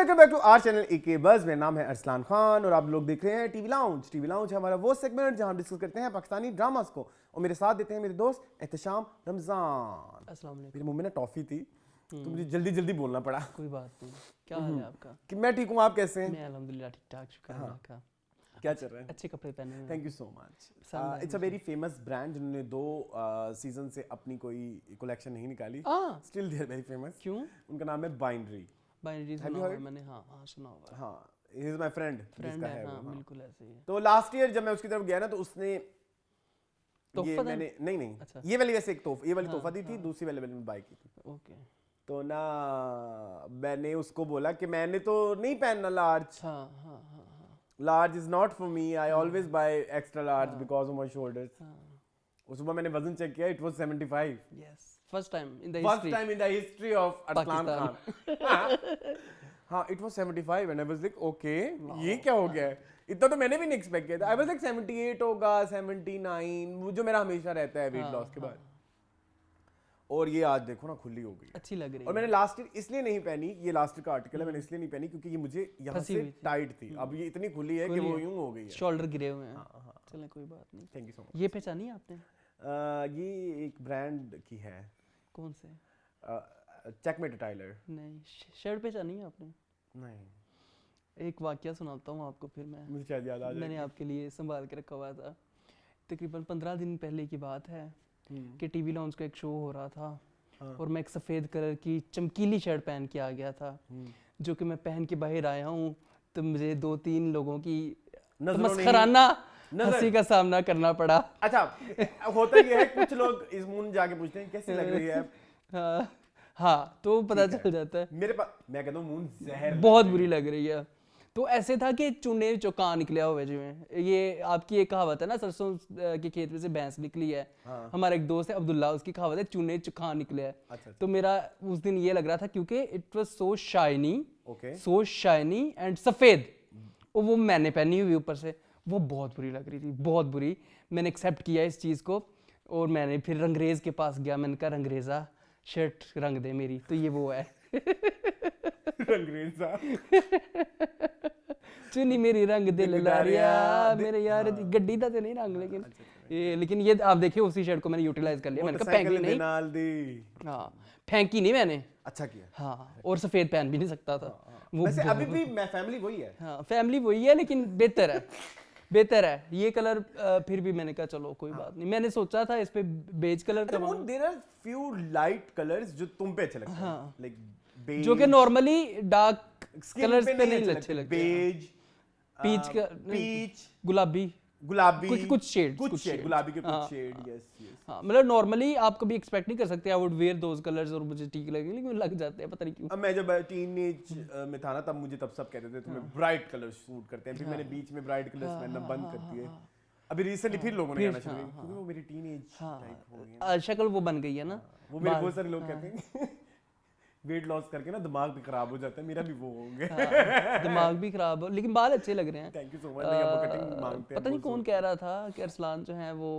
Welcome back to our channel AK Buzz. मेरा नाम है अरसलान खान और आप लोग देख रहे हैं टीवी लाउंज। टीवी लाउंज है हमारा वो सेगमेंट जहां हम डिस्कस करते हैं पाकिस्तानी ड्रामास को, और मेरे साथ देते हैं मेरे दोस्त एहतशाम रमजान। अस्सलाम वालेकुम। मेरे मुंह में ना टॉफी थी तो मुझे जल्दी जल्दी बोलना पड़ा। कोई बात नहीं। क्या हाल है आपका? कि मैं ठीक हूँ, आप कैसे हैं? मैं अल्हम्दुलिल्लाह ठीक ठाक, शुक्र है अल्लाह का। क्या चल रहा है? अच्छे कपड़े पहने हुए। Thank you so much. पसंद it's a very famous brand जिन्होंने 2 सीजन से अपनी कोई कलेक्शन नहीं निकाली। Still they are very famous. क्यों? उनका नाम है बाइनरी। बाइनरी Have you सुना हुआ है heard? मैंने। हाँ सुना हुआ है। हाँ, he is my friend. Friend है, हाँ वो, बिल्कुल ऐसे ही है। तो लास्ट ईयर जब मैं उसकी तरफ गया ना तो उसने तोहफा ये था? मैंने नहीं अच्छा। ये वाली वैसे एक तोहफा, ये वाली हाँ, तोहफा दी थी, हाँ। दूसरी वाली मैंने बाय की थी। ओके। तो ना मैंने उसको बोला कि मैंने तो नहीं पहनना लार्ज, हाँ हाँ हाँ हाँ large is not for me, I always buy extra large because of my shoulders. हाँ। उस सुबह मैंने वजन चेक किया, it was 75। Yes, first time in the first हिस्ट्री। Time in the history of Arsalan Khan. हाँ, it was 75 and I was like okay, ये क्या हो गया है? इतना तो मैंने भी नहीं एक्सपेक्ट किया था। आई वाज लाइक 78 होगा, 79, वो जो मेरा हमेशा रहता है वेट लॉस के बाद। और ये आज देखो ना खुली हो गई है। अच्छी लग रही और है। मैंने लास्ट ईयर इसलिए नहीं पहनी, ये लास्ट ईयर का आर्टिकल है, मैंने इसलिए नहीं पहनी क्योंकि ये मुझे यहाँ फंसी से हुई थी। टाइट थी। अब ये इतनी खुली है कि वो यूं हो गई है। शोल्डर गिरे हुए हैं। हाँ। चलें कोई बात नहीं। थैंक यू सो ये पहचानी आपने? मच। ये एक ब्रांड की है, कौन से? Checkmate Tyler. नहीं, शर्ट पहचानी है आपने? नहीं, एक वाकया सुनाता हूँ आपको फिर मैं। मुझे शायद याद आ जाए। मैंने आपके लिए संभाल के रखा हुआ था। तकरीबन 15 दिन पहले की बात है कि टीवी लॉन्च का एक शो हो रहा था और मैं एक सफ़ेद कलर की चमकीली शर्ट पहन के आ गया था, जो कि मैं पहन के बाहर आया हूँ तो मुझे 2-3 लोगों की मस्खराना हंसी का सामना करना पड़ा। अच्छा, होता ये है कुछ लोग इस मुंह जाके पूछते हैं कैसी लग रही है। हाँ, तो पता चल जाता है। मेरे पास मैं कहता हूँ मुंह जहर बहुत बुरी लग रही है। तो ऐसे था कि चूने चौका निकला हुआ जिਵੇਂ ये आपकी एक कहावत है ना, सरसों के खेत में से भैंस निकली है। हाँ। हमारा एक दोस्त है अब्दुल्ला, उसकी कहावत है चूने चौका निकले है। अच्छा। तो मेरा उस दिन ये लग रहा था क्योंकि it was so shiny, okay, so shiny and सफ़ेद, और वो मैंने पहनी हुई ऊपर से, वो बहुत बुरी लग रही थी, बहुत बुरी। मैंने एक्सेप्ट किया इस चीज़ को और मैंने फिर रंगरेज के पास गया। मैंने कहा रंगरेज़ा शर्ट रंग दे मेरी, तो ये वो है। रंगरेज़ा चुनी मेरी रंग दिल लारिया मेरे यार दी गड्डी दा ते नहीं रंग, लेकिन ये आप देखिए उसी शर्ट को मैंने यूटिलाइज कर लिया। मैंने कहा फेंकी नहीं। नाल दी। हाँ, फेंकी नहीं मैंने। अच्छा किया। हाँ, और सफ़ेद पहन भी नहीं सकता था वो। वैसे अभी भी मैं फैमिली वही है। हाँ, फैमिली वही है लेकिन बेहतर है, बेहतर है ये कलर। फिर भी मैंने कहा चलो कोई बात नहीं। मैंने सोचा था इस पे बेज कलर का, there are few light colours जो तुम पे अच्छे लगते हैं, लाइक बेज, जो कि नॉर्मली डार्क कलर्स पे नहीं अच्छे लगते। बेज, पीच का, पीच, गुलाबी, गुलाबी, कुछ शेड, कुछ शेड, गुलाबी के कुछ शेड। Yes yes. हाँ, मतलब नॉर्मली आप कभी एक्सपेक्ट नहीं कर सकते I would wear those colours और मुझे ठीक लगे, लेकिन लग जाते हैं पता नहीं क्यों। अब मैं जब टीनेज में था ना तब मुझे तब सब कहते थे तुम्हें ब्राइट कलर्स सूट करते हैं, फिर मैंने बीच में ब्राइट कलर्स पहनना बंद कर दिए। अभी रिसेंटली फिर लोगों ने कहना शुरू किया क्योंकि वो मेरी टीनेज टाइप हो गई है। शक्ल वो बन गई है ना। वो मेरे बहुत सारे लोग कहते हैं वेट लॉस करके ना दिमाग भी खराब हो जाता है, मेरा भी वो हो गया। दिमाग भी खराब हो, लेकिन बाल अच्छे लग रहे हैं। Thank you so much. नहीं आपको कटिंग मांगते हैं। पता नहीं कौन कह रहा था कि अरसलान जो है वो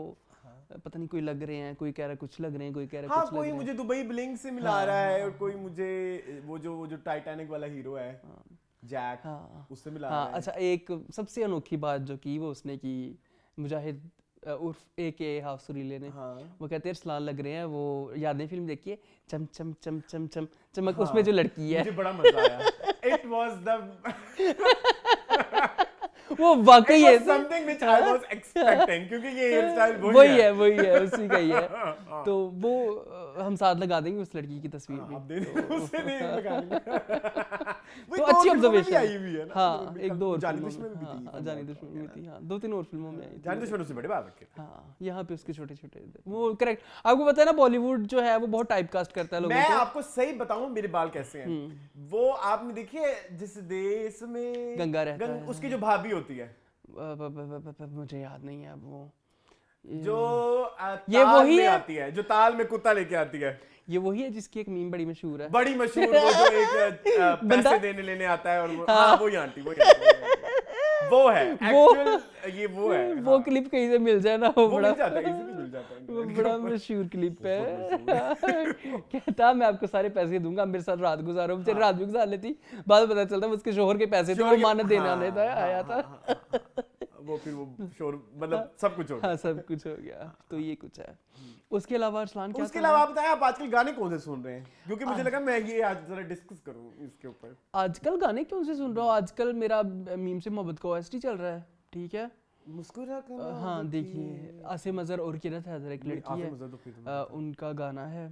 पता नहीं कोई लग रहे हैं, कोई कह रहा है कुछ लग रहे हैं, कोई कह रहा है कुछ लग कोई रहे मुझे दुबई ब्लिंक से मिला रहा है और कोई मुझे वो जो टाइटैनिक वाला हीरो है जैक, उससे मिला रहा हाँ। है। अच्छा, एक सबसे अनोखी बात जो की वो उसने की, मुजाहिद उर्फ AK हाफ सुरीले ने। वो कहते हैं अरसलान लग रहे हैं वो यादें फिल्म देखिए, चम चम चम चम चम चमक, उसमें जो लड़की है। मुझे बड़ा मजा आया। इट वाज द वो वाकई है something which I was expecting, क्योंकि ये हेयर स्टाइल वही है उसी का ही है। तो वो हम साथ लगा देंगे उस लड़की की तस्वीर भी। आप दे दो, उससे नहीं लगानी। तो अच्छी ऑब्जर्वेशन आई हुई है ना। हाँ, एक दो और जानी फिल्मों दुश्मन में, भी थी। हाँ, जानी दुश्मन में थी, हाँ, 2-3 और फिल्मों में आई थी। जानी दुश्मन से बड़े बाल रखे। हाँ, यहाँ पे उसके छोटे-छोटे वो करेक्ट। आपको पता है ना बॉलीवुड जो है वो बहुत टाइपकास्ट करता है लोगों मैं को। आपको सही बताऊं मेरे बाल कैसे हैं, वो आपने देखी है जिस देश में गंगा रहता है, उसकी जो भाभी होती है, मुझे याद नहीं है अब वो, जो ये ताल वही में है? आती है, जो ताल में कुत्ता लेके आती है, ये वही है जिसकी एक मीम बड़ी मशहूर है। बड़ी मशहूर, वो जो एक पैसे देने लेने आता है और वो आंटी वो है एक्चुअल, ये वो है। वो क्लिप कहीं से मिल जाए ना, वो बड़ा मिल जाता है, इजीली मिल जाता है वो बड़ा मशहूर क्लिप है। कहता मैं आपको सारे पैसे दूंगा, मेरे साथ रात गुजारो। बेचारी रात भी गुजार लेती, बाद में पता चलता उसके शोहर के पैसे थे, वो मानत देने आने था आया था। वो फिर वो शोर मतलब सब कुछ हो गया। हाँ सब कुछ हो गया। तो ये कुछ है। उसके अलावा अरसलान क्या उसके अलावा आप बताएं, आप आजकल गाने कौन से सुन रहे हैं? क्योंकि मुझे लगा मैं ये आज जरा डिस्कस करूं इसके ऊपर। आजकल गाने कौन से सुन रहा हूँ? आजकल मेरा मीम से मोहब्बत का OST चल रहा है, ठीक है। मुस्कुरा कर हाँ देखिए, आसिम अजहर और किरत हैदर एक लड़की है, उनका गाना है,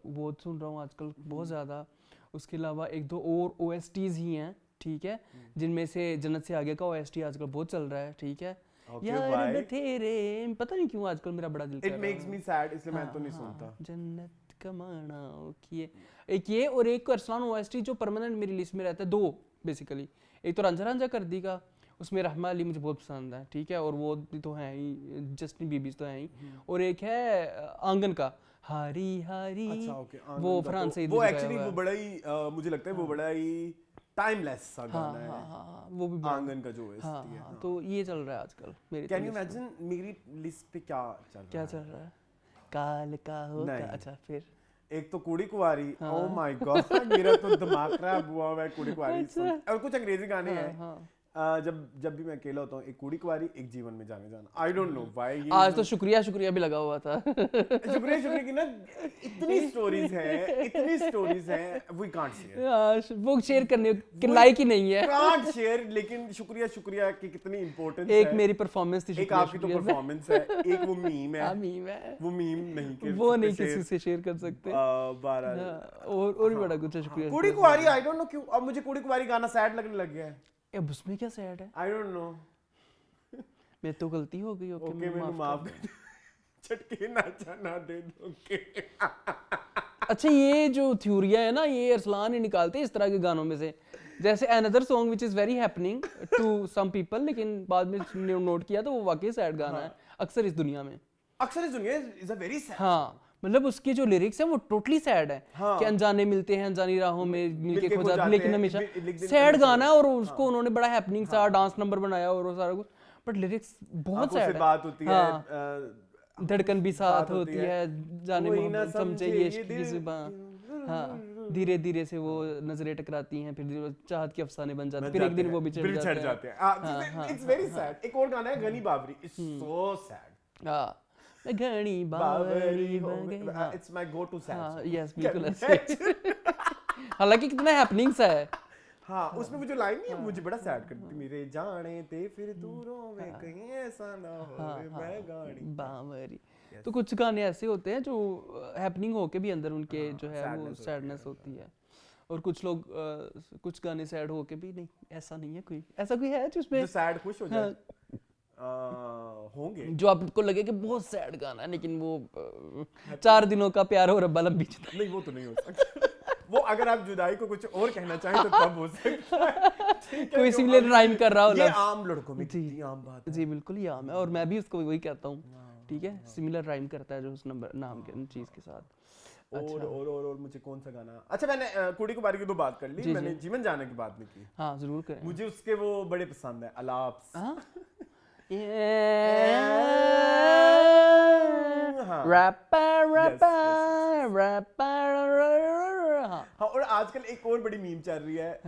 वो सुन रहा हूँ आजकल बहुत ज़्यादा। उसके अलावा एक दो और OSTs ही हैं, ठीक है, जिनमें से जन्नत से आगे का OST आजकल बहुत चल रहा है, ठीक है। यार बतेरे, पता नहीं क्यों आजकल मेरा बड़ा दिल कर रहा है। It makes me sad, इसलिए मैं तो नहीं सुनता। जन्नत कमाना किए, एक ये और एक अरसलान OST जो परमानेंट मेरी लिस्ट में रहता है, दो बेसिकली। एक तो रांझा रांझा कर दी का, उसमें रहमा अली मुझे बहुत पसंद है, ठीक है, और वो तो है ही, जस्टिन बीबीज तो है ही। और एक है आंगन का हारी हारी। अच्छा, ओके, वो फरहान सईद, वो एक्चुअली वो बड़ा ही मुझे लगता है वो बड़ा ही टाइमलेस सा गाना है। हाँ, वो भी आंगन का जो है। हाँ, तो ये चल रहा है आजकल मेरी। कैन यू इमेजिन मेरी लिस्ट पे क्या चल रहा है? काल का होगा। अच्छा, फिर एक तो कुड़ी कुंवारी, ओह माय गॉड, मेरा तो दिमाग खराब हुआ हुआ है कुड़ी कुंवारी सुन। और कुछ अंग्रेजी गाने हैं। जब भी मैं अकेला होता हूँ, एक कुड़ी कुंवारी, एक जीवन में जाने जाना। I don't know why. आज तो शुक्रिया शुक्रिया भी लगा हुआ था। शुक्रिया की ना इतनी स्टोरीज हैं, वी कांट शेयर। वो शेयर करने के लायक ही नहीं है, कांट शेयर। लेकिन शुक्रिया की कितनी इंपॉर्टेंस है। एक मेरी परफॉर्मेंस थी, एक आपकी तो परफॉर्मेंस है, एक वो मीम है। वो मीम नहीं, वो नहीं किसी से शेयर कर सकते। और भी बड़ा कुछ है। शुक्रिया कुड़ी कुंवारी, आई डोंट नो क्यों अब मुझे कुड़ी कुंवारी गाना सैड लगने लग गया है। अब उसमें क्या सैड है? आई डोंट नो, मैं तो गलती हो गई। ओके, मैं माफ कर, झटके ना दे दोगे। अच्छा, ये जो थ्योरिया है ना, ये अरसलान ही निकालते हैं इस तरह के गानों में से। जैसे another song which is very happening to some people, लेकिन बाद में नोट किया तो वो वाकई सैड गाना है। अक्सर इस दुनिया इज अ वेरी सैड। हाँ, मतलब उसके जो लिरिक्स हैं वो टोटली सैड है। कि अनजाने मिलते हैं, अनजानी राहों में मिलके खो जाते, लेकिन हमेशा सैड गाना है। और उसको उन्होंने बड़ा हैपनिंग सा डांस नंबर बनाया और सारा कुछ, बट लिरिक्स बहुत सैड है। बात होती है, धड़कन भी साथ होती है, जाने मोहब्बत समझे ये इश्क की ज़ुबान। हाँ, धीरे धीरे से वो नजरें टकराती हैं, फिर चाहत के अफसाने बन जाते हैं, फिर एक दिन वो भी चढ़ जाते हैं। It's very sad. एक और गाना है घनी बावरी, इट्स सो सैड। हाँ, घनी बावरी हो गई। It's my go to sad. Yes, बिल्कुल ऐसे। हालांकि कितना हैपनिंग सा है। हाँ, उसमें वो जो लाइन नहीं है, मुझे बड़ा सैड करती थी। मेरे जाने ते फिर दूरों में कहीं ऐसा ना हो मैं गाड़ी बावरी। तो कुछ गाने ऐसे होते हैं जो हैपनिंग होके भी अंदर उनके जो है वो सैडनेस होती है। और कुछ लोग कुछ गाने सैड होके भी नहीं, ऐसा नहीं है कोई, ऐसा कोई है जिसमें सैड खुश हो जाए? होंगे जो आपको लगे कि बहुत सैड गाना है, लेकिन वो 4 दिनों का प्यार हो रब्बा लंबी जुदाई। नहीं, वो तो नहीं हो सकता। वो अगर आप जुदाई को कुछ और कहना चाहें तो तब हो सकता है। कोई सिमिलर राइम कर रहा हो। ये आम लड़कों में कितनी आम बात है। जी बिल्कुल, ये आम है, और मैं भी उसको वही कहता हूँ, ठीक है। सिमिलर राइम करता है जो उस नंबर नाम के चीज के साथ। और मुझे कौन सा गाना? अच्छा, मैंने कुड़ी कुंवारी की तो बात कर ली, मैंने जीवन जाने की बात नहीं की। हाँ, जरूर करें। मुझे उसके वो बड़े पसंद है, अलाप्स। हाँ, और आजकल एक और बड़ी मीम चल रही है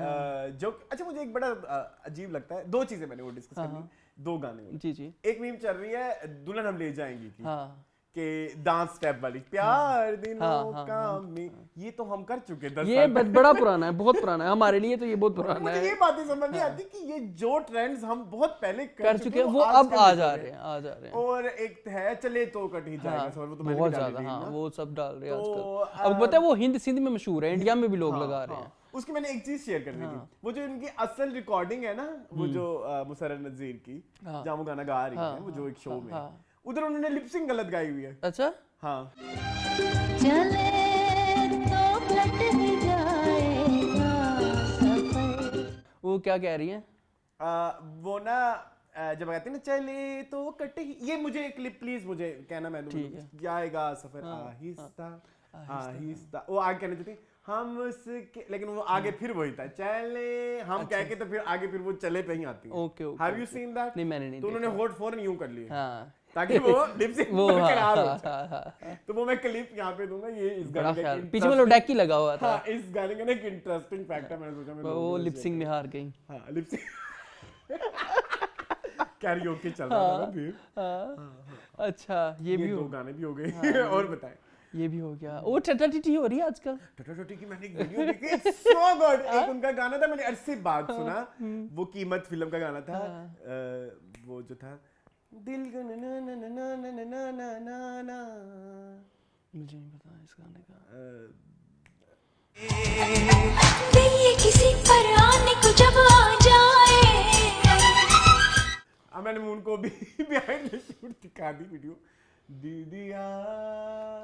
जो, अच्छा, मुझे एक बड़ा अजीब लगता है। 2 चीजें मैंने वो डिस्कस करनी, 2 गाने। जी। एक मीम चल रही है दुल्हन हम ले जाएंगे की, के डांस स्टेप वाली, प्यार दिनों का में, ये तो हम कर चुके 10 ये बड़ा पुराना है, बहुत पुराना है हमारे लिए, तो ये बहुत पुराना है। मुझे ये बातें समझ नहीं आती कि ये जो ट्रेंड्स हम बहुत पहले कर चुके हैं वो अब आ जा रहे हैं। और एक है चले तो कट ही जाएगा, वो तो मैंने बहुत ज्यादा, हाँ, वो सब डाल रहे हैं आजकल। अब पता है वो हिंद सिंध में मशहूर है, इंडिया में भी लोग लगा रहे हैं। उसकी मैंने एक चीज शेयर करनी थी, वो जो इनकी असल रिकॉर्डिंग है ना, वो जो मुसर्रत नज़ीर की, जहाँ वो गाना गा रही है, वो जो एक शो में, उधर उन्होंने लिपसिंग गलत गाई हुई है। अच्छा, हाँ। चले तो कट ही जाएगा सफर। वो क्या कह रही हैं? वो ना जब कहते हैं ना चले तो कट ही, ये मुझे क्लिप प्लीज मुझे कहना, मैं जाएगा सफर आहिस्ता आहिस्ता। वो आगे कहना चाहती हम उसके, लेकिन वो आगे फिर वही था, चले हम कह के, तो फिर आगे फिर वो चले पे ही आती है। Okay. Have you seen that? नहीं, मैंने नहीं। तो उन्होंने होट फॉरन यूं कर लिया। हाँ, ताकि वो लिप सिंक वो बरकरार हो हाँ, जाए। हाँ। तो वो मैं क्लिप यहाँ पे दूंगा, ये इस बड़ा गाने का ख्याल, एक पीछे में interesting- लोडेक ही लगा हुआ था। हाँ, इस गाने का ना एक इंटरेस्टिंग फैक्ट है, मैंने सोचा मैं वो लोगों को लिप share सिंक में करूं। हार गई। हाँ, लिप सिंक कैरियोके चल रहा था ना फिर। हाँ। अच्छा ये भी दो हो, गाने भी हो गए। और बताएं। ये भी हो गया। वो टटाटिटी हो रही है आजकल। टटाटटी की मैंने एक वीडियो देखी, सो गुड। एक उनका गाना था, मैंने अरसे बाद सुना, वो कीमत फिल्म का गाना था। वो जो था दिल का ना ना ना ना ना ना ना ना ना ना, मुझे नहीं पता इस गाने का। दिल ये किसी पर आने को जब आ जाए। अब मैंने उनको भी बिहाइंड द शूट दिखा दी वीडियो। दीदिया,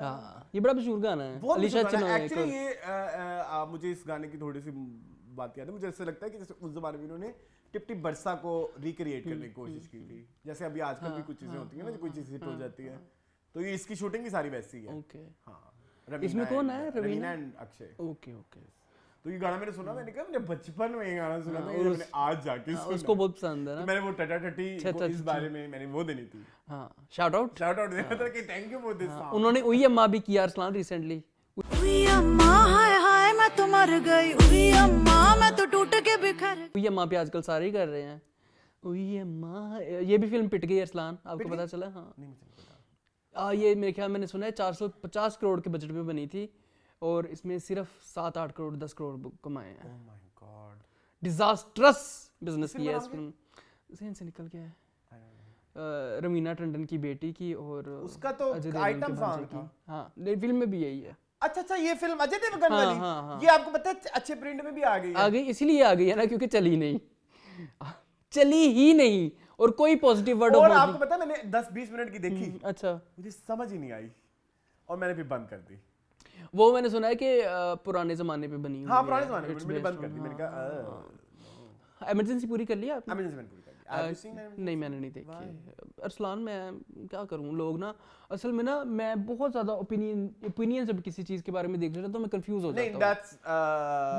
हाँ ये बड़ा मशहूर गाना है, बहुत अलीशा मशहूर गाना है। चिनोय एक्चुअली ये मुझे इस गाने की थोड़ी सी बात याद है। मुझे ऐसा लगता है कि जैसे उस जमाने में इन्होंने टिप टिप बरसा को रिक्रिएट करने की कोशिश की थी, जैसे अभी आजकल भी कुछ चीजें होती है ना, जो कोई चीज हिट हो जाती है, तो ये इसकी शूटिंग भी सारी वैसी है। ओके हाँ, रवीना इसमें कौन and- है? Raveena? And Akshay. Okay okay. तो ये गाना मैंने सुना, मैंने कहा मैंने बचपन में ये गाना सुना था, ये मैंने आज जाके हाँ, सुना। उसको बहुत पसंद है तो ना। मैंने वो टटाटटी को इस टटाटटी। बारे में मैंने वो देनी थी, हाँ शाउट आउट। शाउट आउट देना था कि thank you for this song. उन्होंने उई अम्मा भी किया अरसलान रिसेंटली। उई अम्मा हाय हाय मैं तो मर गई, उई अम्मा मैं तो टूट के बिखर गई। उई अम्मा पे आजकल सारे ही कर रहे हैं। उई अम्मा, ये भी फिल्म पिट गई अरसलान, आपको पता चला? हाँ नहीं मुझे नहीं पता। ये मेरे ख्याल मैंने सुना है 450 करोड़ के बजट में बनी थी और इसमें सिर्फ 7-8 करोड़ 10 करोड़ कमाए हैं। Oh my God. Disastrous business film किया है का इस नाम फिल्म, ज़हन से निकल गया है। I don't know. Raveena Tandon की बेटी की और उसका तो अजय देवगन आइटम के भांजे सॉन्ग की। था। हाँ नहीं, फिल्म में भी यही है। अच्छा ये फिल्म अजय देवगन हाँ, वाली, हाँ, हाँ। ये आपको पता है अच्छे प्रिंट में भी आ गई है। आ गई इसीलिए आ गई है ना, क्योंकि चली नहीं, चली ही नहीं और कोई पॉजिटिव वर्ड और आपको पता है मैंने 10-20 मिनट की देखी, अच्छा मुझे समझ ही नहीं आई और मैंने फिर बंद कर दी। वो मैंने सुना है कि पुराने जमाने पे बनी हुई हाँ है। पुराने जमाने में It's मैंने based बंद कर on- दी। मैंने कहा इमरजेंसी पूरी कर लिया आपने? मैंने पूरी कर दी। Have you seen that? नहीं मैंने नहीं देखी। अरसलान मैं क्या करूँ, लोग ना असल में ना मैं बहुत ज़्यादा ओपिनियन जब किसी चीज़ के बारे में देख लेता हूँ तो मैं कंफ्यूज हो नहीं जाता हूँ। that's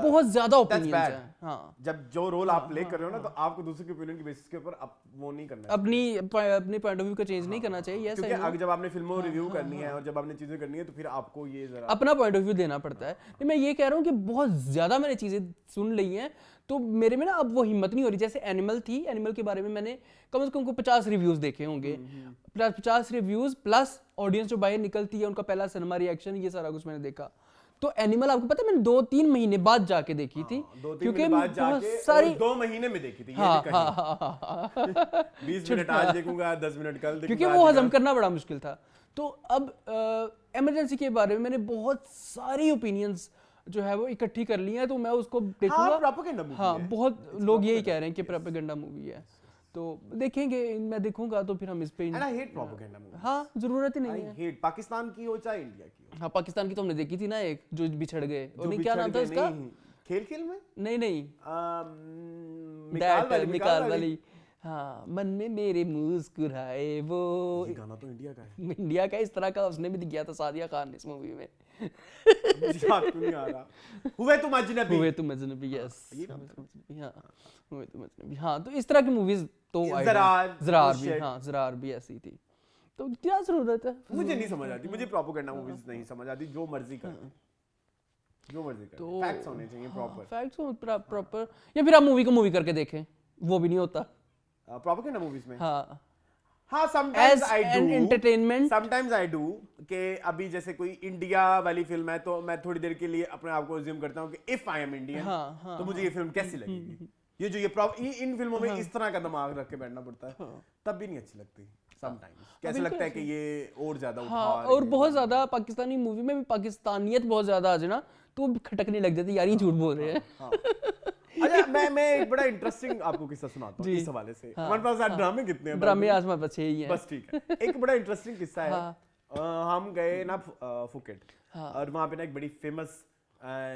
बहुत ज़्यादा that's ओपिनियन bad. है। हाँ जब जो रोल आप प्ले कर रहे हो ना, तो आपको दूसरे के ओपिनियन की बेसिस के ऊपर आप वो नहीं करना है। अपनी पॉइंट ऑफ व्यू का चेंज नहीं करना चाहिए। यस क्योंकि अगर जब आपने फिल्मों रिव्यू करनी है और जब आपने चीजें करनी है, तो फिर आपको ये जरा अपना पॉइंट ऑफ व्यू देना पड़ता है। नहीं, मैं ये कह रहा हूँ कि बहुत ज़्यादा मैंने चीज़ें सुन ली हैं तो मेरे में ना अब वो हिम्मत नहीं हो रही। जैसे एनिमल थी, एनिमल के बारे में मैंने कम से कम 50 रिव्यूज़ देखे होंगे, प्लस 50 रिव्यूज़ प्लस ऑडियंस जो बाहर निकलती है उनका पहला सिनेमा रिएक्शन, ये सारा कुछ मैंने देखा। तो एनिमल आपको पता है मैंने 2-3 महीने बाद जाके देखी थी, 2-3 मिनट बाद जाके सारी 2 महीने में देखी थी। ये हाँ भी हाँ कहीं हाँ हाँ 20 मिनट आज देखूंगा, 10 मिनट कल देखूंगा, क्योंकि वो हजम करना बड़ा मुश्किल था। तो अब इमरजेंसी के बारे में मैंने बहुत सारी ओपिनियंस जो है वो इकट्ठी कर ली हैं, तो मैं उसको देखूंगा। हाँ प्रोपेगेंडा मूवी हाँ है। बहुत लोग यही कह रहे हैं कि प्रोपेगेंडा मूवी है, तो देखेंगे, मैं देखूंगा तो फिर हम इस पे and I hate propaganda movie. हाँ जरूरत ही नहीं आई है। हेट, पाकिस्तान की हो चाहे इंडिया की हो। हाँ पाकिस्तान की तो हमने देखी थी ना एक, जो बिछड़ गए, और जो नहीं क्या बिछड़ नाम था गए उसका? नहीं, खेल में नहीं नहीं मिकाल मिकाल वाली। हाँ मन में मेरे मुस्कुराए वो, ये गाना तो इंडिया का है। इंडिया का इस तरह का उसने भी दिया था सादिया खान ने इस मूवी में। मुझे याद क्यों नहीं आ रहा। हुए तुम अजनबी। हुए तुम अजनबी, यस ये हाँ हुए तुम अजनबी। हाँ तो इस तरह की मूवीज तो आई ज़रार, ज़रार वो भी, shit। हाँ ज़रार भी ऐसी थी, तो क्या जरूरत है? मुझे नहीं समझ आती, मुझे प्रोपेगेंडा मूवीज नहीं समझ आती। जो मर्जी कर, जो मर्जी कर, तो फैक्ट्स होने चाहिए प्रॉपर। फैक्ट्स हो प्रॉपर, या फिर आप मूवी को मूवी करके देखें, वो भी नहीं होता। प्रोपेगेंडा मूवीज में हाँ हाँ sometimes As I an do entertainment। Sometimes I do कि अभी जैसे कोई इंडिया वाली फिल्म है तो मैं थोड़ी देर के लिए अपने आप को अज्यूम करता हूँ कि इफ आई एम इंडियन हाँ, हाँ, तो मुझे ये फिल्म कैसी लगेगी। ये जो ये इन फिल्मों में इस तरह का दिमाग रख के बैठना पड़ता है, तब भी नहीं अच्छी लगती। समटाइम्स कैसे लगता है कि ये और ज्यादा उठा हाँ, रही और है। बहुत ज्यादा पाकिस्तानी मूवी में भी पाकिस्तानियत बहुत ज्यादा आ जाए ना, तो वो खटकने लग जाती है, यार ये झूठ बोल रहे हैं। अच्छा मैं एक बड़ा इंटरेस्टिंग आपको किस्सा सुनाता हूँ इस हवाले से। हमारे पास आज ड्रामे कितने हैं? ड्रामे आज हमारे पास ही हैं। बस ठीक है। एक बड़ा इंटरेस्टिंग किस्सा है। हम गए ना फुकेट, और वहाँ पे ना एक बड़ी फेमस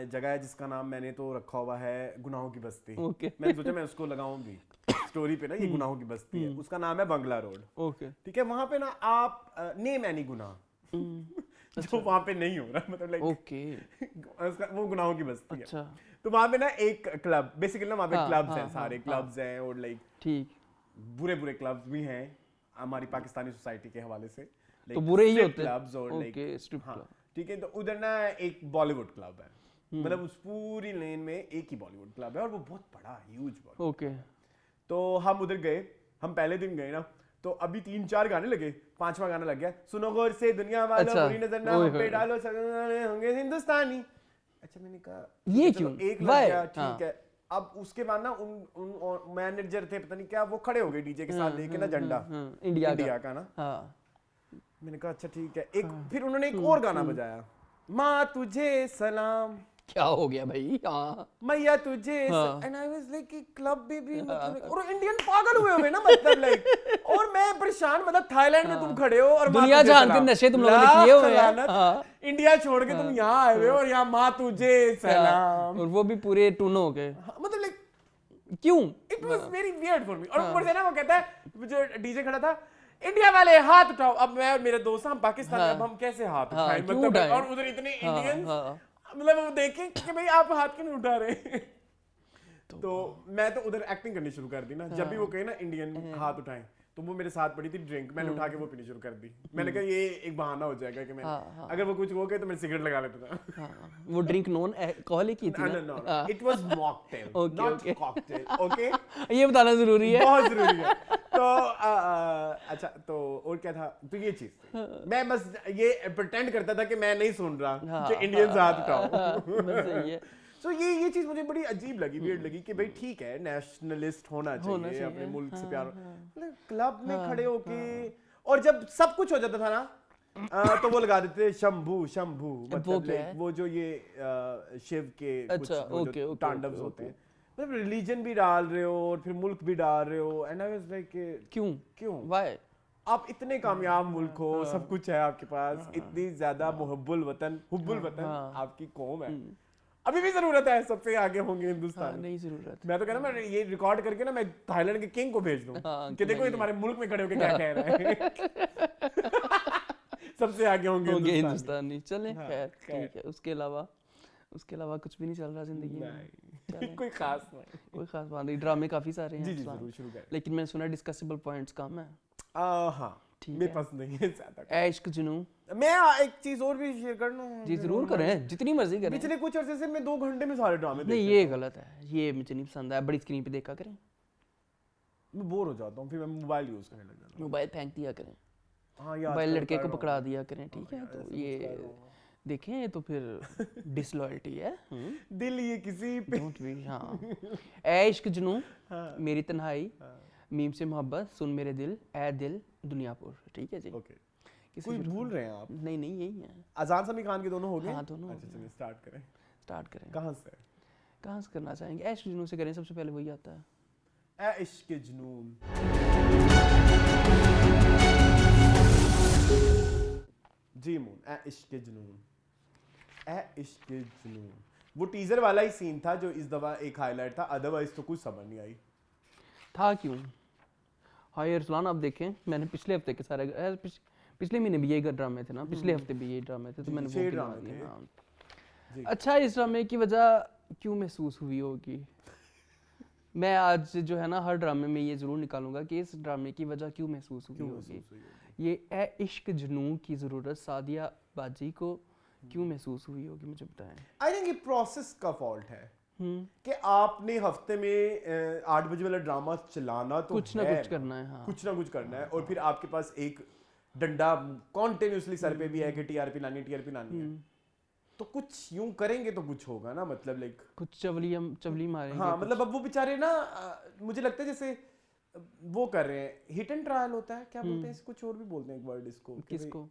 जगह है जिसका नाम मैंने तो रखा हुआ है गुनाहों की बस्ती। ओके। मैंने सोचा मैं उसको लगाऊं भी स्टोरी पे ना, ये गुनाहों की बस्ती है। उसका नाम है बंगला रोड। ओके ठीक है, वहाँ पे ना आप नेम एनी गुनाह जो वहाँ पे नहीं हो रहा, मतलब लाइक ओके वो गुनाहों की बस्ती है। अच्छा तो वहाँ पे ना एक क्लब, बेसिकली ना वहाँ पे हाँ, क्लब्स हाँ, हैं, सारे क्लब्स हैं, और लाइक ठीक बुरे बुरे क्लब्स भी हैं, हमारी पाकिस्तानी सोसाइटी के हवाले से तो बुरे ही होते हैं। क्लब्स और ओके, स्ट्रिप हाँ क्लब। ठीक है। तो उधर ना एक बॉलीवुड क्लब है, मतलब उस पूरी लेन में एक ही बॉलीवुड क्लब है और वो बहुत बड़ा ह्यूज बॉलीवुड। ओके। तो हम उधर गए, हम पहले दिन गए ना, तो अभी 3-4 गाने लगे, 5वां गाना लग गया, सुनो गौर से दुनिया वालों अच्छा, बुरी नजर ना ओए हम पे होए। डालो सगने होंगे हिंदुस्तानी। अच्छा मैंने कहा ये चलो, क्यों? एक लग Why? गया, हाँ। ठीक है। अब उसके बाद ना उन मैनेजर थे पता नहीं क्या, वो खड़े हो गए डीजे के साथ लेके ना झंडा इंडिया का ना। हाँ। मैंने कहा अच्छा ठीक है। एक फिर उन्होंने एक और गाना बजाया, माँ तुझे सलाम क्या हो गया भाई? हाँ। मैया तुझे हाँ। एंड आई वाज लाइक कि क्लब भी मतलब और इंडियन पागल हुए हुए ना मतलब लाइक, और मैं परेशान, मतलब थाईलैंड में तुम खड़े हो और माँ दुनिया तुझे जहान के सलाम। नशे तुम लोगों ने लाख किए हुए हैं। लानत, हाँ। इंडिया छोड़ के तुम यहाँ आए हुए हो और यहाँ माँ तुझे सलाम। और वो भी पूरे टूनो हो गए। हाँ, मतलब लाइक क्यों? It was very weird for me. और ऊपर से ना वो कहता है, जो डीजे खड़ा था, इंडिया वाले हाथ उठाओ। अब मैं और मेरे दोस्त हम पाकिस्तान में, अब हम कैसे हाथ हाँ, उठाएं क्यों मतलब, उठाएं? और उधर इतने इंडियंस, हाँ। मतलब वो देखें कि भाई आप हाथ क्यों नहीं उठा रहे। तो मैं तो उधर एक्टिंग करनी शुरू कर दी ना, जब भी वो कहे ना इंडियन हाथ उठाएं, तो वो मेरे साथ पड़ी थी ड्रिंक, मैंने उठा के वो पीनी शुरू कर दी। मैंने कहा ये एक बहाना हो जाएगा कि मैं अगर वो कुछ हो गए तो मैं सिगरेट लगा लेता था। हाँ। वो ड्रिंक नॉन अल्कोहलिक ही थी ना? No, it was mocktail, Okay, not okay. cocktail, okay? ये बताना जरूरी है। बहुत जरूरी है। तो अच्छा, तो और क्या था, तो ये चीज मैं बस ये प्रिटेंड करता था कि मैं नहीं सुन रहा कि इंडियंस हाथ उठाओ। बस सही है। तो ये चीज मुझे बड़ी अजीब लगी, वियर्ड लगी कि भाई ठीक है नेशनलिस्ट होना चाहिए, अपने मुल्क से प्यार, मतलब क्लब में खड़े होके, और जब सब कुछ हो जाता था ना तो वो लगा देते शंभू शंभू, मतलब क्या है? वो जो ये शिव के कुछ अच्छा, वो ओके, जो ओके, तांडव्स ओके, होते हैं, मतलब रिलीजन भी डाल रहे हो और फिर मुल्क भी डाल रहे हो, एंड आई वाज लाइक क्यों? वाई? आप इतने कामयाब मुल्क हो, सब कुछ है आपके पास, इतनी ज्यादा मुहब्बुल वतन, हुब्बुल वतन आपकी कौम है, अभी भी जरूरत है, सबसे आगे होंगे हिंदुस्तान। नहीं जरूरत। मैं तो कह रहा हूं, मैं ये रिकॉर्ड करके ना मैं थाईलैंड के किंग को भेज दूं कि देखो ये तुम्हारे मुल्क में खड़े होकर क्या कह रहा है। सबसे आगे होंगे हिंदुस्तानी। चले खैर ठीक है। उसके अलावा कुछ भी नहीं चल रहा जिंदगी में। कोई खास नहीं, कोई खास बात नहीं। ड्रामे काफी सारे हैं। जी जरूर शुरू करें। लेकिन मैंने सुना डिस्कसेबल पॉइंट्स कम है। हाँ ठीक मेरे है। पास नहीं है ज्यादा। ऐ इश्क जुनू। मैं एक चीज और भी शेयर कर लूं? जी जरूर करें, जितनी मर्जी करें। पिछले कुछ अरसे से मैं 2 घंटे में सारे ड्रामे देख नहीं ये गलत है, ये मुझे नहीं पसंद है। बड़ी स्क्रीन पे देखा करें। मैं बोर हो जाता हूँ, फिर मैं मोबाइल यूज करने लग जाता हूँ। मोबाइल फेंक दिया करें। हाँ यार, मोबाइल लड़के को पकड़ा दिया करें, ठीक है? तो ये देखें तो फिर डिसलॉयल्टी है। दिल ये किसी पे डोंट बी। हाँ। ऐ इश्क जुनू, मेरी तन्हाई, मीम से मोहब्बत, सुन मेरे दिल, ए दिल, दुनियापुर। ठीक है जी। ओके। कोई भूल रहे हैं आप? नहीं यही है। अजान समी खान के दोनों हो गए? हाँ दोनों। अच्छा चलिए स्टार्ट करें। कहाँ से करना चाहेंगे? ऐ इश्क जुनू से करें, सबसे पहले वही आता है। ए इश्क जुनून। जी मून, ए इश्क जुनून, ए इश्क जुनून। वो टीजर वाला ही सीन था जो इस दफा एक हाईलाइट था, अदरवाइज तो कुछ समझ नहीं आई। था क्यों? हाँ यार रुस्लान, आप देखें मैंने पिछले हफ्ते के सारे पिछले महीने भी यही ड्रामे थे ना, पिछले हफ्ते भी यही ड्रामे थे, तो मैंने वो गिनवा दिए। हाँ। अच्छा, इस ड्रामे की वजह क्यों महसूस हुई होगी? मैं आज जो है ना हर ड्रामे में ये जरूर निकालूंगा कि इस ड्रामे की वजह क्यों महसूस हुई होगी। ये ए इश्क जुनून की जरूरत सादिया बाजी को क्यों महसूस हुई होगी, मुझे बताएं। आई थिंक ये प्रोसेस का फॉल्ट है कि आपने हफ्ते में 8 बजे वाला ड्रामा चलाना तो कुछ ना कुछ करना है। हाँ। कुछ ना कुछ करना है, और फिर आपके पास एक डंडा कॉन्टिन्यूसली सर पे भी है कि टीआरपी लानी है, तो कुछ यूं करेंगे तो कुछ होगा ना, मतलब लाइक कुछ चवली मारेंगे। हाँ मतलब अब वो बेचारे ना मुझे लगता है जैसे वो कर रहे हैं, हिट एंड ट्रायल होता है, क्या बोलते हैं इसको, कुछ और भी बोलते हैं एक वर्ड इसको, किसको?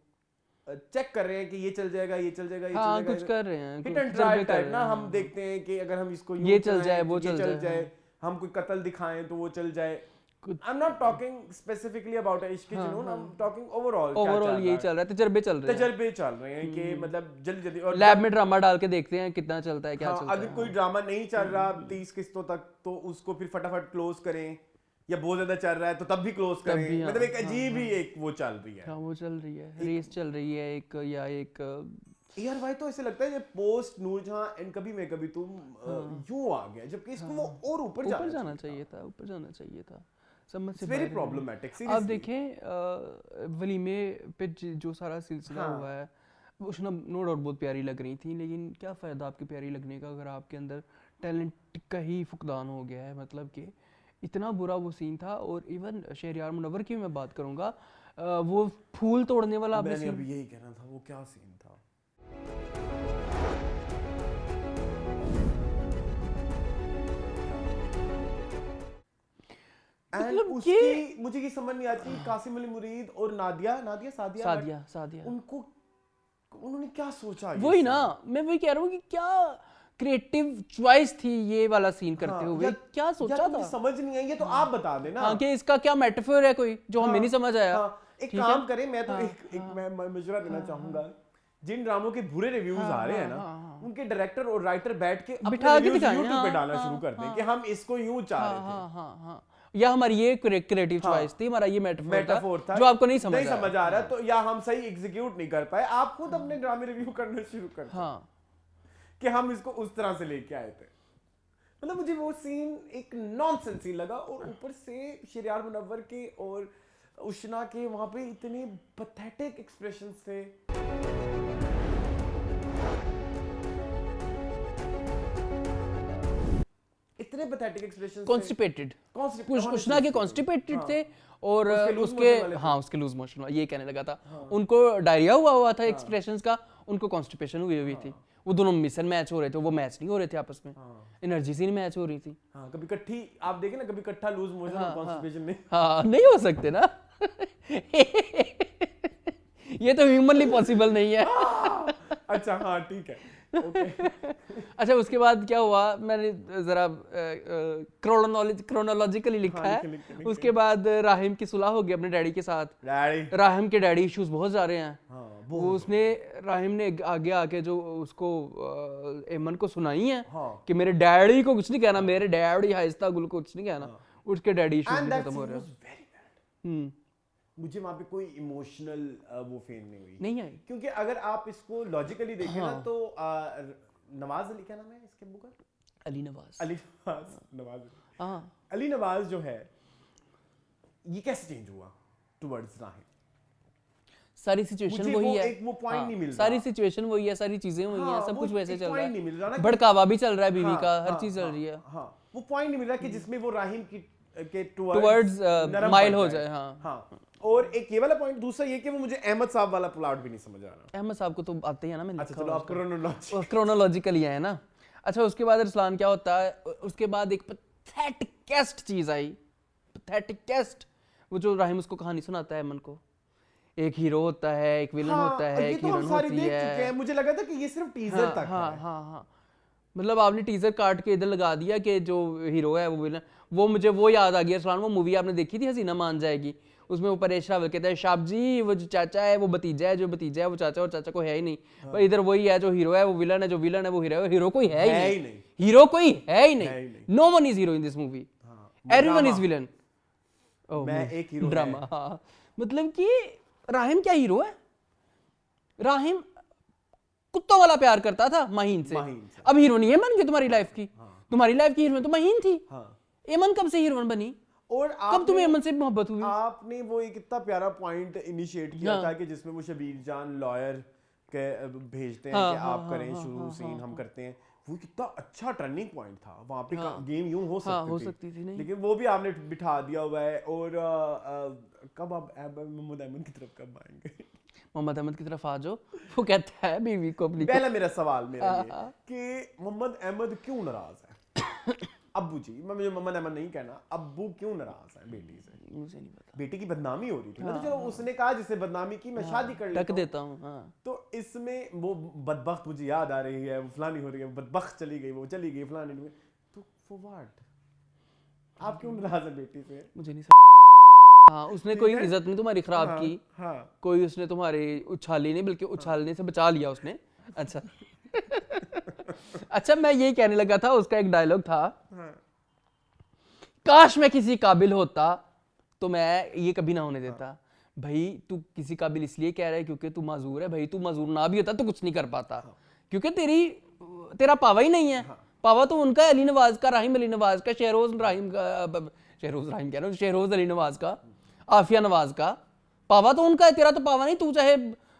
चेक कर रहे हैं कि ये चल जाएगा, ये चल जाएगा, ये हाँ, चल जाएगा, कुछ कर रहे हैं, हिट एंड ट्रायल टाइप ना। हम देखते हैं कि अगर हम इसको ये चल जाए, वो चल जाए, हम कोई कत्ल दिखाएं तो वो चल जाए। I am not talking specifically about इश्क जुनून, आई एम टॉकिंग ओवरऑल यही चल रहा है, तजर्बे चल रहे हैं कि मतलब जल्दी और लैब में ड्रामा डाल के देखते हैं कितना चलता है, क्या चलता है। अगर कोई ड्रामा नहीं चल रहा 30 किस्तों तक तो उसको फिर फटाफट क्लोज करें, या बहुत ज्यादा चल रहा है तो तब भी क्लोज करें, मतलब एक अजीब ही एक वो चल रही है। हाँ वो चल रही है, रेस चल रही है एक, या एक यार भाई तो ऐसे लगता है जब पोस्ट नूरजहां एंड कभी मैं कभी तुम यूं आ गया, जबकि इसको वो और ऊपर जाना चाहिए था। समझ से वेरी बाहर है। प्रॉब्लमेटिक आप सीरियसली। देखें वलीमे पे जो सारा सिलसिला हाँ। हुआ है उष्णा नो डाउट बहुत प्यारी लग रही थी, लेकिन क्या फ़ायदा आपकी प्यारी लगने का अगर आपके अंदर टैलेंट का ही फुकदान हो गया है। मतलब कि इतना बुरा वो सीन था। और इवन शहरयार मुनव्वर की मैं बात करूँगा, वो फूल तोड़ने वाला आपने मैंने सीन, अभी यही कहना था, वो क्या सीन था। मतलब उसकी मुझे ये समझ नहीं आती, कासिम अली मुरीद और नादिया सादिया सादिया उनको उन्होंने क्या सोचा। ये वही सीन? ना, मैं वही कह रहा हूँ कि क्या क्रिएटिव चॉइस थी ये वाला सीन करते हाँ, हुए, या- क्या या सोचा तो था। मुझे समझ नहीं आई, ये तो आप बता देना। हाँ कि इसका क्या मेटाफोर है कोई जो हमें नहीं समझ आया। हाँ, एक ठीक काम है? करें, मैं तो एक मैं मशवरा देना चाहूंगा, जिन ड्रामों के बुरे रिव्यूज आ रहे हैं ना, उनके डायरेक्टर और राइटर बैठ के अपने बिठा के रिव्यूज दिखाएं, YouTube पे हाँ, डालना शुरू कर दें कि हम इसको यूं चाह रहे थे। हाँ या हमारी ये क्रिएटिव चॉइस थी, हमारा ये मेटाफोर था जो आपको नहीं समझ आ रहा, तो या हम सही एग्जीक्यूट नहीं कर पाए, आप खुद अपने ड्रामे रिव्यू करना शुरू कर दें हाँ कि हम इसको उस तरह से लेके आए थे। मतलब मुझे वो सीन एक नॉनसेंस सीन लगा, और ऊपर से शहरयार मुनव्वर के और उष्णा के वहां पे इतने पैथेटिक एक्सप्रेशंस थे। इतने पैथेटिक एक्सप्रेशंस कॉन्स्टिपेटेड, उष्णा के कॉन्स्टिपेटेड थे और उसके lose उसके motion वाले थे। हाँ उसके लूज मोशन, ये कहने लगा था। उनको डायरिया हुआ था एक्सप्रेशंस का, उनको कॉन्स्टिपेशन हुई थी। वो दोनों मिसन मैच हो रहे थे, वो मैच नहीं हो रहे थे आपस में, एनर्जी से नहीं मैच हो रही थी। हाँ, कभी इकट्ठी आप देखें ना, कभी इकट्ठा लूज मोशन और कॉन्स्टिपेशन नहीं। हाँ नहीं हो सकते ना ये तो ह्यूमनली पॉसिबल नहीं है। अच्छा हाँ ठीक है, ओके। अच्छा उसके बाद क्या हुआ, मैंने जरा क्रोनोलॉजिकली लिखा हाँ, है। लिख। उसके बाद राहिम की सुलह हो गई अपने डैडी के साथ। डैडी राहिम के डैडी इश्यूज बहुत जा रहे हैं। हाँ, वो उसने राहिम ने आगे आके जो उसको एमन को सुनाई है हाँ। कि मेरे डैडी को कुछ नहीं कहना, मेरे डैडी हाइस्ता गुल को कुछ नहीं कहना, उसके डैडी इश्यूज एंड भी दैट खत्म हो सीन रहे वाज हैं। Very bad. मुझे वहां पे कोई इमोशनल वो फील नहीं हुई, नहीं आई। क्योंकि अगर आप इसको लॉजिकली देखें ना, तो नवाज अली, क्या नाम है इसके अब्बू का? अली नवाज। नवाज हाँ अली नवाज जो है, ये कैसे चेंज हुआ टुवर्ड्स राहिम? सारी सिचुएशन मुझे वही वो है। एक वो point हाँ, नहीं मिल रहा। सारी सिचुएशन वही है, सारी चीजें वही हैं, हाँ, सब वो कुछ वैसे एक चल रहा point नहीं मिल रहा ना है, कि- भड़कावा भी चल रहा है बीवी हाँ, का, हर हाँ, चीज चल हाँ, रही है। हाँ, वो पॉइंट नहीं मिल रहा कि जिसमें वो राहिम की के Towards, नरम माइल पड़ हो जाए, हाँ। हाँ। और एक ये वाला पॉइंट, दूसरा ये कि वो मुझे अहमद साहब वाला प्लॉट भी नहीं समझ आ रहा। अहमद साहब को तो आते हैं ना, मैंने अच्छा चलो, आप क्रोनोलॉजिकली है ना। अच्छा उसके बाद अरसलान क्या होता है, उसके बाद एक पैथेटिकेस्ट चीज आई, पैथेटिकेस्ट, वो जो राहिम उसको कहानी सुनाता है अमन को। एक हीरो होता है, एक विलन होता है, एक हीरोइन होती है। मुझे लगा था कि ये सिर्फ टीजर तक है। हाँ मतलब आपने टीजर काट के इधर लगा दिया कि जो हीरो है वो विलन। वो मुझे वो याद आ गया अरसलान, वो मूवी आपने देखी थी हसीना मान जाएगी, उसमें वो परेश रावल कहता है शाब जी वो जो चाचा है वो भतीजा है, जो भतीजा है वो चाचा, और चाचा को है ही नहीं। पर इधर वही है, जो हीरो है वो विलन है, जो विलन है वो हीरो है। हीरो कोई है ही नहीं, हीरो कोई है ही नहीं। No one is hero in this movie, everyone is villain. मैं एक हीरो ड्रामा। हाँ मतलब कि राहिम क्या हीरो है? राहिम कुत्तों वाला प्यार करता था माहीन से। अब हीरो नहीं है मन की तुम्हारी लाइफ की। तुम्हारी लाइफ की हीरोइन तो माहीन थी। एमन कब से हीरोइन बनी? और कब तुम्हें एमन से मोहब्बत हुई? आपने वो एक कितना प्यारा पॉइंट इनिशिएट किया था कि जिसमें वो शबीर जान लॉयर के भेजते हैं कि आप करें शुरू सीन, हम करते हैं। वो कितना अच्छा टर्निंग पॉइंट था वहां पे। गेम यूं हो सकती थी नहीं, लेकिन वो भी आपने बिठा दिया हुआ है। और कब आप मोहम्मद अहमद की तरफ कब आएंगे? मोहम्मद अहमद की तरफ आ जाओ। वो कहता है बीवी को अपनी। पहला मेरा सवाल मेरा ये कि मोहम्मद अहमद क्यों नाराज है? अब्बू जी, मैं मुझे मोहम्मद अहमद नहीं कहना, अब्बू क्यों नाराज है बेटी से? मुझे नहीं पता। बेटी की बदनामी हो रही थी ना, तो चलो उसने कहा जिससे बदनामी की मैं शादी कर लेता हूं। देता हूं। हाँ। तो इसमें वो बदबख्त मुझे याद आ रही है, वो फलानी हो रही है, बदबख्त चली गई, वो चली गई फलानी। तो फॉर व्हाट? आप क्यों नाराज है बेटी से? मुझे नहीं हाँ, उसने कोई इज्जत नहीं तुम्हारी खराब की। कोई उसने तुम्हारी उछाली नहीं, बल्कि उछालने से बचा लिया उसने। अच्छा अच्छा मैं यही कहने लगा था, उसका एक डायलॉग था, काश मैं किसी काबिल होता तो मैं ये कभी ना होने देता। भाई तू किसी काबिल इसलिए कह रहा है क्योंकि तू माजूर है। भाई तू माजूर ना भी होता तो कुछ नहीं कर पाता, क्योंकि तेरा पावा ही नहीं है। पावा तो उनका अली नवाज का, राहिम अली नवाज का, शहरोज राहिम का, शहरोज राहिम कह रहा हूँ, शहरोज अली नवाज का, आफिया नवाज का। पावा तो उनका है, तेरा तो पावा नहीं। तू चाहे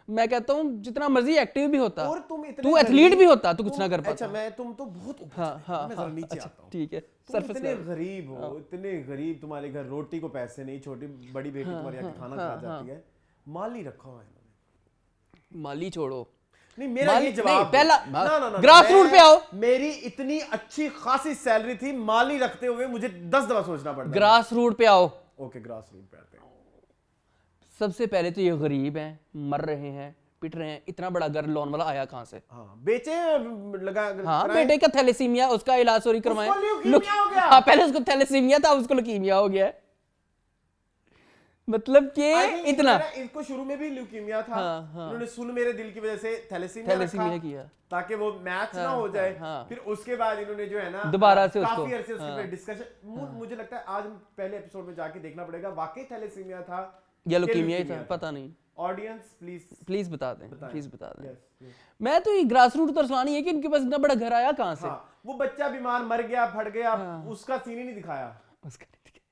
मैं कहता हूँ जितना मर्जी एक्टिव भी होता, और तुम इतने तू एथलीट भी होता, तू कुछ ना कर पाता। अच्छा मैं तुम तो बहुत ऊपर हाँ, चले गए, हाँ, मैं जरा हाँ, नीचे अच्छा, आता हूँ। ठीक है। तुम सरफेस इतने लेवल। गरीब हो, इतने गरीब, तुम्हारे घर रोटी को पैसे नहीं, छोटी बड़ी बेटी तुम्हारी आके खाना खा जाती है, माली रखा हुआ है इन्होंने। माली छोड़ो, नहीं मेरा माली- ये जवाब नहीं, पहला- दो। ना ग्रास रूट पे आओ। मेरी इतनी अच्छी खासी सैलरी थी, माली रखते हुए मुझे 10 दफा सोचना पड़ता। ग्रास रूट पे आओ। ओके ग्रास रूट पे आते हैं। सबसे पहले तो ये गरीब हैं, मर रहे हैं, पिट रहे हैं। इतना बड़ा घर लोन वाला आया कहाँ से? हाँ बेचे लगा हाँ, कराएं। बेटे का थैलेसीमिया, उसका इलाज सॉरी करवाएं। उसको ल्यूकीमिया हो गया। हाँ, पहले उसको थैलेसीमिया था, उसको लुकीमिया हो गया है। मतलब कि I think इतना इनको शुरू में भी ल्यूकीमिया था। हाँ, हाँ। उन्होंने सुन मेरे दिल की वजह से थैलेसीमिया थैलेसीमिया किया, ताकि वो मैच ना हाँ, हो जाए। हाँ। फिर उसके बाद इन्होंने जो है ना दोबारा से काफी उसको, अरसे उसके हाँ। पे डिस्कशन, मुझे लगता है आज पहले एपिसोड में जाके देखना पड़ेगा वाकई थैलेसीमिया था या कि लुकीमिया ही था, ल्यूकीमिया पता नहीं। ऑडियंस प्लीज बता दें, प्लीज बता दें। यस मैं तो ये ग्रास रूट तो सलानी है कि इनके पास इतना बड़ा घर आया कहाँ से? हाँ, वो बच्चा बीमार मर गया, फट गया, उसका सीन ही नहीं दिखाया। उसका नहीं दिखा।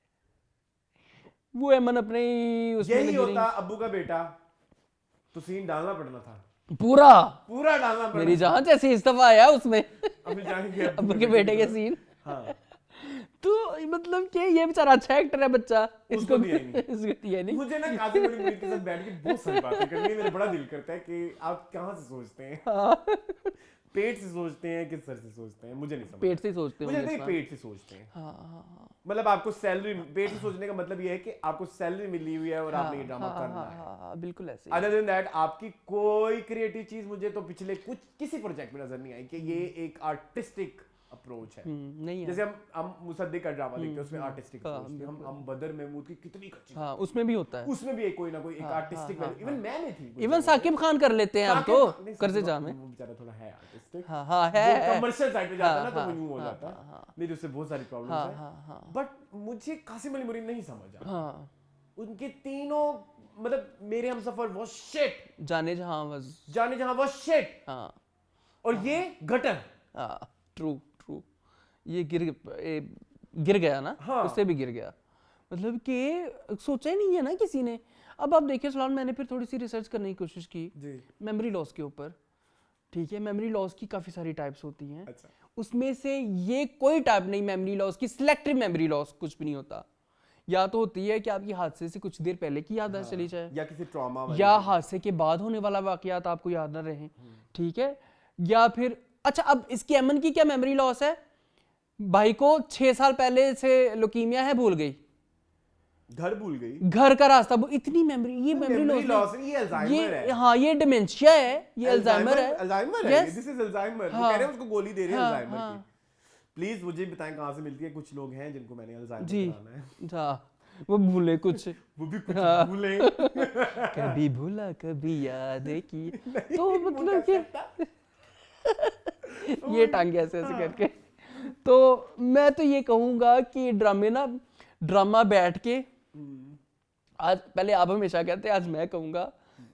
वो एमन अपने ही उसमें यही लगी होता रही। अब्बू का बेटा तो सीन डालना पड़ना था, पूरा पूरा डालना पड़ना। मेरी जान जैसे इस्तीफा आया उसमें अभी जाएंगे अब्बू के बेटे के सीन। हाँ तो मतलब कि ये बेचारा अच्छा एक्टर है बच्चा, उसको दिया ही नहीं। इसको दिया नहीं। मुझे ना काफी बड़ी मुरीद के साथ बैठ के बहुत सारी बातें करनी है। मेरा बड़ा दिल करता है कि आप कहाँ से सोचते हैं, पेट से सोचते हैं कि सर से सोचते हैं, मुझे नहीं समझ। पेट से सोचते मुझे होंगे लगता है इस पेट से सोचते हैं। हाँ, मतलब आपको सैलरी, पेट से सोचने का मतलब ये है कि आपको सैलरी मिली हुई है और आपने ये ड्रामा करना है। हाँ, बिल्कुल ऐसे ही। अदर देन दैट आपकी कोई क्रिएटिव चीज मुझे तो पिछले कुछ किसी प्रोजेक्ट में नजर नहीं आई कि ये एक आर्टिस्टिक अप्रोच है। नहीं है। जैसे हम मुसद्दिक का ड्रामा देखते हैं, उसमें आर्टिस्टिक अप्रोच थी। हम बदर महमूद की कितनी अच्छी, हाँ, उसमें भी होता है। उसमें भी एक कोई ना कोई एक आर्टिस्टिक वैल्यू, इवन मैंने थी। इवन साकिब खान कर लेते हैं अब तो नहीं, कर्जे साकिब- जा में। वो बेचारा थोड़ा है आर्टिस्टिक। हाँ, हाँ, है। कमर्शियल साइड पे जाता है ना तो हाँ, वो यूं हो हाँ, जाता है। हाँ, मेरी उससे बहुत सारी हाँ, प्रॉब्लम्स हाँ, है। हाँ, बट मुझे कासिम अली मुरीद नहीं समझा। हाँ। उनके तीनों मतलब मेरे हमसफर वो शिट, जाने जहाँ वज, जाने जहां वो शिट, हाँ, और ये गटर। हाँ, ट्रू। ये गिर गया ना, हाँ। उससे भी गिर गया। मतलब कि सोचा ही नहीं है ना किसी ने। अब आप देखिए सलाल, मैंने फिर थोड़ी सी रिसर्च करने की कोशिश की जी मेमोरी लॉस के ऊपर। ठीक है, मेमोरी लॉस की काफ़ी सारी टाइप्स होती हैं। अच्छा। उसमें से ये कोई टाइप नहीं मेमोरी लॉस की, सिलेक्टिव मेमोरी लॉस कुछ भी नहीं होता। या तो होती है कि आपकी हादसे से कुछ देर पहले की याद चली जाए, या किसी ट्रॉमा या हादसे के बाद होने वाला वाकयात आपको याद ना रहे। ठीक है, या फिर अच्छा, अब इसकी एमन की क्या मेमोरी लॉस है? भाई को 6 साल पहले से लुकीमिया है, भूल गई, घर भूल गई, घर का रास्ता इतनी मेमोरी, ये मेमोरी लॉस लॉस, ये अल्जाइमर है। हाँ, ये डिमेंशिया है, ये अल्जाइमर है। अल्जाइमर है, Yes. This is Alzheimer. वो हाँ। कह रहे हैं उसको गोली दे रहे हैं हाँ, अल्जाइमर हाँ। की। प्लीज मुझे बताएं कहां से मिलती है। कुछ लोग हैं जिनको मैंने अल्जाइमर जी कराना है, हाँ, वो भूले कुछ, वो भी कुछ भूले। कभी भूला कभी याद की, तो मतलब कि ये टांगे ऐसे ऐसे करके। तो मैं तो ये कहूंगा कि ड्रामा बैठ के, आज पहले आप हमेशा कहते हैं, आज मैं कहूंगा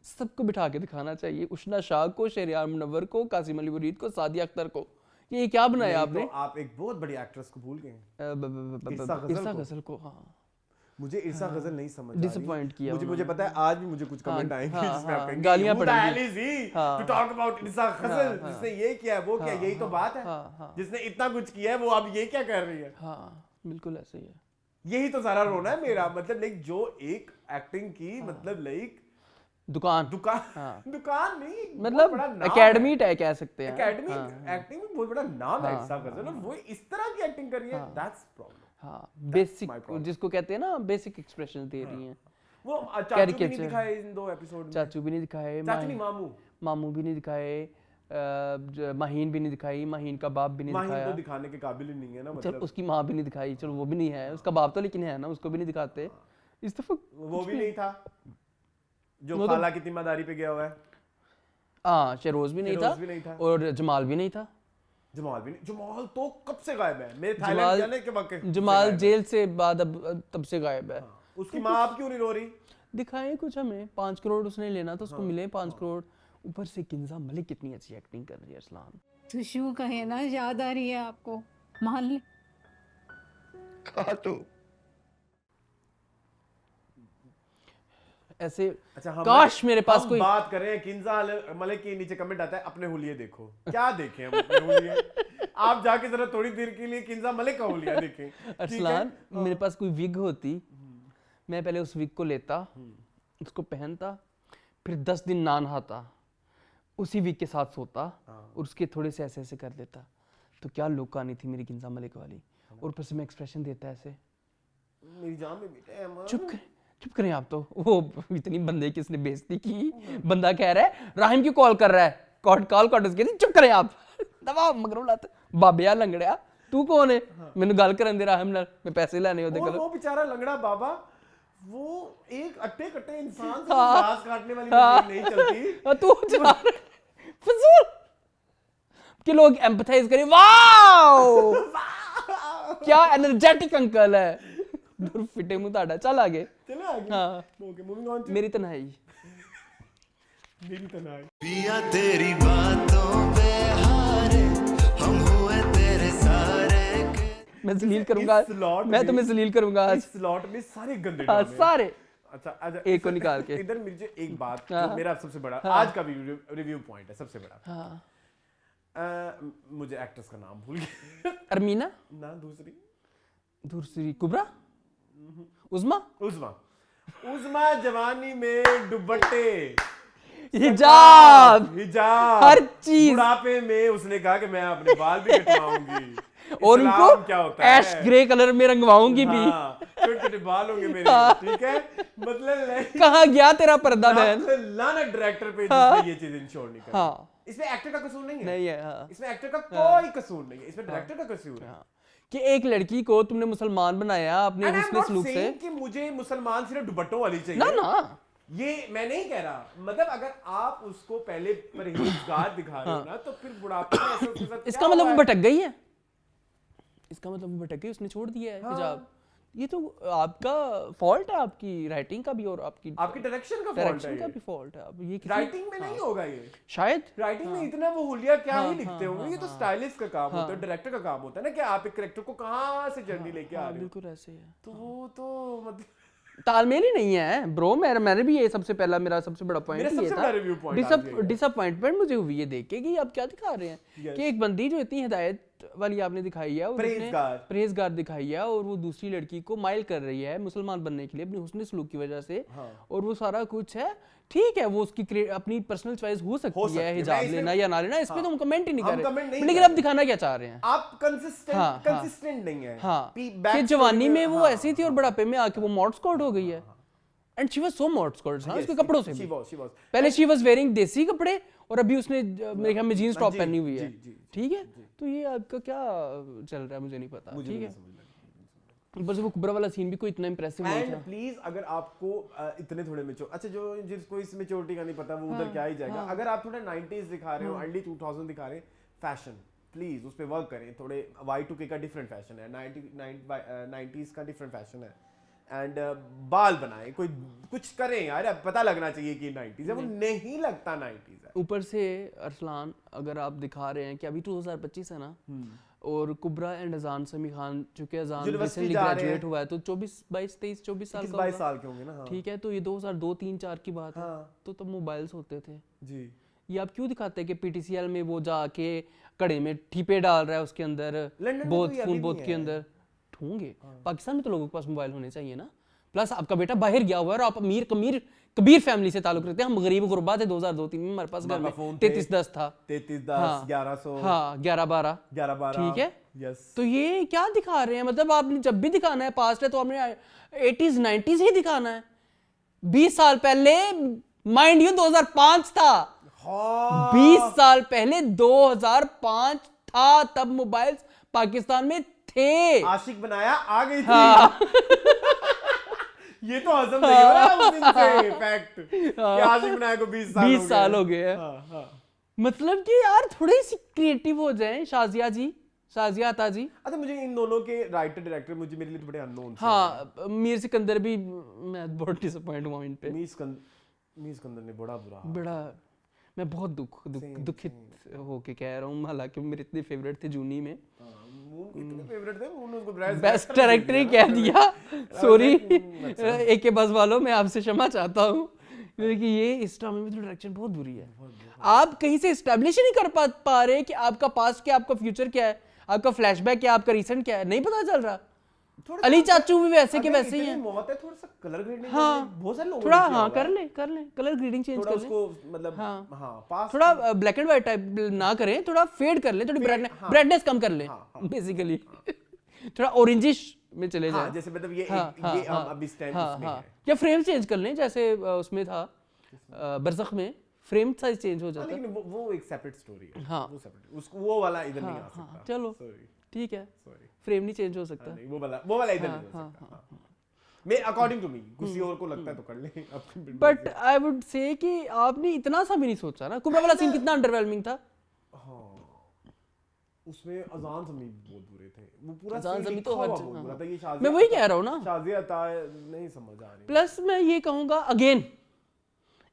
सबको बिठा के दिखाना चाहिए। उशना शाह को, शहरयार मुनव्वर को, कासिम अली मुरीद को, सादिया अख्तर को। ये क्या बनाया आपने? तो आप एक बहुत बड़ी एक्ट्रेस को भूल गए, इरसा इरसा गजल को। हाँ, मुझे इरसा गजल नहीं समझ आ रही। Disappoint किया मुझे पता है आज भी मुझे कुछ कमेंट आएंगे हाँ, जिसमें आप कहेंगे गालियां "Who the पड़ेंगी। hell is he हाँ, to talk about इरसा गजल, हाँ, जिसने ये किया है वो किया, यही तो बात है। हाँ, जिसने इतना कुछ किया है वो अब ये क्या कर रही है। हाँ, बिल्कुल ऐसे ही है। यही तो सारा रोना है मेरा। मतलब लाइक जो एक एक्टिंग की, मतलब लाइक दुकान दुकान नहीं, मतलब एकेडमी कह सकते हैं। एकेडमी एक्टिंग में बहुत बड़ा नाम है इरसा गजल, और वो इस तरह की एक्टिंग कर रही है, दैट्स प्रॉब्लम। हाँ, बेसिक, जिसको कहते हैं ना, बेसिक एक्सप्रेशन दे रही हैं। वो चाचू भी नहीं दिखाए इन 2 एपिसोड में। चाचू भी नहीं दिखाए, चाचू नहीं, मामू भी नहीं दिखाए, माहीन भी नहीं दिखाई, माहीन का बाप भी नहीं माहीन दिखाया। तो दिखाने के काबिल ही नहीं है ना। चल, मतलब उसकी माँ भी नहीं दिखाई, चलो वो भी नहीं है, उसका बाप तो लेकिन है ना, उसको भी नहीं दिखाते। इस दफा वो भी नहीं था जो खाला की जिम्मेदारी पे गया हुआ है। हाँ, शहरोज भी नहीं था, और जमाल भी नहीं था। जमाल तो कब से गायब है, मेरे थाईलैंड जाने के वक्त। जमाल जेल से बाद अब तब से गायब है। उसकी माँ आप क्यों नहीं रो रही? दिखाए कुछ हमें, 5 करोड़ उसने लेना था, उसको मिले 5 करोड़। ऊपर से किंजा मलिक कितनी अच्छी एक्टिंग कर रही है अरसलान। तो शू कहे ना, याद आ रही है आपको, मान ले। कहा तो ऐसे अच्छा काश मेरे पास कोई बात कर रहे हैं किंजा मलिक के नीचे कमेंट आता है अपने हुलिये देखो, क्या देखें हम अपने हुलिये? आप जाके जरा थोड़ी देर के लिए किंजा मलिक का हुलिया देखें। अरसलान मेरे पास कोई विग होती, मैं पहले उस विग को लेता, उसको पहनता, फिर 10 दिन ना नहाता, उसी विग के साथ सोता और उसके थोड़े से ऐसे ऐसे कर देता, तो क्या लुक आनी थी मेरी किंजा मलिक वाली। और ऊपर से मैं एक्सप्रेशन देता ऐसे, मेरी जान में बेटा है। चुप करें आप तो। वो इतनी बंदे की इसने बेइज्जती की, बंदा कह रहा है राहिम क्यों कॉल कर रहा है, कॉल उसके चुप करें आप। दबा मगरों लाते बाबिया लंगड़िया, तू कौन है मैंने गल करन दे राहिम नाल, मैं पैसे लेने होते वो बेचारा लंगड़ा बाबा, वो एक अट्टे कट्टे इंसान से घास काटने वाली मशीन नहीं चलती। तू चला फजूल कि लोग एम्पथाइज करें, वाओ क्या एनर्जेटिक अंकल है। दूर फिटे मुंह ताड़ा, चल आगे। चले आगे। हाँ ओके मूविंग ऑन। मेरी तन्हाई, मेरी तन्हाई। पिया तेरी बातों पे हारे हम हुए तेरे सारे के। मैं जलील करूंगा, मैं तुम्हें जलील करूंगा आज। इस स्लॉट में सारे गंदे हाँ, नाम हैं। सारे। अच्छा एक को निकाल के इधर मुझे एक बात जो मेरा सबसे बड़ा आज का रिव्यू पॉइंट है, सबसे बड़ा। हाँ मुझे एक्ट्रेस का नाम भूल गया। अरमीना ना दूसरी कुबरा, उज़मा जवानी में दुपट्टे, हिजाब, हर चीज। बुढ़ापे में उसने कहा कि मैं अपने बाल भी कटवाऊंगी और इस्लाम उनको क्या होता है, ऐश ग्रे कलर में रंगवाऊंगी भी। छोटे-छोटे बाल होंगे मेरे, ठीक है। मतलब कहाँ गया तेरा पर्दा बहन। लाना डायरेक्टर पे जिसने ये चीज इंश्योर नहीं करी। हाँ इसमें एक्टर का कसूर नहीं है, नहीं है। हाँ इसमें एक्टर का कोई कसूर नहीं है, इसमें डायरेक्टर का कसूर है। कि एक लड़की को तुमने मुसलमान बनाया अपने And I'm हुस्न not सलूक से। saying कि मुझे मुसलमान सिर्फ दुपट्टों वाली चाहिए, ना ये मैं नहीं कह रहा। मतलब अगर आप उसको पहले परहेजगार दिखा रहे हो ना, तो फिर बुढ़ापे में ऐसे उसके साथ इसका मतलब वो भटक गई है, इसका मतलब वो भटक गई, उसने छोड़ दिया है हिजाब। ये तो आपका फॉल्ट है, आपकी राइटिंग का भी और आपकी डायरेक्शन का डायरेक्शन का भी फॉल्ट है। अब ये राइटिंग में नहीं होगा ये, शायद राइटिंग में इतना वो हुलिया क्या ही लिखते होंगे। ये तो स्टाइलिस्ट का काम होता है, डायरेक्टर का काम होता है ना, कि आप एक कैरेक्टर को कहां से जर्नी लेके आ रहे हो। बिल्कुल ऐसे ही है। तो वो तो मतलब तालमेल ही नहीं है ब्रो। मैंने भी ये सबसे पहला मेरा सबसे बड़ा पॉइंट मेरा ये सबसे था, बड़ा रिव्यू पॉइंट डिसअपॉइंटमेंट मुझे हुई ये देख के कि आप क्या दिखा रहे हैं कि एक बंदी जो इतनी हिदायत वाली आपने दिखाई है और परहेजगार दिखाई है, और वो दूसरी लड़की को माइल कर रही है मुसलमान बनने के लिए अपने हुस्न सलूक की वजह से। और वो सारा कुछ है, ठीक है, वो उसकी अपनी पर्सनल चॉइस हो सकती है हिजाब लेना या ना लेना, इस पे तो हम कमेंट ही नहीं कर रहे, लेकिन आप दिखाना क्या चाह रहे हैं? आप कंसिस्टेंट नहीं है। हाँ कि जवानी में वो ऐसी थी और बुढ़ापे में आके वो मॉड स्कॉट हो गई है। And she was so mod scot, हाँ, उसके कपड़ों से भी। पहले शी वाज वेयरिंग देसी कपड़े और अभी उसने मेरे ख्याल में जीन्स टॉप पहनी हुई है, ठीक है। तो ये आपका क्या चल रहा है मुझे नहीं पता, ठीक है। ऊपर से वो कुबरा वाला सीन भी कोई इतना इंप्रेसिव नहीं था। प्लीज अगर आपको इतने थोड़े मेच्योर, अच्छा जो जिसको इस मेच्योरिटी का नहीं पता वो उधर क्या ही जाएगा। अगर आप थोड़ा 90s दिखा रहे हो, अर्ली 2000 दिखा रहे हैं, फैशन प्लीज उस पे वर्क करें थोड़े। Y2K का डिफरेंट फैशन है, 90s का डिफरेंट फैशन है। एंड बाल बनाए, कोई कुछ करें यार, पता लगना चाहिए कि 90s है, वो नहीं लगता 90s है। ऊपर से अरसलान अगर आप दिखा रहे हैं कि अभी 2025 है ना, और कुबरा एंड अजान समी खान, चूंकि अजान रिसेंटली ग्रेजुएट हुआ है तो 24 साल के होंगे ना, ठीक है। तो ये 2002, 3, 4 की बात है, तो तब मोबाइल्स होते थे जी। ये आप क्यों दिखाते हैं कि पीटीसीएल में वो जाके कड़े में ठीपे डाल रहा है उसके अंदर, बोत के अंदर होंगे। पाकिस्तान में तो लोगों के पास मोबाइल होने चाहिए ना। प्लस आपका बेटा बाहर गया हुआ है और आप अमीर कबीर फैमिली से ताल्लुक रखते हैं। हम गरीब गुरबा थे 2002-3 में, हमारे पास घर में 3310 था, 3310 1100, हाँ 1112, ठीक है। यस। तो ये क्या दिखा रहे हैं? मतलब आपने जब भी दिखाना है पास्ट है तो आपने 80s 90s ही दिखाना है। 20 साल पहले माइंड यू 2005 था, 20 साल पहले 2005 था, तब मोबाइल्स पाकिस्तान में थे। आशिक बनाया आ गई थी। ये तो हजम नहीं हो रहा उस दिन से फैक्ट कि आशिक बनाया को 20 साल हो गए हैं। मतलब कि यार थोड़ी सी क्रिएटिव हो जाएं। शाजिया अता जी। अच्छा मुझे इन दोनों के राइटर डायरेक्टर मुझे मेरे लिए तो बड़े अननोन थे। हाँ मीर सिकंदर भी, मैं बहुत डिसअपॉइंट हुआ इन पे। मीर सिकंदर ने बड़ा मैं बहुत दुखित होके कह रहा हूँ, हालांकि मेरे इतने फेवरेट थे जूनी में। बेस्ट डायरेक्टर ही कह दिया, सॉरी AK बस वालों, मैं आपसे क्षमा चाहता हूँ। कि ये इस ड्रामे में तो डायरेक्शन बहुत बुरी है। आप कहीं से एस्टेब्लिश ही नहीं कर पा रहे कि आपका पास्ट क्या, आपका फ्यूचर क्या है, आपका फ्लैशबैक क्या, आपका रिसेंट क्या है, नहीं पता चल रहा। अली चाचू भी वैसे के वैसे ही हैं। मौत है, थोड़ा सा कलर ग्रेडिंग हाँ, बहुत सारे लोगों थोड़ा ने किया हाँ हुआ है। कर ले कलर ग्रेडिंग चेंज थोड़ा कर ले, उसको मतलब हाँ पास थोड़ा ब्लैक एंड व्हाइट टाइप ना करें, थोड़ा फेड कर ले, थोड़ी ब्राइटनेस कम कर ले बेसिकली, थोड़ा ऑरेंजिश में चले हाँ, जाए। जैसे मतलब ये अभी स्टैंड उसमें है। या फ्रेम चेंज कर लें, जैसे उसमें था बरज़ख में फ्रेम साइज चेंज हो हाँ, जाता है। लेकिन वो एक सेपरेट स्टोरी है। हाँ। वो सेपरेट, उसको वो वाला इधर नहीं आ सकता। चलो सॉरी ठीक है, सॉरी फ्रेम नहीं चेंज हो सकता। नहीं, वो वाला इधर नहीं हो सकता। हाँ। मैं अकॉर्डिंग टू मी, किसी और को लगता है तो कर ले अपनी बट आई वुड से कि आपने इतना सा भी नहीं सोचा ना। कुबरा वाला सीन कितना अंडरवेलमिंग था। हाँ, उसमें अजान समी बहुत बुरे थे। वो पूरा अजान scene समी लिखा तो हर हुआ जगह, बहुत बुरा हाँ। था। ये शाज़िया मैं वही अता- कह रहा हूँ ना। शाज़िया अता नहीं समझ आ रही। प्लस मैं ये कहूँगा अगेन,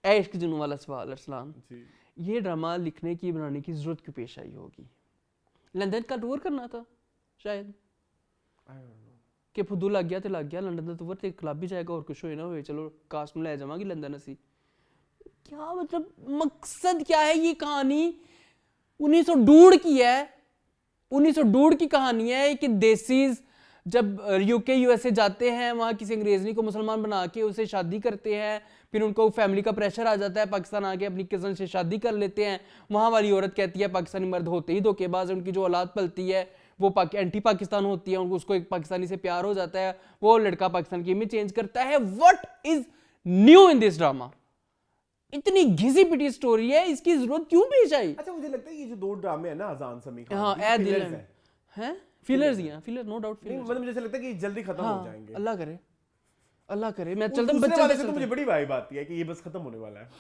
इश्क जुनून वाला सवाल अरसलान, जी ये ड्रामा लिखने की बनाने की जरूरत क्यों पेश आई होगी? लंदन का टूर करना था शायद, I don't know. कि फुदू लग गया तो लग गया, लंदन का टूर ते क्लब भी जाएगा और कुछ होए ना होए, चलो कास्ट में ले जावांगी लंदन असी। क्या मतलब मकसद क्या है? ये कहानी 1902 की है, 1902 की कहानी है कि देसीज जब यूके यूएसए जाते हैं, वहाँ किसी अंग्रेजनी को मुसलमान बना के उसे शादी करते हैं, फिर उनको फैमिली का प्रेशर आ जाता है, पाकिस्तान आके अपनी कज़न से शादी कर लेते हैं। वहाँ वाली औरत कहती है पाकिस्तानी मर्द होते ही धोखेबाज, उनकी जो औलाद पलती है वो एंटी पाकिस्तान होती है, उसको एक पाकिस्तानी से प्यार हो जाता है, वो लड़का पाकिस्तान की इमेज चेंज करता है। What is new in this drama? इतनी घिसी पिटी स्टोरी है, इसकी जरूरत क्यों पेश आई? अच्छा, मुझे लगता है ये जो दो ड्रामे है ना अजान समी खान हाँ, की, ए दिल fillers है फिलर्स ही हैं, फिलर नो डाउट नहीं, फिलर्स। मतलब मुझे लगता है कि जल्दी खत्म हो जाएंगे। अल्लाह करे, अल्लाह करे। मैं दूसरे चलता वाले से तो मुझे बड़ी वाइब आती है कि ये बस खत्म होने वाला है।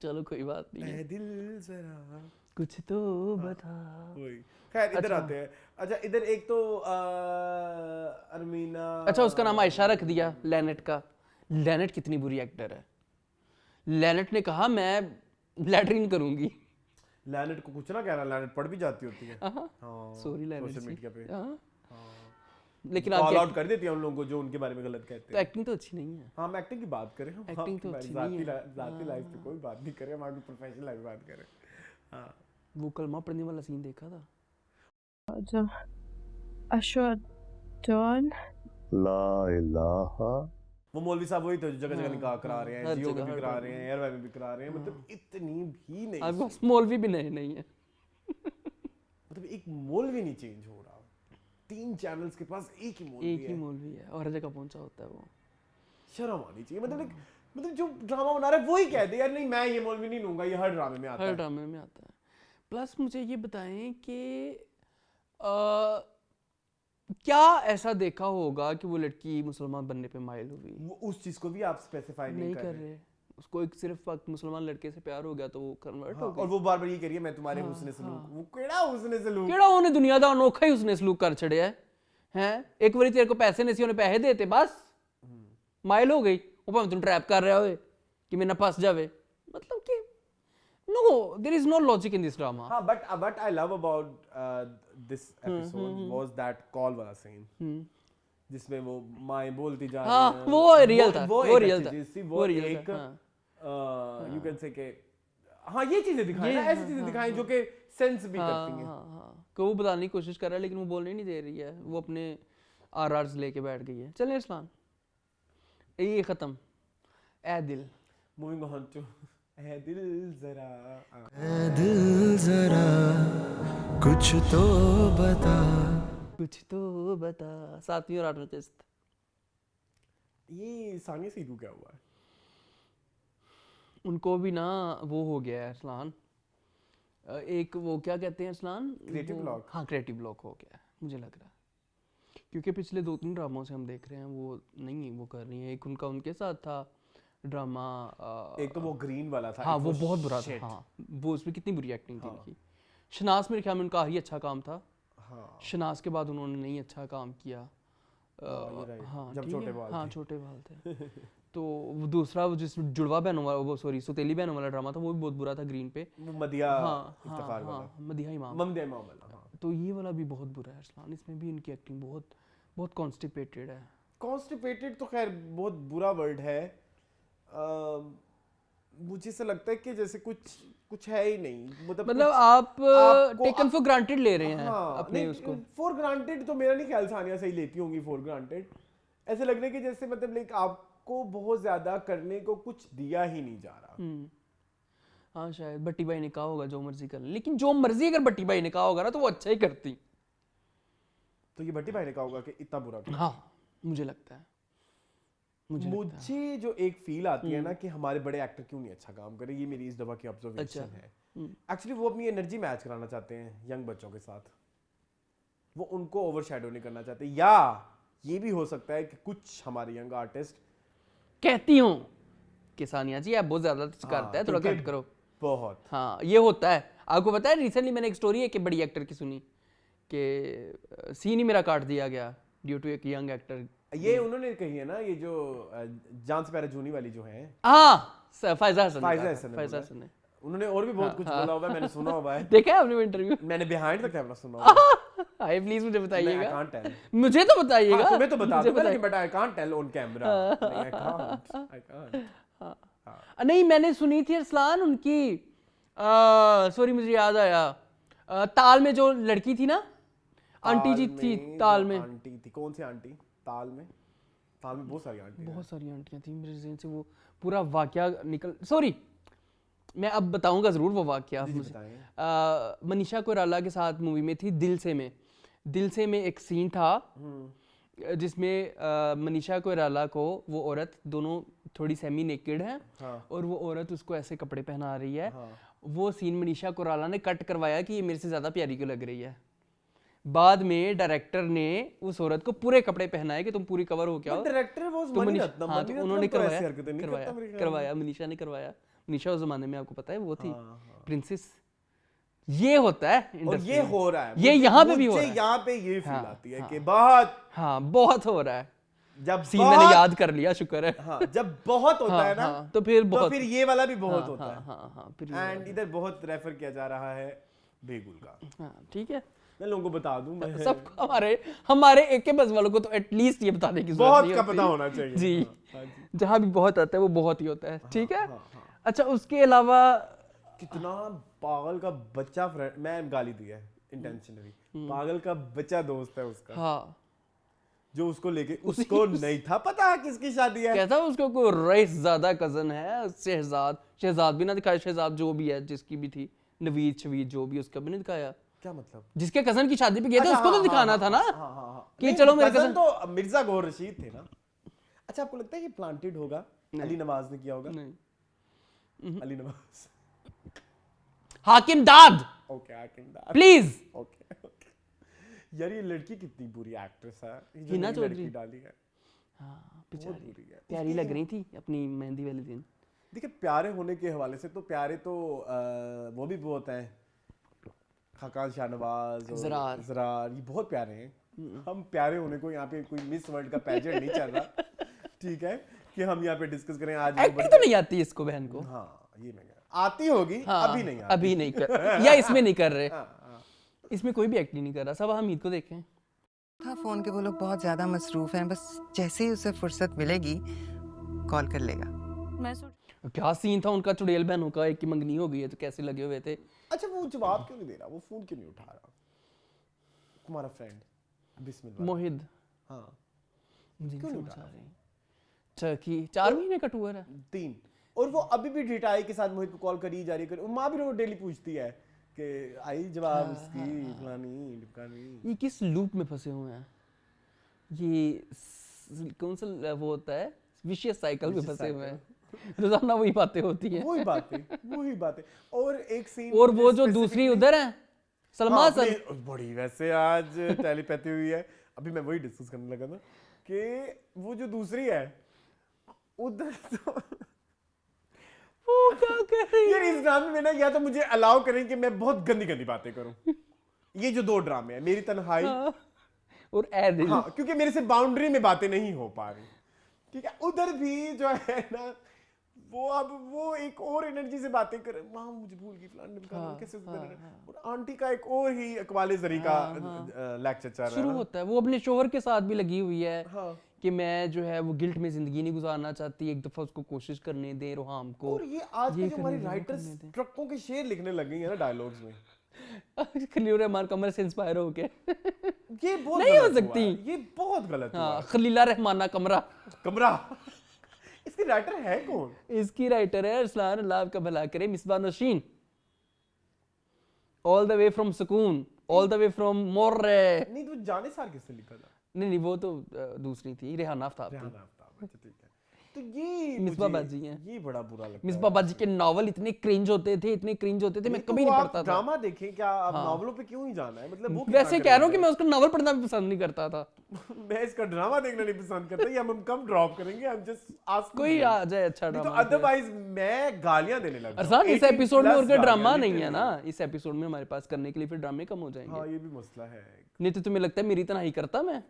चलो कोई बात नहीं है, ए दिल जरा कुछ तो बता। वही। खैर इधर आते हैं। अच्छा, इधर एक तो अरमीना, अच्छा, उसका नाम आयशा रख दिया लैनेट का। लैनेट कितनी बुरी एक्टर है। लैनेट ने कहा मैं लैटरिन करूंगी। लैनेट को कुछ ना कहना, लैनेट पढ़ भी जाती होती है। हाँ, हाँ, सॉरी लैनेट सोशल जी। मीडिया पे हाँ। लेकिन कॉल आपकी आउट कर देती है उन लोगों को जो उनके बारे में गलत कहते तो हैं। एक्टिंग तो अच्छी नहीं है। हाँ, हम एक्टिंग की बात करें, हम Acting तो हमारी अच्छी नहीं है। जाती लाइफ पे कोई बात नहीं करें, हम आपकी प्रोफेशनल लाइफ बात करें। हाँ, वो कलमा पढ़ने वाला सीन देखा था? अशहदुन ला इलाहा वो मौलवी साहब वही थे जो जगह जगह निकाह करा रहे हैं, हर जियो में जगह, भी हर करा जगह। रहे हैं, एयरवे में भी करा रहे हैं। मतलब इतनी भी नहीं, आपके पास मौलवी भी नहीं है। मतलब एक मौलवी नहीं चेंज हो रहा। 3 चैनल्स के पास एक ही मौलवी एक ही है। मौलवी है और हर जगह पहुंचा होता है वो। शर्म आनी चाहिए। मतलब जो ड्रामा बना रहा है वही कह दे यार, नहीं मैं ये मौलवी नहीं लूंगा, ये हर ड्रामे में आता हर है। ड्रामे में आता है। प्लस मुझे ये बताएं कि क्या ऐसा देखा होगा कि वो लड़की मुसलमान बनने पे माइल हुई? वो उस चीज को भी आप स्पेसिफाई नहीं कर रहे। उसको एक सिर्फ मुसलमान लड़के से प्यार हो गया तो वो कन्वर्ट हो हाँ, गई। और वो बार-बार ये कह रही है मैं तुम्हारे हुस्न सलूक, वो केड़ा हुस्न सलूक। केड़ा उन्हें दुनिया दा अनोखा ही उसने सलूक कर छड़िया है। हैं एक बारी तेरे को पैसे नहीं सी उन्हें पैसे देते बस माइल हो गई। वो भाਵੇਂ तू ट्रैप कर रहा होए कि मेरे ना फंस जावे। मतलब कि no, there is no logic in this drama. हाँ, but I love about this episode was that call वाला scene जिसमें वो माएं बोलती जा रही हाँ, हैं। वो रियल था, वो वो एक रियल अच्छी था, चीज़ थी, वो वो रियल एक था, you can say कि हाँ ये चीजें दिखाएं ना, ऐसी चीजें दिखाएं जो कि सेंस भी करती हैं। हाँ, को वो बताने की कोशिश कर रहा है लेकिन वो बोलने नहीं दे रही है। वो अपने आरआर्स लेके बैठ गई है। चलें इस्लाम, ये खत्म। ए दिल, मूविंग ऑन टू ए दिल जरा ऐ दिल जरा कुछ तो बता। कुछ तो बता। 7वीं और 8वीं किस्त। ये सानिया सीधू क्या हुआ है? उनको भी ना वो हो गया है अरसलान, एक वो क्या कहते हैं अरसलान, Creative वो- block? हाँ क्रिएटिव ब्लॉक हो गया है मुझे लग रहा है, क्योंकि पिछले 2-3 ड्रामों से हम देख रहे हैं वो नहीं वो कर रही हैं। एक उनका उनके साथ था ड्रामा, एक तो वो ग्रीन वाला था, हाँ it वो was बहुत बुरा था। shit। हाँ वो उसमें कितनी बुरी एक्टिंग थी उनकी। शनास मेरे ख्याल में उनका ही अच्छा काम था। हाँ, शनास के बाद उन्होंने नहीं अच्छा काम किया। ये right, हाँ जब ठीक छोटे है, बाल हाँ थे। छोटे बाल थे। तो वो दूसरा वो जिस जुड़वा बहनों वाला, वो सॉरी सौतेली बहनों वाला ड्रामा था, वो भी बहुत बुरा था ग्रीन पे। वो मदिया हाँ इफ्तिखार वाला, हाँ मदिहा इमाम। ममदिया इमाम वाला। हाँ, तो ये वाला भी बहुत बुरा है अरसलान। इसमें भी इनकी एक्टिंग बहुत बहुत कॉन्स्टिपेटेड है। कॉन्स्टिपेटेड तो खैर बहुत बुरा वर्ड है। मुझे ऐसा लगता है कि जैसे कुछ है ही नहीं, मतलब आप टेकन फॉर ग्रांटेड ले रहे हैं अपने उसको। फॉर ग्रांटेड तो मेरा नहीं ख्याल सानिया सही लेती होंगी फॉर ग्रांटेड। ऐसे लगने की जैसे मतलब लाइक आपको बहुत ज्यादा करने को कुछ दिया ही नहीं जा रहा। हाँ शायद भट्टी भाई ने कहा होगा जो मर्जी कर ले, लेकिन जो मर्जी अगर भट्टी भाई ने कहा होगा ना तो वो अच्छा ही करती। तो ये भट्टी भाई ने कहा होगा कि इतना बुरा कर। हाँ मुझे लगता है, मुझे जो एक फील आती है ना कि हमारे बड़े एक्टर क्यों नहीं अच्छा काम करे, ये मेरी इस दफा की ऑब्जर्वेशन है। एक्चुअली वो अपनी एनर्जी मैच कराना चाहते हैं यंग बच्चों के साथ, वो उनको ओवरशैडो नहीं करना चाहते। या ये भी हो सकता है कि कुछ हमारे यंग आर्टिस्ट कहती हूँ कि सानिया जी आप बहुत ज्यादा करते हैं, थोड़ा कट करो। बहुत हाँ ये होता है। आपको पता है रिसेंटली मैंने एक स्टोरी है कि बड़ी एक्टर की सुनी कि सीन ही मेरा काट दिया गया ड्यू टू एक यंग एक्टर। ये उन्होंने कही है ना, ये जो जान से प्यारा जूनी वाली जो है, हाँ फायजा हसन ने उन्होंने और भी बहुत कुछ बोला हुआ है, मैंने सुना हुआ है। देखा है आपने इंटरव्यू? मैंने बिहाइंड द कैमरा सुना हुआ है। हाय प्लीज मुझे बताइएगा। I can't tell। मुझे तो बताइएगा। हाँ, तुम्हें तो बता दूंगा लेकिन but I can't tell on camera. I can't. नहीं मैंने सुनी थी अरसलान उनकी, सॉरी मुझे याद आया, ताल में जो लड़की थी ना, आंटी जी थी ताल में। आंटी थी, कौन सी आंटी? ताल में बहुत सारी आंटी, बहुत सारी आंटियां थी मेरे ज़हन से, वो पूरा वाकया निकल, सॉरी मैं अब बताऊंगा जरूर वो वाकया मुझे। मनीषा कोइराला के साथ मूवी में थी दिल से में एक सीन था जिसमें मनीषा कोइराला को वो औरत दोनों थोड़ी सेमी नेकेड है और वो औरत उसको ऐसे कपड़े पहना रही है। वो सीन मनीषा कोइराला ने कट करवाया कि ये मेरे से ज्यादा प्यारी क्यों लग रही है। बाद में डायरेक्टर ने उस औरत को पूरे कपड़े पहनाए कि तुम पूरी कवर हो क्या हो। डायरेक्टर वो तो उन्होंने करवाया, मनीषा ने करवाया। मनीषा उस जमाने में आपको पता है वो थी प्रिंसेस। ये होता है और ये हो रहा है, ये यहाँ पे भी हो रहा है। यहाँ पे ये फील आती है कि बहुत हो रहा है। जब सीन मैंने याद कर लिया, शुक्र है। हाँ, जब बहुत होता है ना तो फिर ये वाला भी बहुत होता है। एंड इधर बहुत रेफर किया जा रहा है बेगुल का। ठीक है मैं लोगों को बता दूं, मैं सबको हमारे एक के बस वालों को तो एटलीस्ट ये बताने की जरूरत नहीं बहुत का पता होना चाहिए जी। जहाँ भी बहुत आता है वो बहुत ही होता है। ठीक है। अच्छा उसके अलावा कितना पागल का बच्चा फ्रेंड, मैं गाली दिया है इंटेंशनली, पागल का बच्चा दोस्त है उसका। हाँ जो उसको लेके उसको नहीं था पता किसकी शादी है। कहता उसको कोई रईस ज्यादा कजन है, शहजाद भी ना दिखाया, शहजाद जो भी है जिसकी भी थी, नवीद शवीद जो भी, उसका भी नहीं दिखाया। क्या मतलब? जिसके कजन की शादी पे गए थे उसको तो दिखाना था ना कि चलो मेरे कजन तो मिर्जा गौहर रशीद थे ना। अच्छा आपको लगता है ये प्लांटेड होगा? अली नवाज ने किया होगा? नहीं। अली नवाज, हाकिम दाद, ओके हाकिम दाद प्लीज। ओके यार ये लड़की कितनी बुरी एक्ट्रेस है, हिना चौधरी डाली है। हाँ बेचारी प्यारी लग रही थी अपनी मेहंदी वाले दिन। देखिए प्यारे होने के हवाले से तो प्यारे तो वो भी बहुत हैं, खाकान शाहनवाज और ज़रार, ये बहुत प्यारे हैं। हम प्यारे होने को यहाँ पे कोई मिस वर्ल्ड का पैजेंट नहीं चल रहा, ठीक है, कि हम यहाँ पे डिस्कस करें। आज एक्टिंग तो नहीं आती इसको बहन को। हाँ ये मैं आती होगी। हाँ, अभी नहीं आती। अभी नहीं कर या इसमें नहीं कर रहे। इसमें कोई भी एक्टिंग नहीं कर रहा, सब हमीद को देखें। हाँ फोन के वो लोग बहुत ज्यादा मसरूफ हैं, बस जैसे ही उसे फुर्सत मिलेगी कॉल कर लेगा। मैं क्या सीन था उनका चुड़ैल बहनों का, एक की मंगनी हो गई है तो कैसे लगे हुए थे। अच्छा वो जवाब क्यों नहीं दे रहा, वो फोन क्यों नहीं उठा रहा तुम्हारा फ्रेंड बिस्मिल्लाह मोहिद? हाँ क्यों नहीं उठा रही? कि 4 महीने का टूर है, 3, और वो अभी भी ढिठाई के साथ मोहित को कॉल करी जा रही है। माँ भी रोज डेली पूछती है कि आई जवाब उसकी फलानी ढिकानी। ये किस लूप में फंसे हुए हैं? ये कौन सा वो होता है, विशियस साइकिल में फंसे हुए हैं। रोजाना वही बातें होती हैं, वही बातें। और एक सीन, और वो जो दूसरी उधर है सलमा सर, बड़ी वैसे आज टेलीपैथी हुई है। अभी मैं वही डिस्कस करने लगा था कि वो जो दूसरी है उधर तो वो क्या कर रही है यार। इस ड्रामे में ना या तो मुझे अलाउ करें कि मैं बहुत गंदी बातें करूं। ये जो 2 ड्रामे हैं, मेरी तन्हाई और ए दिल, हाँ, क्योंकि मेरे से बाउंड्री में बातें नहीं हो पा रही, ठीक है। उधर भी जो है ना वो अब वो एक और एनर्जी से बातें कर, माँ मुझे भूल गई फलाना कैसे और आंटी का एक और ही अकवाले जरी का लेक्चर चल रहा है, शुरू होता है। वो अपने शोहर के साथ भी लगी हुई है। कि मैं जो है वो गिल्ट में ज़िंदगी नहीं गुजारना चाहती, एक दफ़ा उसको कोशिश करने दे रोहाम को। और ये आज के ये जो करने हमारे दे, वो राइटर्स करने दे। ट्रकों के शेर लिखने लग गई है ना डायलॉग्स में, खलील रहमान कमर से इंस्पायर हो के ये बहुत नहीं हो गलत हुआ सकती। है, ये बहुत गलत हुआ हाँ, है। खलीला रहमाना कमरा। कमरा इसके राइटर है कौन? इसकी राइटर है अरसलान, अल्लाह आपका भला करे, Misbah Nasheen. All the way from सुकून, all the way from Murree. नहीं तो जाने सार किसने लिखा था? नहीं वो तो दूसरी थी, रेहाना आफ्ताब रेहाना थी। आफ्ताब, अच्छा ठीक है। तो ये मिसबा मुझे- बाजी हैं। ये बड़ा बुरा लगता है। मिसबा बाजी के नॉवल इतने क्रिंज होते थे, इतने क्रिंज होते थे, मैं तो कभी वो नहीं आप पढ़ता था। ड्रामा देखें क्या, आप नॉवलों पे क्यों ही जाना है? मतलब वो वैसे कह रहा हूँ कि मैं उसका नॉवल पढ़ना भी पसंद नहीं करता था। मैं इसका ड्रामा देखना नहीं पसंद करता, ये हम कब ड्रॉप करेंगे? हम जस्ट आस्क कोई आ जाए अच्छा तो ड्रामा। अदरवाइज मैं गालियां देने लग अरसान, इस 18 एपिसोड में plus और कोई ड्रामा गालियां, नहीं है ना, literally। इस एपिसोड में हमारे पास करने के लिए, फिर ड्रामे कम हो जाएंगे। हाँ ये भी मसला है। नहीं तो तुम्हें लगता है मेरी तनहाई करता मैं?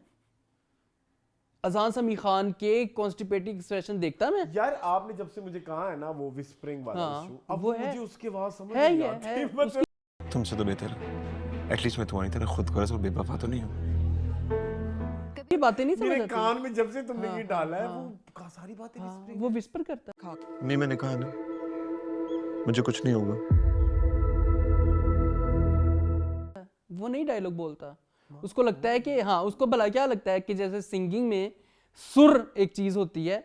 अजान समी खान के कॉन्स्टिपेटिव एक्सप्रेशन देखता मैं? यार आपने जब से मुझे कहा है ना वो विस्परिंग वाला हाँ, इशू, अब वो मुझे है। उसकी आवाज समझ है नहीं ये, आती। है, मतलब तुमसे तो बेहतर एटलीस्ट मैं तुम्हारी तरह खुद गर्ज और बेवफा तो नहीं हूँ। ये बातें नहीं समझ मेरे आती। कान में जब से तुमने हाँ, ये डाला है हाँ, वो सारी बातें हाँ, whispering वो है। विस्पर करता है। नहीं मैंने कहा ना, मुझे कुछ नहीं होगा। वो नहीं डायलॉग बोलता, उसको लगता है कि हाँ, उसको भला क्या लगता है कि जैसे सिंगिंग में सुर एक चीज होती है,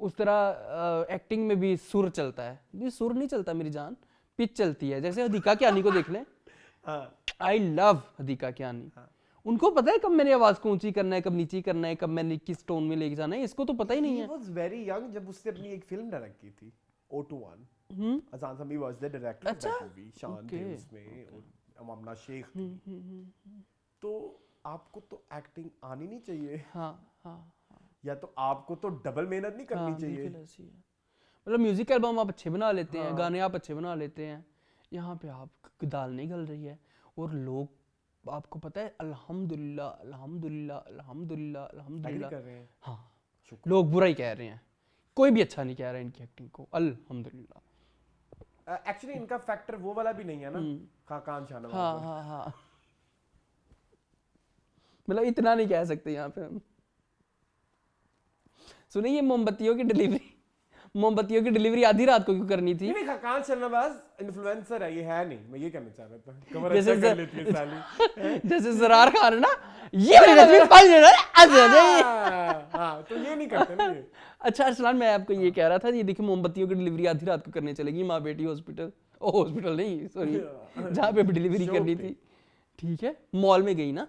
उस तरह एक्टिंग में भी सुर चलता है। ये सुर नहीं चलता मेरी जान, पिच चलती है। जैसे हदीका कियानी को देख लें, हाँ आई लव हदीका कियानी। उनको पता है कब मेरी आवाज को ऊंची करना है, कब नीची करना है, कब मैंने किस टोन में लेके जाना है, इसको तो पता ही नहीं he है। was very young जब उसने अपनी एक फिल्म डायरेक्ट की थी O21। अजान समी was the director of अच्छा? that movie, शान थे Okay, उसमें और अमामना शेख थी। तो आपको तो एक्टिंग आनी नहीं चाहिए, हाँ हाँ या तो आपको तो डबल मेहनत नहीं करनी हाँ, चाहिए। बिल्कुल ऐसी है। मतलब म्यूजिक एल्बम आप अच्छे बना लेते हैं, गाने आप अच्छे बना लेते हैं, यहाँ पे आप दाल नहीं गल रही है। और लोग आपको पता है अल्हम्दुलिल्लाह अल्हम्दुलिल्लाह अल्हम्दुलिल्लाह एग्री अल्हम्दुलिल्लाह, कर रहे हैं। हाँ लोग बुरा ही कह रहे हैं, कोई भी अच्छा नहीं कह रहा है इनकी एक्टिंग को, अल्हम्दुलिल्लाह। एक्चुअली इनका फैक्टर वो वाला भी नहीं है ना, खाकान शाहनवाज हाँ वाला। हाँ हाँ, मतलब इतना नहीं कह सकते यहाँ पे हम। सुनिए, ये मोमबत्तियों की डिलीवरी आधी रात को क्यों करनी थी? नहीं खाकान शाहनवाज इन्फ्लुएंसर है, ये है नहीं, मैं ये कहना चाह रहा था। कमर जैसे अच्छा कर लेती है साली। जैसे जरार खान है ना, ये वाली रस्मी पाल लेना है। हाँ तो ये नहीं करते ना ये। अच्छा अरसलान, मैं आपको ये कह रहा था, ये देखिए मोमबत्तियों की डिलीवरी आधी रात को करने चलेगी माँ बेटी हॉस्पिटल, ओ हॉस्पिटल नहीं सॉरी, जहाँ पे भी डिलीवरी शॉप करनी पे। थी, ठीक है, मॉल में गई ना,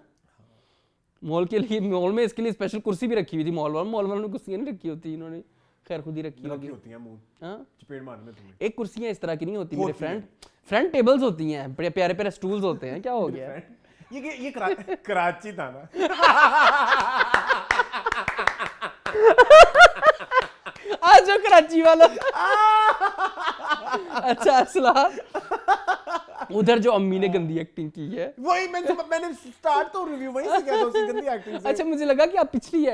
मॉल के लिए, मॉल में इसके लिए स्पेशल कुर्सी भी रखी हुई थी। मॉल वालों ने कुर्सियाँ नहीं रखी होती, इन्होंने खैर खुद ही रखी लगी होगी। होती हैं मुंह हाँ, चपेट मारने में तुम्हें। एक कुर्सियाँ इस तरह की नहीं होती मेरे होती हैं। फ्रेंड टेबल्स होती हैं, बड़े प्यारे प्यारे स्टूल्स होते हैं। क्या हो गया है? ये कराची था ना। आज जो कराची वाला। अच्छा अरसलान, उधर जो अम्मी ने गंदी एक्टिंग की है, वही मैंने स्टार्ट तो रिव्यू वहीं से किया था, उसकी गंदी एक्टिंग से। अच्छा मुझे लगा कि आप पिछली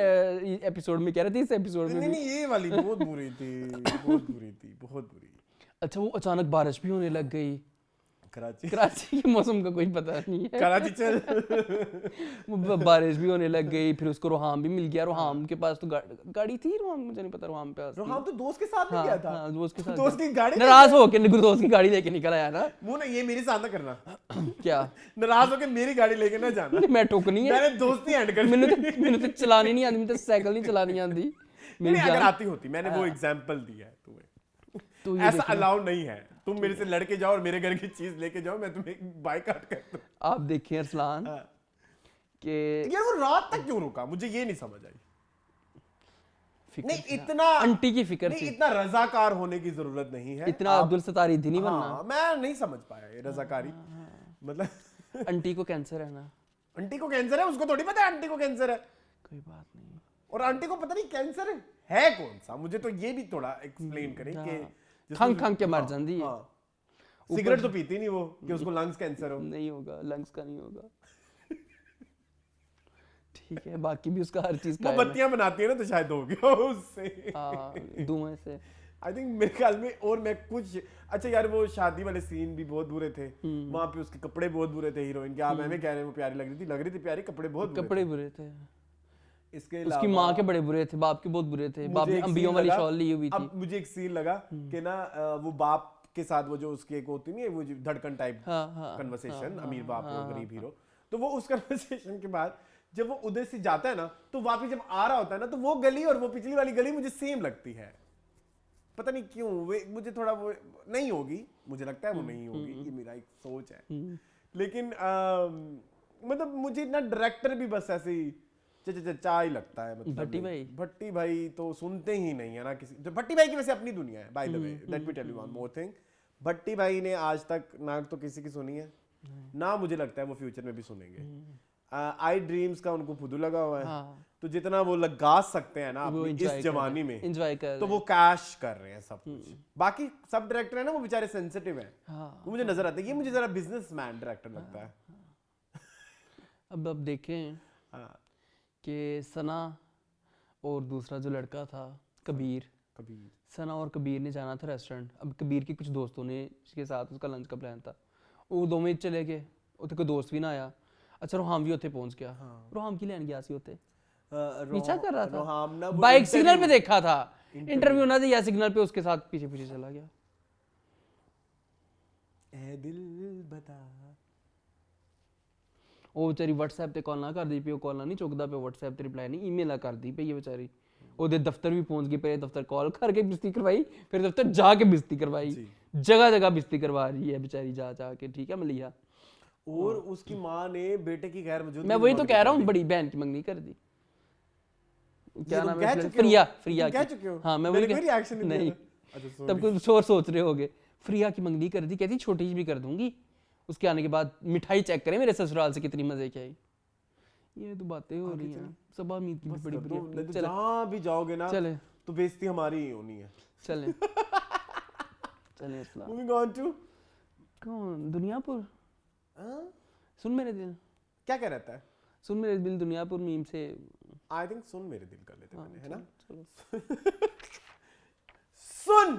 एपिसोड में कह रहे थे, इस एपिसोड में नहीं भी। नहीं ये वाली बहुत बुरी थी, बहुत बुरी थी, बहुत बुरी। अच्छा, वो अचानक बारिश भी होने लग गई। कराची कराची के मौसम का कोई पता नहीं है। कराची चल। वो बारिश भी होने लग गई, फिर उसको रोहाम भी मिल गया। रोहाम के पास तो गाड़ी थी, रोहाम मुझे नहीं पता रोहाम पे पास हम तो दोस्त के साथ में हाँ, गया था। हाँ, दोस्त के साथ दोस्त की गाड़ी नाराज होके दोस्त की गाड़ी लेके निकल आया ना। मुंह ना ये मेरे साथ ना करना। क्या नाराज होके मेरी गाड़ी लेके ना जाना। मैं ठोकनी है, मैंने दोस्ती एंड कर दी। मैंने तो चलानी नहीं आती, मैंने तो साइकिल नहीं चलानी आती। नहीं अगर आती होती, मैंने वो एग्जांपल दिया है तुम्हें। तो ये ऐसा अलाउ नहीं है, तुम मेरे से लड़के जाओ और मेरे घर की चीज लेके जाओ, मैं तुम्हें बाइकआउट कर दूं। आप देखिए अरसलान कि यार वो रात तक क्यों रुका, मुझे ये नहीं समझ आई। फिक्र नहीं थी ना। इतना आंटी की फिक्र नहीं थी, इतना रजाकार होने की जरूरत नहीं है। इतना अब्दुल सतारी थी नहीं बनना। हाँ, मैं नहीं समझ पाया ये रजाकारी। मतलब आंटी को कैंसर है ना, आंटी को कैंसर है, उसको थोड़ी पता है आंटी को कैंसर है। कोई बात नहीं। और आंटी को पता नहीं कैंसर है कौन सा, मुझे तो ये भी थोड़ा एक्सप्लेन करें कि खंग खंग के मर जाती है। हाँ, सिगरेट तो पीती नहीं वो कि उसको लंग्स कैंसर हो। नहीं होगा, लंग्स का नहीं होगा। ठीक है, बाकी भी उसका हर चीज का वो बत्तियां बनाती है ना, तो शायद हो गया उससे। धुएं से। आई थिंक मेरे ख्याल में। और मैं कुछ अच्छा यार, वो शादी वाले सीन भी बहुत बुरे थे। वहां पे उसके कपड़े बहुत बुरे थे हीरोइन के। आप हमें कह रहे हैं वो प्यारी लग रही थी प्यारी, कपड़े बहुत बुरे कपड़े बुरे थे। इसके उसकी माँ के बड़े बुरे थे, बाप के बहुत बुरे थे, बाप ने अंबियों वाली शॉल ली हुई थी। अब मुझे एक सीन लगा कि ना वो बाप के साथ वो जो उसकी एक होती नहीं है वो जो धड़कन टाइप कन्वर्सेशन, अमीर बाप और गरीब हीरो, तो वो उस कन्वर्सेशन के बाद जब वो उधर से जाता है ना तो वापस जब आ रहा होता है ना तो वो गली और वो पिछली वाली गली मुझे सेम लगती है, पता नहीं क्यों। वे मुझे थोड़ा वो नहीं होगी, मुझे लगता है वो नहीं होगी, ये मेरा एक सोच है। लेकिन मतलब मुझे ना डायरेक्टर भी बस ऐसे ही चा ही लगता है। मतलब भट्टी भाई तो सुनते ही नहीं है ना किसी। तो भट्टी भाई की वैसे अपनी दुनिया है, by the way let me tell you one more thing, Bhatti भाई ने आज तक ना तो किसी की सुनी है ना मुझे लगता है वो फ्यूचर में भी सुनेंगे। आई ड्रीम्स का उनको फुदू लगा हुआ है, तो जितना वो लगा सकते हैं ना अपनी इस जवानी में एंजॉय कर, तो वो कैश कर रहे हैं सब कुछ। बाकी सब डायरेक्टर है ना वो बेचारे सेंसिटिव हैं, वो मुझे नजर आते हैं। ये मुझे जरा बिजनेसमैन डायरेक्टर लगता है। अब देखें कि सना और दूसरा जो लड़का था कबीर, सना और कबीर ने जाना था रेस्टोरेंट। अब कबीर के कुछ दोस्तों ने इसके साथ उसका लंच का प्लान था, वो दो में चले गए, उते कोई दोस्त भी ना आया। अच्छा रोहाम भी उत्थे पहुंच गया। रोहाम की लैन गया सी उत्थे पीछा कर रहा था, बाइक सिग्नल पे देखा था, इंटरव्यू ना दिया सिग्नल पे, उसके साथ पीछे पीछे चला गया। ए दिल बता, ਉਹ ਵਿਚਾਰੀ WhatsApp ਤੇ ਕਾਲ ਨਾ ਕਰਦੀ ਪਈ, ਉਹ ਕਾਲ ਨਹੀਂ ਚੁੱਕਦਾ ਪਿਆ, WhatsApp ਤੇ ਰਿਪਲਾਈ ਨਹੀਂ, ਈਮੇਲ ਆ ਕਰਦੀ ਪਈ ਹੈ ਵਿਚਾਰੀ। ਉਹਦੇ ਦਫ਼ਤਰ ਵੀ ਪਹੁੰਚ ਗਈ, ਪਹਿਲੇ ਦਫ਼ਤਰ ਕਾਲ ਕਰਕੇ ਬਿਸਤੀ ਕਰਵਾਈ, ਫਿਰ ਦਫ਼ਤਰ ਜਾ ਕੇ ਬਿਸਤੀ ਕਰਵਾਈ, जगह जगह बिस्ती करवा रही है बेचारी जा जा के, ठीक है मलिया। और उसकी माँ ने बेटे की गैर मौजूदगी, मैं वही तो कह रहा हूँ, बड़ी बहन की मंगनी कर दी। क्या नाम है? फ्रिया, फ्रिया कह चुके हो? हाँ मैं वही रिएक्शन नहीं, तब कुछ और सोच रहे होगे। फ्रिया की मंगनी कर दी, कहती छोटी भी कर दूंगी, उसके आने के बाद मिठाई चेक करें मेरे ससुराल से कितनी मजे की आई। ये तो बातें हो रही हैं, सब उम्मीद की बड़ी बड़ी। जहाँ भी जाओगे ना चले तो बेइज्जती हमारी ही होनी है। चले चले इस्लाम। मूविंग ऑन टू कौन? दुनियापुर। सुन मेरे दिल क्या कह रहता है? सुन मेरे दिल दुनियापुर मीम से आई थिंक सुन मेरे दिल कर लेते हैं, है ना? सुन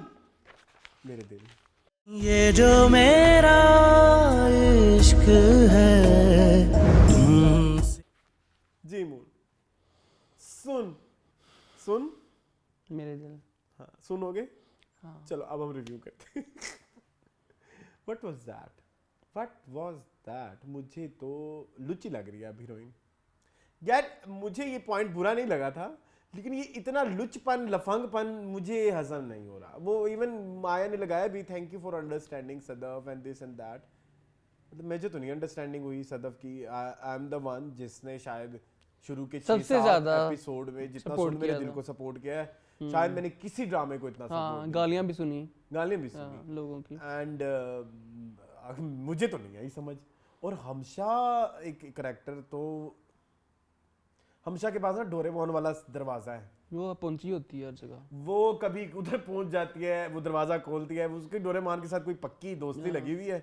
मेरे दिल, ये जो मेरा इश्क है जी मूल, सुन सुन मेरे दिल। हाँ सुनोगे? हाँ। चलो अब हम रिव्यू करते हैं। What was that? What was that? मुझे तो लुच्ची लग रही है अब हीरोइन। यार मुझे ये पॉइंट बुरा नहीं लगा था, लेकिन ये इतना लुचपन लफंगपन मुझे हजम नहीं हो रहा। वो इवन माया ने लगाया भी, thank you for understanding Sadaf and this and that. मतलब मुझे तो नहीं अंडरस्टैंडिंग हुई सदफ की। आई एम द वन जिसने शायद शुरू के सबसे ज्यादा एपिसोड में जितना सुन मेरे दिल को सपोर्ट किया है, शायद मैंने किसी ड्रामे को इतना सपोर्ट। गालियां भी सुनी, गालियां भी सुनी लोगों की, एंड मुझे तो नहीं आई समझ। और हमशा एक करैक्टर तो, हमशा के पास ना डोरेमोन वाला दरवाजा है, वो पहुंची होती है हर जगह, वो कभी उधर पहुंच जाती है, वो दरवाजा खोलती है, उसके डोरेमोन के साथ कोई पक्की दोस्ती लगी हुई है।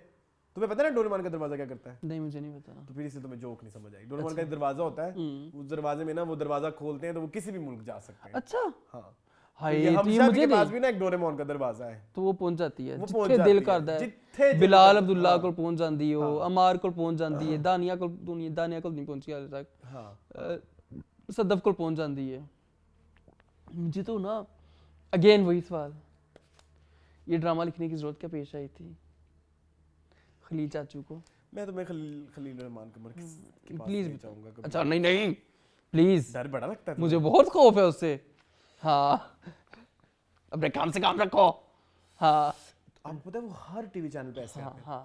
तुम्हें पता है ना डोरेमोन का दरवाजा क्या करता है? नहीं मुझे नहीं पता। तो फिर इसलिए तुम्हें जोक नहीं समझ आई। डोरेमोन का एक दरवाजा होता है, उस दरवाजे में ना वो दरवाजा खोलते हैं तो वो किसी भी मुल्क जा सकते हैं। अच्छा हाँ, हाय ये तो ये हमशा मुझे के पास नहीं, भी ना एक डोरेमोन का दरवाजा है, तो वो पहुंच जाती है वो जिथे पहुंच दिल जाती करदा है, है। जिथे दिल बिलाल करदा है। अब्दुल्ला हाँ। को पहुंच जाती हो, अमार को पहुंच जाती है, दानिया को नहीं पहुंची हाले तक, हाँ सदफ को पहुंच जाती है। मुझे तो ना अगेन वही सवाल, ये ड्रामा लिखने की जरूरत क्या पेश आई थी खलील चाचू को? मैं तुम्हें खलील रहमान कमर के पास प्लीज नहीं चाहूंगा कभी। अच्छा नहीं प्लीज, डर बड़ा लगता है मुझे बहुत खौफ है उससे। हाँ अपने काम से काम रखो। हाँ आपको पता है वो हर टीवी चैनल पे ऐसे आते हैं। हाँ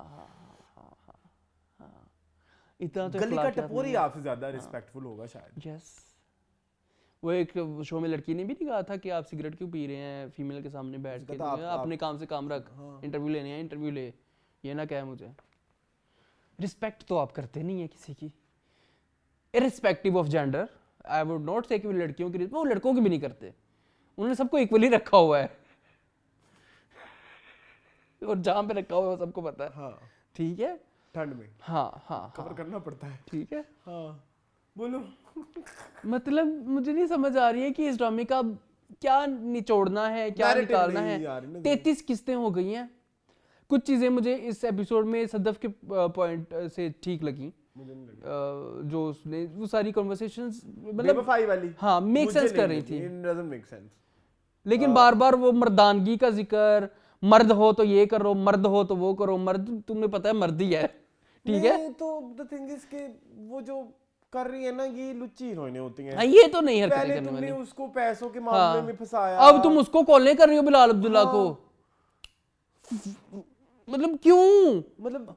इतना तो गली का अखलाकियात टपोरी नहीं है। आपसे ज्यादा रिस्पेक्टफुल होगा शायद। यस, वो एक शो में लड़की ने भी नहीं कहा था कि आप सिगरेट क्यों पी रहे हैं फीमेल के सामने बैठ के, अपने काम से काम रख, इंटरव्यू लेने हैं इंटरव्यू ले, ये ना कहे मुझे। रिस्पेक्ट तो आप करते नहीं है किसी की, irrespective of gender. I would not से कि वो लड़कियों की, वो लड़कों की भी नहीं करते, उन्होंने सबको इक्वली रखा हुआ है और जहां पे रखा हुआ है वो सबको पता है। हाँ ठीक है, ठंड में हाँ कवर करना पड़ता है। ठीक है। हाँ बोलो। मतलब मुझे नहीं समझ आ रही है कि इस ड्रामे का क्या निचोड़ना है, क्या Narrative निकालना नहीं है। आ रही ना। 33 किस्तें हो गई हैं। कुछ चीज़ें मुझे इस एपिसोड में सदफ के पॉइंट से ठीक लगी, जो उसने वो सारी कन्वर्सेशंस मतलब बेवफाई वाली हाँ मेक मुझे सेंस नहीं कर रही लगी, थी, it doesn't make sense. लेकिन बार बार वो मर्दानगी का जिक्र, मर्द हो तो ये करो, मर्द हो तो वो करो, मर्द तुम्हें पता है मर्द ही है, ठीक है। नहीं, तो द थिंग इज के वो जो कर रही है ना ये लुच्ची हीरोइनें होती हैं। हाँ, ये तो नहीं हरकतें पहले करने तुमने वाली। उसको पैसों के मामले में फंसाया, अब तुम उसको कॉलें कर रही हो बिलाल अब्दुल्ला को, मतलब क्यों? मतलब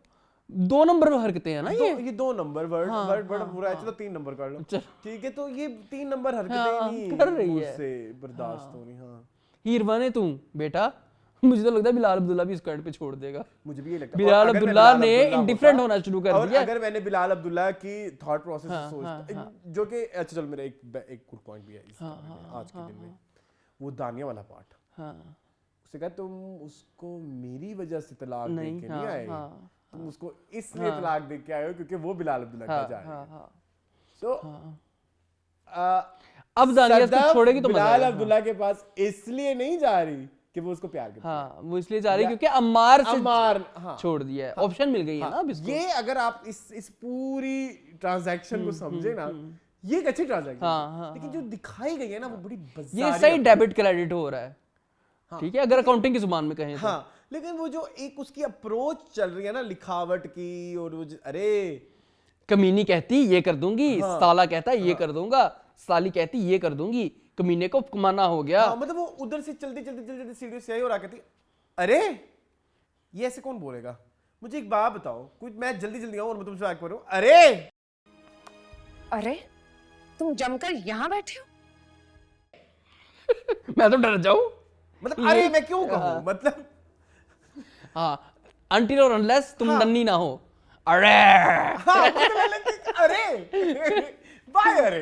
2 नंबर हरकतें हैं ना ये 2 नंबर वर्ड बुरा है, चलो 3 नंबर कर लो, ठीक है। तो ये 3 नंबर हरकतें नहीं कर रही है, मुझसे बर्दाश्त हो रही। हाँ हीरवा ने तू बेटा, मुझे तो लगता है बिलाल अब्दुल्ला भी इस कार्ड पे छोड़ देगा। मुझे भी ये लगता है। बिलाल और अगर मैं अब्दुल्ला ने बिलाल अब्दुल्ला इंडिफरेंट होता, होना शुरू कर और दिया। अगर मैंने बिलाल अब्दुल्ला की थॉट प्रोसेस सोचता, जो कि अच्छा चल मेरा एक गुड पॉइंट भी है इस आज के दिन में, वो दानिया वाला पार्ट, उससे कहा तुम उसको मेरी वजह से तलाक दे के नहीं आए, तुम उसको इसलिए तलाक दे के आए हो क्योंकि वो बिलाल अब्दुल्ला का जा रही है। तो अब दानिया इसको छोड़ेगी तो बिलाल अब्दुल्ला के पास इसलिए नहीं जा रही कि वो उसको प्यार करती है। हाँ, वो इसलिए जा रही है क्योंकि अम्मार से हाँ, छोड़ दिया है, ऑप्शन मिल गई है ना अब इसको। ये अगर आप इस पूरी ट्रांजैक्शन को समझे ना, ये एक अच्छी ट्रांजैक्शन, लेकिन जो दिखाई गई है ना वो बड़ी बज़ारी, ये सही डेबिट क्रेडिट हो रहा है, ठीक है, अगर अकाउंटिंग की जुबान में कहें तो। हाँ, लेकिन वो जो एक उसकी अप्रोच चल रही है ना लिखावट की, और वो अरे कमीनी कहती ये कर दूंगी, साला कहता ये कर दूंगा, साली कहती ये कर दूंगी, कमीने को कमाना हो गया। हाँ, मतलब वो उधर से चलते सीढ़ी से आई और आके थी, अरे ये ऐसे कौन बोलेगा, मुझे एक बात बताओ, कुछ मैं जल्दी आऊं और मैं तुमसे आके करूं, अरे तुम जमकर यहाँ बैठे हो? मैं तो डर जाऊं, मतलब अरे मैं क्यों कहूं, मतलब हाँ, until और unless तुम नन्नी ना हो, अरे हाँ, अरे बाय, अरे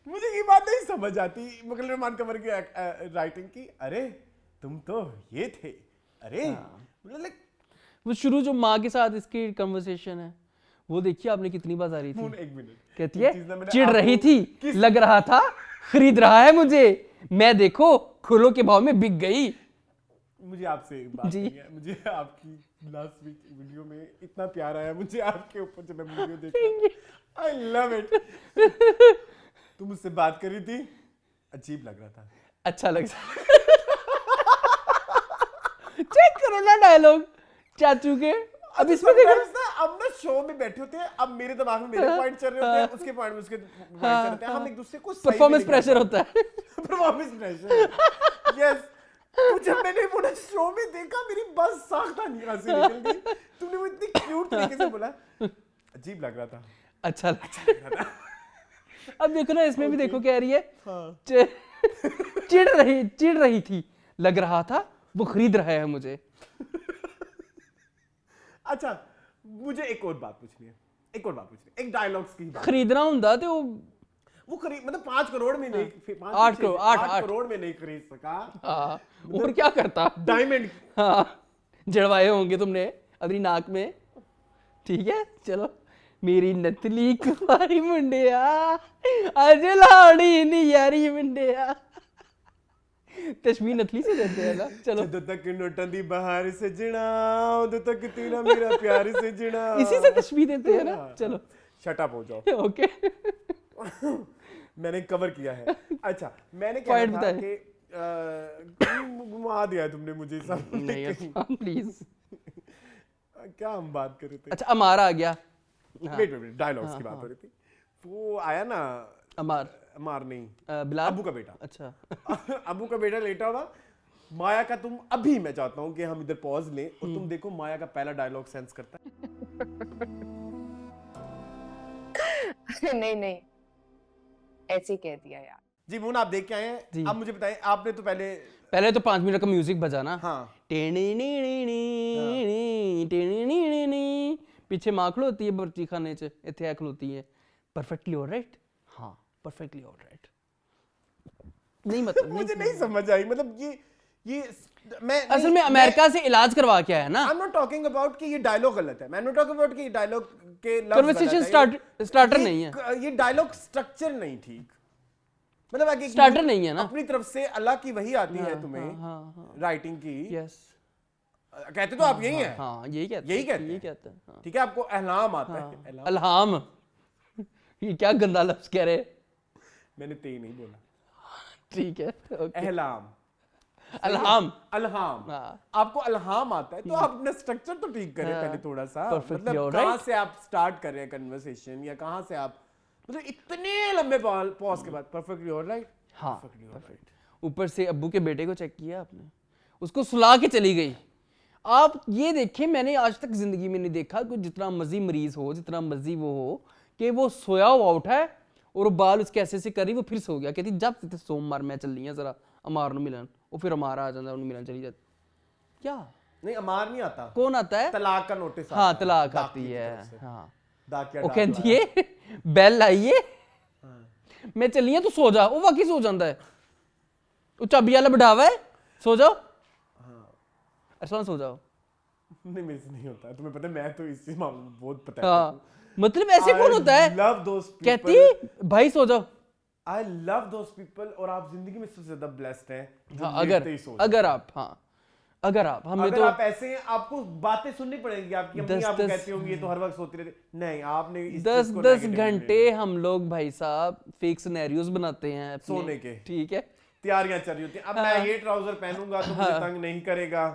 मुझे ये बात नहीं समझ आती मुगल रहमान कंवर की राइटिंग की, अरे तुम तो ये थे, अरे मतलब लाइक वो शुरू जो माँ के साथ इसकी कन्वर्सेशन है वो देखिए आपने कितनी बार आ रही थी। एक मिनट, कहती है चिढ़ रही थी, लग रहा था खरीद रहा है मुझे, मैं देखो फूलों के भाव में बिक गई। मुझे आपसे एक बात करनी है, मुझे आपकी लास्ट वीक वीडियो में इतना प्यार आया मुझे आपके ऊपर जब मैं वीडियो देख, आई लव इट। तुम मुझसे बात कर रही थी, अजीब लग रहा था, अच्छा लग रहा चेक करो ना डायलॉग चाचू के। अब इसमें देखो अब ना शो में बैठे होते हैं, अब मेरे दिमाग में मेरे पॉइंट चल रहे होते हैं, उसके पॉइंट में उसके पॉइंट चल रहे हैं, हम एक दूसरे को परफॉर्मेंस प्रेशर होता है। Performance pressure, yes. तो जब मैंने वो शो में देखा मेरी बस साख्ता निगाह से निकल गई, तुमने वो इतनी क्यूट तरीके से बोला, अजीब लग रहा था, अच्छा लग रहा था। अब देखो ना इसमें भी देखो कह रही है चिढ़ रही थी, लग रहा था वो खरीद रहा है मुझे। अच्छा मुझे एक और बात पूछनी है, एक डायलॉग्स की बात। खरीदना ਹੁੰਦਾ ਤੇ वो खरीद मतलब 5 करोड़ में नहीं, 8 करोड़ में नहीं खरीद सका। हाँ, और क्या करता, डायमंड हाँ जड़वाए होंगे तुमने अपनी नाक में, ठीक है। चलो मेरी नतली कुमारी मुंडिया अज लाड़ी नी यारी मुंडिया, तशबीह नतली से देते हैं ना। चलो जब तक नोटां दी बहार सजना, उदों तक तेरा मेरा प्यार सजना, इसी से तशबीह देते हैं ना। चलो शट अप हो जाओ, ओके मैंने कवर किया है। अच्छा मैंने क्या था कि घुमा दिया तुमने मुझे सब। नहीं प्लीज, क्या हम बात कर रहे थे? अच्छा अमार आ गया, वेट डायलॉग्स की बात हो रही थी, वो आया ना अमार नहीं बिलाल, अबू का बेटा। अच्छा अबू का बेटा लेटा हुआ, माया का तुम अभी मैं चाहता हूं कि हम इधर पॉज लें और तुम देखो माया का पहला डायलॉग सेंस करता है। नहीं ऐसे कह दिया यार। जी मून आप देख के आए हैं, अब मुझे बताएं, आपने तो पहले तो 5 मिनट का म्यूजिक बजाना। हाँ पीछे मां खलोती है बर्ची खाने च, इत्थे आ खलोती है, परफेक्टली ऑलराइट। हाँ परफेक्टली ऑलराइट। नहीं मतलब मुझे नहीं समझ आई, मतलब ये मैं असल में अमेरिका से इलाज करवा के आया ना। I am not talking about कि ये डायलॉग गलत है, मैं नॉट टॉकिंग अबाउट कि ये डायलॉग के लफ्ज कन्वर्सेशन स्टार्टर नहीं है, ये डायलॉग स्ट्रक्चर नहीं ठीक, मतलब आगे स्टार्टर नहीं है ना, अपनी तरफ से अल्लाह की वही आती है तुम्हें राइटिंग की। यस कहते तो आप यही हैं। हाँ यही कहते यही कहते यही हैं। कहते हैं हाँ। ठीक है, आपको अहलाम आता है। हाँ, अल्हाम ये क्या गंदा लफ्ज कह रहे? मैंने ते नहीं बोला, ठीक है ओके अहलाम, अल्हाम अल्हाम। हाँ। आपको अल्हाम आता है तो आप अपना स्ट्रक्चर तो ठीक करें हाँ, पहले थोड़ा सा। perfectly मतलब all कहाँ right। से आप स्टार्ट कर रहे हैं कन्वर्सेशन, या कहाँ से आप, मतलब इतने लंबे पॉज के बाद परफेक्टली ऑलराइट। हाँ परफेक्टली ऑलराइट। ऊपर से अब्बू के बेटे को चेक किया आपने, उसको सुला के चली गई। आप ये देखें, मैंने आज तक जिंदगी में नहीं देखा कोई जितना मर्जी मरीज हो, जितना मर्जी वो हो, कि वो सोया हुआ उठा है और वो बाल उसके ऐसे ऐसे करी, वो फिर सो गया। कहती जब ते सोमवार मैं चल रही है जरा अमार ਨੂੰ मिलन, वो फिर अमार आ जाता है, उन्हें मिलन चली जाती। क्या नहीं, अमार नहीं आता, कौन आता है? तलाक का नोटिस। हाँ तलाक आती है। हाँ डाकिया वो डाक कहती लाया। है बैल आइए मैं चली तू सो जा, वो वाकई सो जाता है। वो चाबी वाला बिठावा है, सो जाओ अरसलान सो जाओ। नहीं, मेरे से नहीं होता है, तुम्हें पता है, मैं तो इस मामले में बहुत पता है। हाँ मतलब ऐसे कौन होता है? लव दोस कहती भाई सो जाओ। आई लव दोस पीपल, और आप जिंदगी में सबसे ज्यादा ब्लेस्ड हैं जो हाँ, लेटते ही सो जाते अगर हैं। आप हाँ अगर आप हमें अगर तो आप ऐसे हैं, आपको बातें सुननी पड़ेगी, आपकी अम्मी 10 आपको कहती होंगी ये तो हर वक्त सोती रहती। नहीं, आपने इस चीज 10 को 10 negatively घंटे लेना। हम लोग भाई साहब फेक सिनेरियोज बनाते हैं अपने, सोने के। ठीक है। तैयारियां चल रही होती हैं। अब मैं ये ट्राउजर पहनूंगा तो मुझे तंग नहीं करेगा।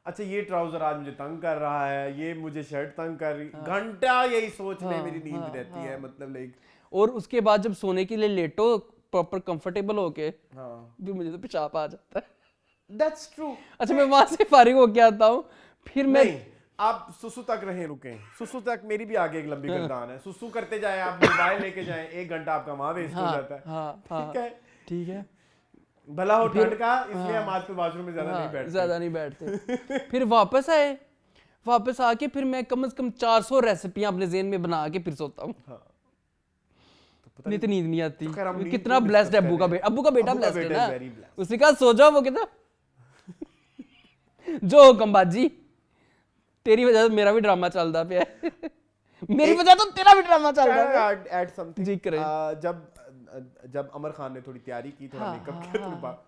अच्छा, ये ट्राउजर आज मुझे तंग कर रहा है, ये मुझे शर्ट तंग कर रही। घंटा यही सोच में मेरी नींद रहती है, मतलब लाइक। और उसके बाद जब सोने के लिए लेटो प्रॉपर कंफर्टेबल होके, हाँ, भी मुझे तो पेशाब आ जाता है। That's true. अच्छा मैं वहां से फारिग होके आता हूँ, फिर मैं नहीं, आप सुसु तक रहें, रुकें। सुसु तक मेरी भी आगे एक लंबी गर्दान है। सुसु करते जाएं, आप मोबाइल लेके जाएं, 1 घंटा आपका वहां वेस्ट हो जाता है। हाँ ठीक है, ठीक है। भला हो ठंड का, इसलिए हम आज के वॉशरूम में ज्यादा नहीं बैठते। ज्यादा नहीं बैठते। फिर वापस आए, वापस आके फिर मैं कम से कम 400 रेसिपियां अपने जेहन में बना के फिर सोता हूँ। नहीं तो नींद नहीं आती। खैर, हम नींद कितना को ब्लेस्ड है discuss अब्बू का कर रहे बेटा, हैं। अब्बू का बेटा अब्बू का ब्लेस्ड है बेटा ना। is very blessed। उसने कहा सो जाओ, वो कहता जो हुक्म बाजी, तेरी वजह से मेरा भी ड्रामा चलता पे है। मेरी वजह तो तेरा भी ड्रामा चल रहा है। ऐड समथिंग जी करें। जब अमर खान ने थोड़ी तैयारी की, थोड़ा मेकअप किया, तो बात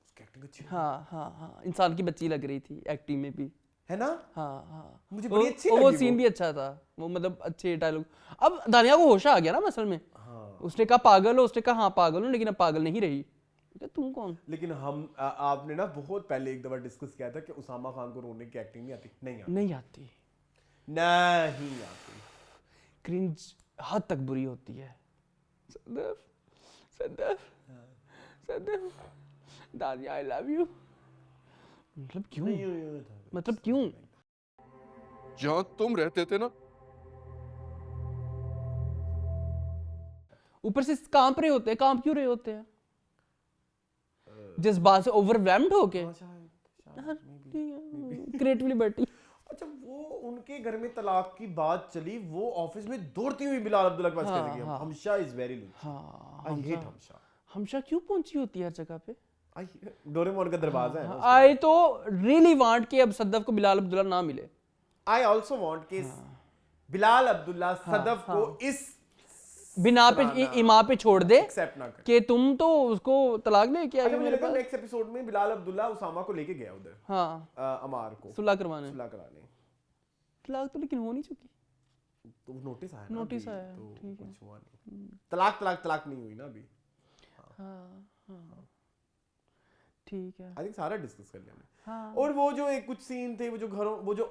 उसकी एक्टिंग अच्छी हाँ इंसान की बच्ची लग रही थी एक्टिंग में भी, है ना। हाँ मुझे बड़ी अच्छी वो लगी सीन भी अच्छा था, वो मतलब अच्छे डायलॉग। अब दानिया को होश आ गया ना असल में। उसने कहा पागल हो, उसने कहा हाँ पागल हो, लेकिन अब पागल नहीं रही। तुम कौन? लेकिन हम आपने ना बहुत पहले एक दफा डिस्कस किया था कि उसामा खान को रोने की एक्टिंग नहीं आती। नहीं आती। नहीं आती। क्रिंज हद तक बुरी होती है। सदफ सदफ सदफ दानिया आई लव यू। मतलब क्यों? मतलब क्यों? जहाँ तुम रहते थे ना, ऊपर से कांप रहे होते हैं। कांप क्यों रहे होते हैं? जिस बात से ओवरवेल्म्ड होके क्रिएटिवली बैठी। अच्छा, वो उनके घर में तलाक की बात चली, वो ऑफिस में दौड़ती हुई बिलाल अब्दुल्ला के पास कैसे गई? हमशा इज वेरी लूज। हाँ आई हेट हमशा। हमशा क्यों पहुंची होती है हर जगह पे? डोरेमोन का दरवाजा है ना। आई तो रियली वांट कि अब सदफ को बिलाल अब्दुल्ला ना मिले। आई ऑल्सो वांट कि बिलाल अब्दुल्ला सदफ को इस बिना पे इमा पे छोड़ दे, एक्सेप्ट ना करे कि तुम तो उसको तलाक लेके आई। मुझे लगा नेक्स्ट एपिसोड में बिलाल अब्दुल्ला उसामा को लेके गया उधर, हाँ अमार को सुलह करवाने। तलाक तो लेकिन हो नहीं चुकी, तो नोटिस आया, नोटिस आया, तो ठीक है। कुछ हुआ नहीं। तलाक नहीं हुई ना अभी। हाँ ठीक है। आई थिंक सारा डिस्कस कर लिया हमने। हाँ। और वो जो एक कुछ सीन थे, वो जो घरों, वो जो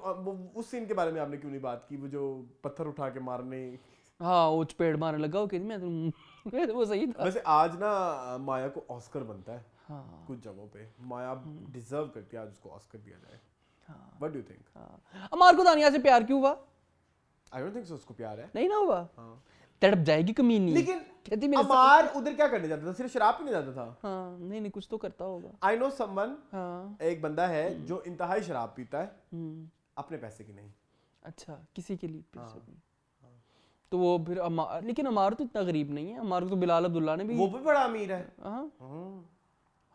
उस सीन के बारे में आपने क्यों नहीं बात की? वो जो पत्थर उठा के मारने, हाँ वो चपेड़ मारने लगा, वो मैं तो वो सही था। वैसे आज ना माया को ऑस्कर बनता है। हाँ। कुछ जगहों पे माया डिजर्व करती है आज उसको ऑस्कर दिया जाए। What do you think? Ammar को दानिया से प्यार क्यों हुआ? आई डोंट थिंक सो उसको प्यार है। नहीं ना हुआ। हाँ। तड़प जाएगी कमीनी। लेकिन अमार उधर क्या करने जाता था? सिर्फ शराब पीने जाता था। हाँ नहीं कुछ तो करता होगा। आई नो समवन, हाँ। एक बंदा है जो इंतहाई शराब पीता है, अपने पैसे की नहीं। अच्छा, किसी के लिए पैसे की। तो वो फिर अमार, लेकिन अमार तो इतना गरीब नहीं है। अमार को तो बिलाल अब्दुल्ला ने भी, वो भी बड़ा अमीर है। हाँ।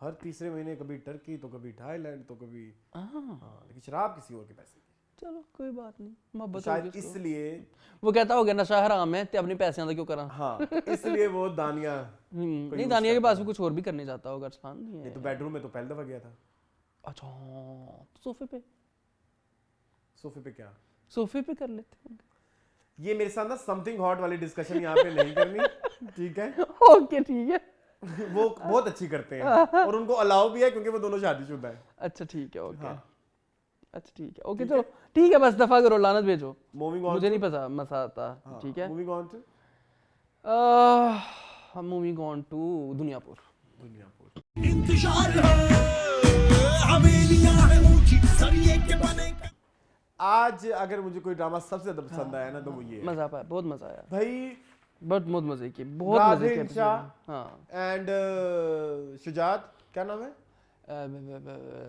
हर तीसरे महीने कभी टर्की, तो कभी थाईलैंड, तो कभी लेकिन शराब किसी और के पैसे की। चलो कोई बात नहीं, मोहब्बत शायद इसलिए वो कहता होगा नशा हराम है, ते अपने पैसे का क्यों करा। हाँ, इसलिए वो दानिया नहीं, दानिया के पास भी कुछ और भी करने जाता होगा। अरसान नहीं है। तो बेडरूम में तो पहली दफा गया था। अच्छा, तो सोफे पे सोफे पे क्या? सोफे पे कर लेते हैं। ये मेरे साथ ना समथिंग हॉट वाली डिस्कशन यहाँ पे नहीं करनी, ठीक है? ओके ठीक है। वो बहुत अच्छी करते हैं और उनको अलाउ भी है क्योंकि वो दोनों शादीशुदा है। अच्छा ठीक है, ओके। हाँ। अच्छा ठीक है, ओके चलो ठीक है, बस दफा करो, लानत भेजो। मूविंग ऑन, मुझे नहीं पता मसा आता, ठीक है। Moving on to moving on to Duniyapur. आज अगर मुझे कोई ड्रामा सबसे ज्यादा पसंद आया ना तो वो ये है मजा आया, बहुत मजा आया भाई। बहुत मजे की, बहुत मजे की राधे शाह episode। हाँ एंड शुजात, क्या नाम है?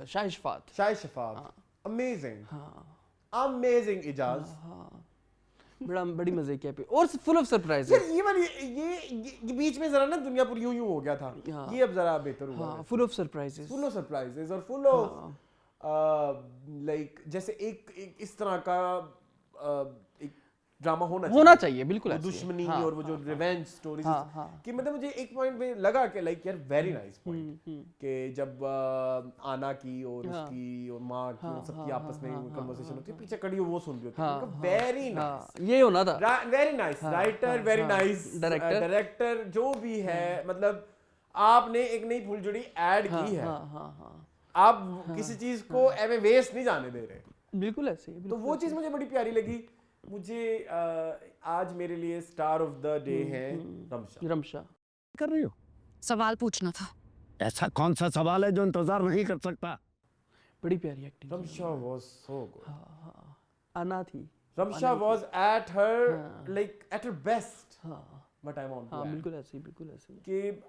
शाह शफात। शाह शफात, अमेजिंग, हाँ अमेजिंग इजाज। हाँ बड़ी मजे की episode और फुल ऑफ सरप्राइजेस। यार ये वाली ये बीच में जरा ना दुनियापुर यूं यूं हो गया था, ये अब जरा बेहतर हुआ। हाँ full of surprises, full of surprises और फुल ऑफ लाइक जैसे एक इस तरह का एक ड्रामा होना चाहिए बिल्कुल वो ऐसे ही है। दुश्मनी हाँ, और वो जो रिवेंज स्टोरीज हाँ। कि मतलब मुझे एक पॉइंट में लगा कि लाइक यार वेरी नाइस पॉइंट कि जब आना की और उसकी और माँ की और सबकी आपस में कन्वर्सेशन होती है, पीछे खड़ी वो सुन रही होती है, वेरी नाइस, ये होना था। Very nice writer, very nice director, जो भी है मतलब आपने एक नई फुलझड़ी ऐड की है। आप किसी चीज को एवे वेस्ट नहीं जाने दे रहे, बिल्कुल ऐसे ही। तो वो चीज मुझे बड़ी प्यारी लगी। मुझे आज मेरे लिए स्टार ऑफ द डे है रमशा। कर रही हो? सवाल पूछना था। ऐसा कौन सा सवाल है जो इंतजार नहीं कर सकता? बड़ी प्यारी acting. Ramsha was so good. आना थी, Ramsha was at her like at her best. But I want हाँ बिल्कुल ऐसे ही, बिल्कुल ऐसे ही। कि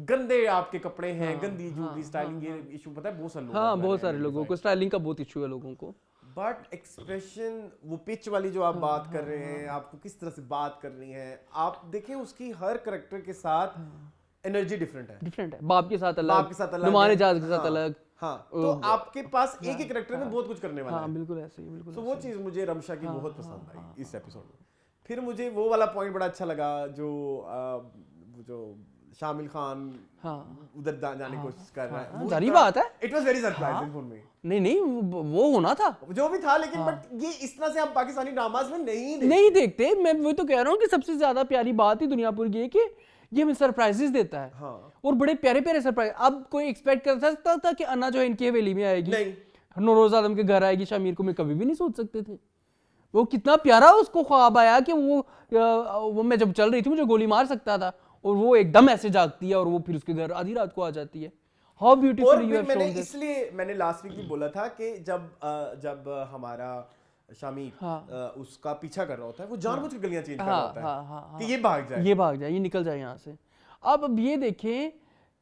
गंदे आपके कपड़े हैं, गंदी ज्वेलरी, स्टाइलिंग, ये इशू पता है बहुत सारे लोगों हाँ बहुत सारे लोगों को स्टाइलिंग का बहुत इशू है लोगों को। बट एक्सप्रेशन, वो पिच वाली जो आप बात कर रहे हैं, आपको किस तरह से बात करनी है, आप देखें उसकी हर करेक्टर के साथ एनर्जी डिफरेंट है। बाप के साथ अलग, नुमान इजाज के साथ अलग। हाँ तो आपके पास एक ही करेक्टर में बहुत कुछ करने वाला है। बिल्कुल ऐसे ही, बिल्कुल। तो वो चीज़ मुझे रमशा की बहुत पसंद आई इस एपिसोड में। फिर मुझे वो वाला पॉइंट बड़ा अच्छा लगा जो शामिल खान उधर जाने की कोशिश कर रहा है। जारी बात है, it was very surprising for me. नहीं वो होना था जो भी था, लेकिन बट ये इस तरह से हम पाकिस्तानी ड्रामास में नहीं देखते। मैं वही तो कह रहा हूँ कि सबसे ज्यादा प्यारी बात ही दुनियापुर की है कि ये हमें सरप्राइजेस देता है। और बड़े प्यारे प्यारे सरप्राइज। अब कोई एक्सपेक्ट कर सकता था कि अन्ना जो है इनकी हवेली में आएगी, नौरोज आदम के घर आएगी, शामिर को मैं कभी भी नहीं सोच सकते थे। वो कितना प्यारा उसको ख्वाब आया कि वो मैं जब चल रही थी मुझे गोली मार सकता था और वो एकदम ऐसे जागती है और वो फिर उसके घर आधी रात को आ जाती है। How beautiful you have shown this. इसलिए मैंने लास्ट वीक भी बोला था कि जब हमारा शामिर उसका पीछा कर रहा होता है, वो जानबूझ के गलियां चेंज कर रहा होता है कि ये भाग जाए, ये निकल जाए यहाँ से। अब ये देखें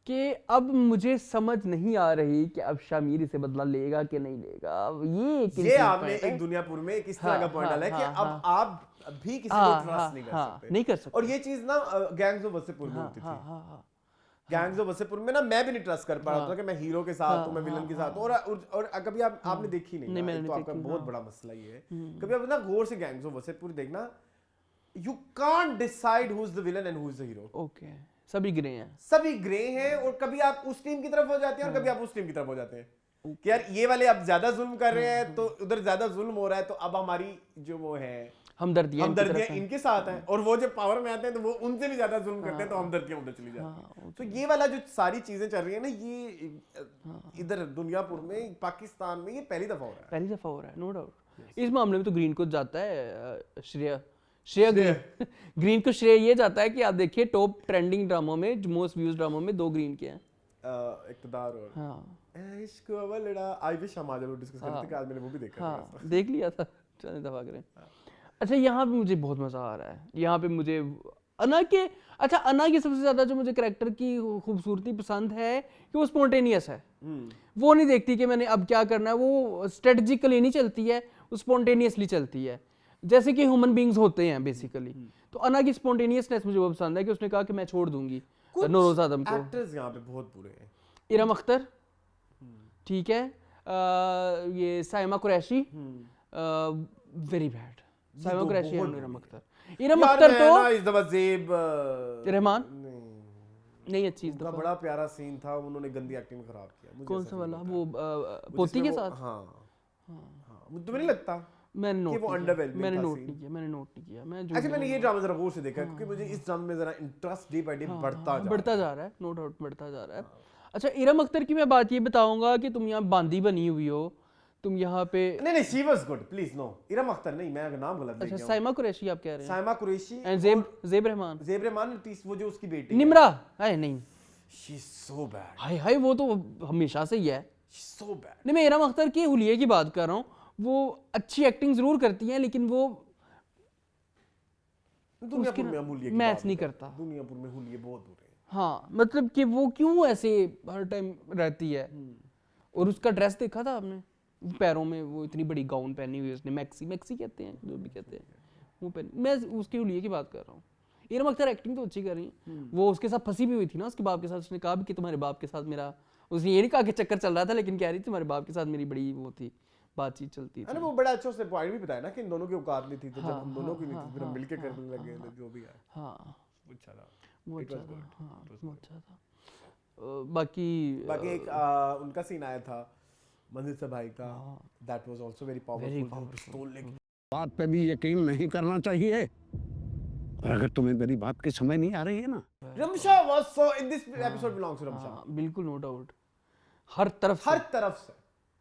कि अब मुझे समझ नहीं आ रही कि अब शामिर इसे बदला लेगा कि नहीं लेगा। ये आपने एक दुनियापुर में एक इस तरह का पॉइंट डाला है कि अब आप भी किसी को ट्रस्ट नहीं कर सकते। और ये चीज ना गैंग्स ऑफ वसेपुर में होती थी। गैंग्स ऑफ वसेपुर में ना मैं भी नहीं ट्रस्ट कर पा रहा था कि मैं हीरो के साथ हूं, मैं विलन के साथ हूं। और कभी आपने देखी नहीं, तो आपका बहुत बड़ा मसला ये है। कभी आप ना गौर से गैंग्स ऑफ वसेपुर देखना, you can't decide who is the villain and who is the hero. Okay, सभी ग्रे हैं और कभी आप उस टीम की तरफ हो जाते हैं और कभी आप उस टीम की तरफ हो जाते हैं कि यार ये वाले अब ज्यादा जुल्म कर रहे हैं तो उधर ज्यादा जुल्म हो रहा है, तो अब हमारी जो वो है हमदर्दियां इनके साथ हैं। और वो जब पावर में आते हैं तो वो उनसे भी ज्यादा जुल्म करते हैं, तो हमदर्दियां उधर चली जाती हैं। तो ये वाला जो सारी चीजें चल रही है ना, ये इधर दुनियापुर में, पाकिस्तान में ये पहली दफा हो रहा है, नो डाउट। इस मामले में तो ग्रीन को जाता है श्रेया ग्रीन को श्रेय ये जाता है कि आप देखिए टॉप ट्रेंडिंग ड्रामों में, मोस्ट व्यूज ड्रामों में 2 ग्रीन के हैं, इक़्तिदार और इश्क वाला। आई विश हम आज डिस्कस करते कि आज मैंने वो भी देखा देख लिया था, चलिए दफा करें। अच्छा, यहाँ पे मुझे बहुत मजा आ रहा है। यहाँ पे मुझे अन्ना की सबसे ज्यादा जो मुझे कैरेक्टर की खूबसूरती पसंद है कि वो स्पॉन्टेनियस है। वो नहीं देखती कि मैंने अब क्या करना है, वो स्ट्रेटजिकली नहीं चलती है, वो स्पॉन्टेनियसली चलती है, जैसे कि ह्यूमन बीइंग्स होते हैं बेसिकली। तो अन्ना की स्पॉन्टेनियसनेस मुझे बहुत पसंद है कि उसने कहा कि मैं छोड़ दूंगी नौरोज आदम को। एक्टर्स यहाँ पे बहुत बुरे हैं। इरम अख्तर, ठीक है, ये साइमा कुरैशी, वेरी बैड। साइमा कुरैशी और इरम अख्तर तो इस दफा ज़ेब रहमान नहीं अच्छी। इस दफा बड़ा प्यारा सीन था, उन्होंने गंदी एक्टिंग खराब किया। कौन सा वाला? वो पोती के साथ? तुम्हें नहीं लगता मैंने नोट कि वो नहीं किया, underwhelming मैंने था नोट scene? नहीं किया, मैंने नोट नहीं किया। मैं जो अच्छा मैंने ये ड्रामा जरा गौर से देखा क्योंकि मुझे इस ड्रामे में जरा इंटरेस्ट डे बाय डे बढ़ता जा रहा है, नो डाउट बढ़ता जा रहा है। अच्छा इरम अख्तर की मैं बात ये बताऊंगा कि तुम यहाँ बांदी बनी हुई हो, तुम यहाँ पे नहीं she was good please no Iram Akhtar नहीं, मैं नाम गलत अच्छा लिख गया साइमा कुरैशी आप कह रहे हैं? साइमा कुरैशी एंड ज़ेब रहमान वो जो उसकी बेटी निम्रा है नहीं, शी इज सो बैड, हाय हाय वो तो हमेशा से ही है, सो बैड। नहीं मैं इरम अख्तर की हुलिये की बात कर रहा हूँ, वो अच्छी एक्टिंग जरूर करती हैं लेकिन वो दुनियापुर में हुलिये मैच नहीं करता, दुनियापुर में हुलिये बहुत बुरे हैं। हाँ मतलब कि वो क्यों ऐसे हर टाइम रहती है। और उसका ड्रेस देखा था आपने, पैरों में वो इतनी बड़ी गाउन पहनी हुई है उसने, मैक्सी कहते हैं जो भी कहते हैं वो पहन, मैं उसके हुलिये की बात कर रहा हूँ। इरम अख्तर एक्टिंग तो अच्छी कर रही है, वो उसके साथ फंसी भी हुई थी ना उसके बाप के साथ, उसने कहा भी कि तुम्हारे बाप के साथ मेरा, उसने ये नहीं कहा कि चक्कर चल रहा था लेकिन कह रही थी तुम्हारे बाप के साथ मेरी बड़ी वो थी, बातचीत चलती थी। वो बड़ा अच्छा उसने पॉइंट भी बताया ना कि इन दोनों की औकात नहीं थी, तो जब हम दोनों की नहीं थी फिर हम मिलके करने लगे जो भी है। हाँ अच्छा था, वो अच्छा था, हाँ वो अच्छा था। बाकी एक उनका सीन आया था मंजिल से भाई का, that was also very powerful. बात पे भी यकीन नहीं करना चाहिए, और अगर तुम्हें मेरी बात की समझ नहीं आ रही है ना, Ramsha was so in this episode belongs to Ramsha, बिल्कुल नो डाउट, हर तरफ से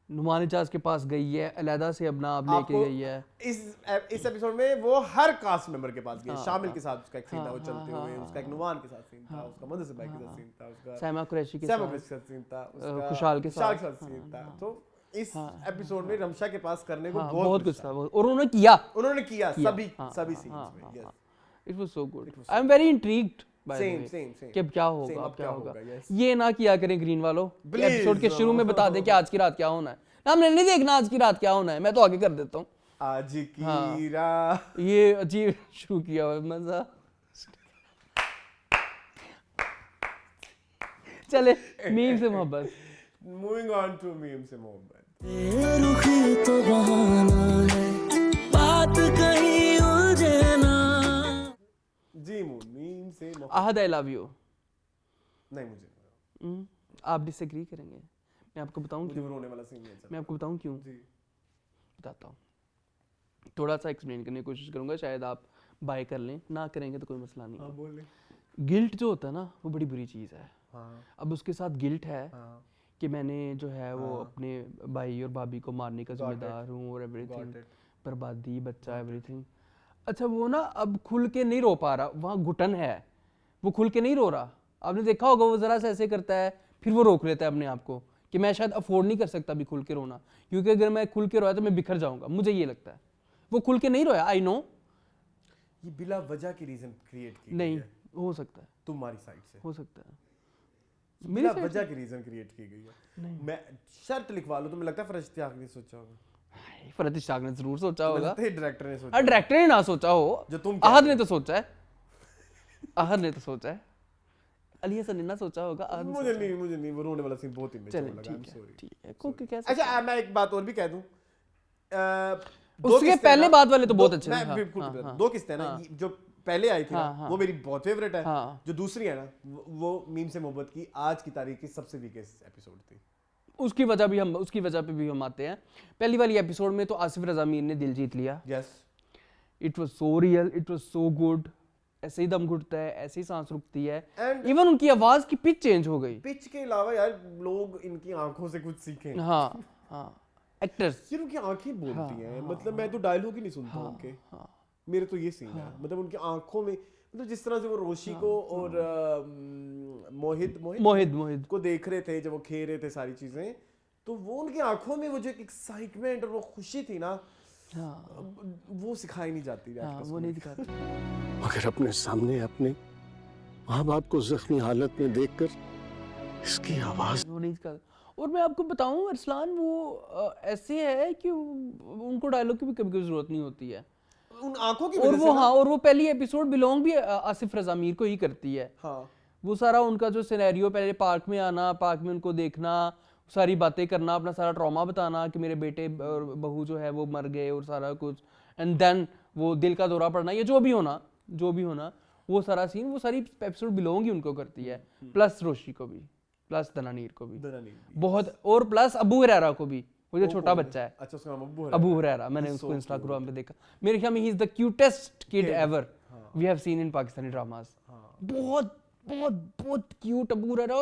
नुमान इजाज के पास गई है, अलैदा से अपना आप लेके गई है। इस एपिसोड में वो हर कास्ट मेंबर के पास गई, शामिल के साथ उसका एक सीन था वो चलते हुए, उसका एक नुमान के साथ सीन था, उसका मंजिल से भाई के साथ सीन था, उसका साइमा कुरैशी के साथ सीन था, उसका खुशहाल के साथ सीन था। तो इस एपिसोड में रमशा के पास करने को बहुत कुछ था और उन्होंने किया सभी सीन्स में। Yes it was so good, I am very intrigued same कि अब क्या होगा, अब क्या होगा। ये ना किया करें ग्रीन वालों, एपिसोड के शुरू में बता दें कि आज की रात क्या होना है, ना हमने नहीं देखना आज की रात क्या होना है, मैं तो आगे कर देता हूँ आज की रात। ये अजीब शुरू किया हुआ मजा। चले मीम से मोहब्बत, moving on to Meem Se मोहब्बत। तो बहाना है, बात कहीं उलझे ना। जी मीम से मोहब्बत। Ahad I love you. नहीं मुझे आप डिसएग्री करेंगे, मैं आपको बताऊं क्यों, रोने वाला सीन है, मैं आपको बताऊं क्यों, बताता हूँ, थोड़ा सा एक्सप्लेन करने की कोशिश करूंगा, शायद आप बाय कर लें, ना करेंगे तो कोई मसला नहीं। हाँ बोले। गिल्ट जो होता है ना वो बड़ी बुरी चीज़ है। हाँ। अब उसके साथ गिल्ट है कि मैंने जो है वो अपने भाई और भाभी को मारने का जिम्मेदार हूँ और एवरीथिंग, बर्बादी, बच्चा, एवरीथिंग। अच्छा वो ना अब खुल के नहीं रो पा रहा, वहाँ घुटन है, वो खुल के नहीं रो रहा। आपने देखा होगा वो ज़रा सा ऐसे करता है फिर वो रोक लेता है अपने आप को कि मैं शायद अफोर्ड नहीं कर सकता अभी खुल के रोना, क्योंकि अगर मैं खुल के रोया तो मैं बिखर जाऊंगा, मुझे ये लगता है। वो खुल के नहीं रोया, आई नो ये बिला वजह की रीजन क्रिएट की नहीं हो सकता है, तुम्हारी साइड से हो सकता है, बिला वजह की रीजन क्रिएट की गई है। मैं शर्त लिखवा लूं तो मुझे लगता है फरहत इश्तियाक ने सोचा होगा, फरहत इश्तियाक ने जरूर सोचा होगा, डायरेक्टर ने सोचा, डायरेक्टर ने ना सोचा हो, जो तुम आहद ने तो सोचा है, आहद ने तो सोचा है, अली हसन ने ना सोचा होगा। मुझे नहीं वो रोने वाला सीन बहुत ही मेचूर लगा, आई एम सॉरी। ठीक है कोई कैसे। अच्छा मैं एक बात और भी कह दूं, उसके पहले बात वाले तो बहुत अच्छे हैं। दो किस्तें ना जो पहले आई थी ना वो मेरी बहुत फेवरेट है, जो दूसरी है ना वो मीम से मोहब्बत की आज की तारीख की सबसे वीकेस्ट एपिसोड थी। उसकी वजह पे भी हम आते हैं। पहली वाली एपिसोड में तो आसिफ रज़ा मीर ने दिल जीत लिया। Yes it was so real, it was so good, ऐसे ही दम घुटता है, ऐसे ही सांस रुकती है, इवन उनकी आवाज की पिच चेंज हो गई। पिच के अलावा यार लोग इनकी आंखों से कुछ सीखें। हाँ एक्टर्स यार उनकी आंखें बोलती हैं, मतलब मैं तो डायलॉग ही नहीं सुनता उनके, मेरे तो ये सीन है, मतलब उनकी आंखों में, मतलब जिस तरह से वो रोशी को और मोहित को देख रहे थे जब वो खेल रहे थे सारी चीजें, तो वो उनकी आंखों में वो जो एक्साइटमेंट और वो खुशी थी ना, वो सिखाई नहीं जाती, वो नहीं दिखाती। मगर अपने सामने अपने माँ बाप को जख्मी हालत में देखकर इसकी आवाज वो नहीं दिखाती। और मैं आपको बताऊं अरसलान वो ऐसे है कि उनको डायलॉग की भी कभी जरूरत नहीं होती है उन आंखों की और वो और वो पहली एपिसोड बिलोंग भी आसिफ रज़ा मीर को ही करती है। वो सारा उनका जो सिनेरियो, पहले पार्क में आना, पार्क में उनको देखना, सारी बातें करना, अपना सारा ट्रॉमा बताना कि मेरे बेटे और बहू जो है वो मर गए और सारा कुछ, एंड देन वो दिल का दौरा पड़ना, ये जो भी होना वो सारा सीन, वो सारी एपिसोड बिलोंग ही उनको करती है, प्लस रोशी को भी, प्लस दनानीर को भी बहुत, और प्लस अबू हुरैरा को भी वो जो छोटा बच्चा है, अच्छा उसका नाम अबू हुरैरा, मैंने उसको इंस्टाग्राम पे देखा, मेरे ख्याल में he is the cutest kid ever we have seen in Pakistani dramas. बहुत बहुत बहुत क्यूट अबू हुरैरा।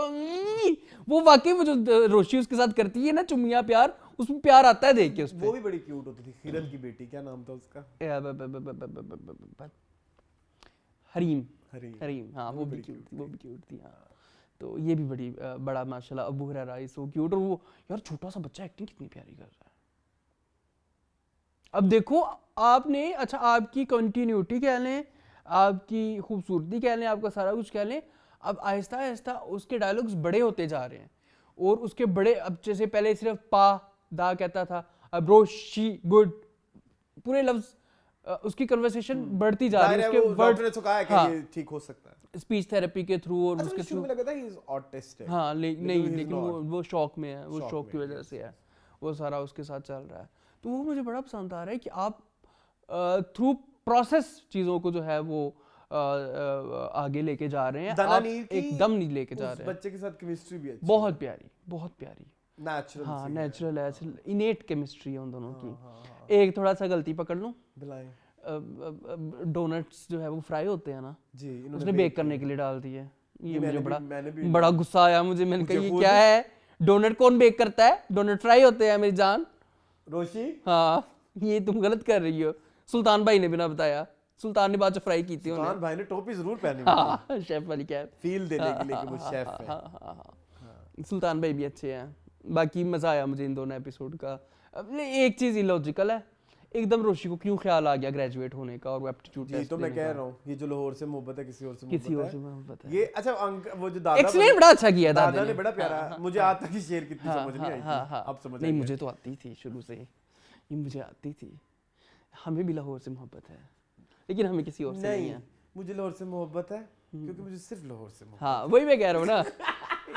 वो वाकई वो जो रोशी उसके साथ करती है ना चुम्मियां प्यार, उसमें प्यार आता है देख के उसपे। वो भी बड़ी क्यूट होती थी, हिरन की बेटी, क्या नाम था उसका? हरीम, हाँ वो भी क्यूट थी हाँ। तो ये भी बड़ा माशाल्लाह Abu Huraira is so cute. और वो यार छोटा सा बच्चा एक्टिंग कितनी प्यारी कर रहा है। अब देखो आपने, अच्छा आपकी कंटिन्यूटी कह लें, आपकी खूबसूरती कह लें, आपका सारा कुछ कह लें, अब आहिस्ता आहिस्ता उसके डायलॉग्स बड़े होते जा रहे हैं और उसके बड़े, अब जैसे पहले सिर्फ पा दा कहता था, अब रोशी गुड, पूरे लफ्ज उसकी कन्वर्सेशन बढ़ती जा रही है, उसके वर्ड ने कहा है कि ये ठीक हो सकता है स्पीच थेरेपी के थ्रू और उसके थ्रू। मुझे लगा था ही इज ऑटिस्टिक। हाँ नहीं लेकिन वो शौक में है, वो शौक की वजह से है, वो सारा उसके साथ चल रहा है। तो वो मुझे बड़ा पसंद आ रहा है कि आप थ्रू प्रोसेस चीज़ों को जो है वो आगे लेके जा रहे हैं, आप एकदम नहीं लेके जा रहे हैं। बच्चे के साथ केमिस्ट्री भी अच्छी, बहुत प्यारी नेचुरल, हाँ नेचुरल है, इनेट केमिस्ट्री है उन दोनों की। एक थोड़ा सा गलती पकड़ लूं, डोनट्स जो है वो फ्राई होते हैं ना जी, उसने बेक करने के लिए डाल दिए। ये मुझे बड़ा गुस्सा आया मुझे, मैंने कहा ये क्या है, डोनट कौन बेक करता है, डोनट फ्राई होते हैं मेरी जान रोशी। हाँ ये तुम गलत कर रही हो। सुल्तान भाई ने बिना बताया, सुल्तान ने बाद में फ्राई की थी। सुल्तान भाई ने टोपी जरूर पहनी, हाँ शेफ वाली कैप, फील देने के लिए कि वो शेफ है। सुल्तान भाई भी अच्छे हैं। बाकी मजा आया मुझे इन दोनों एपिसोड का। एक चीज इलॉजिकल है, एकदम रोशी को क्यों ख्याल आ गया ग्रेजुएट होने का और वो एप्टीट्यूड टेस्ट। तो मैं कह रहा हूँ ये जो लाहौर से मोहब्बत है किसी और से मोहब्बत है। ये अच्छा वो जो दादा एक्सप्लेन बड़ा अच्छा किया दादा ने, बड़ा प्यारा। मुझे आज तक शेर कितनी समझ नहीं आई थी, अब समझ नहीं मुझे तो आती थी शुरू से, ये मुझे आती थी। हमें भी लाहौर से मोहब्बत है लेकिन हमें किसी और से नहीं है। मुझे लाहौर से मोहब्बत है क्योंकि मुझे सिर्फ लाहौर से मोहब्बत। हाँ वही मैं कह रहा हूँ ना,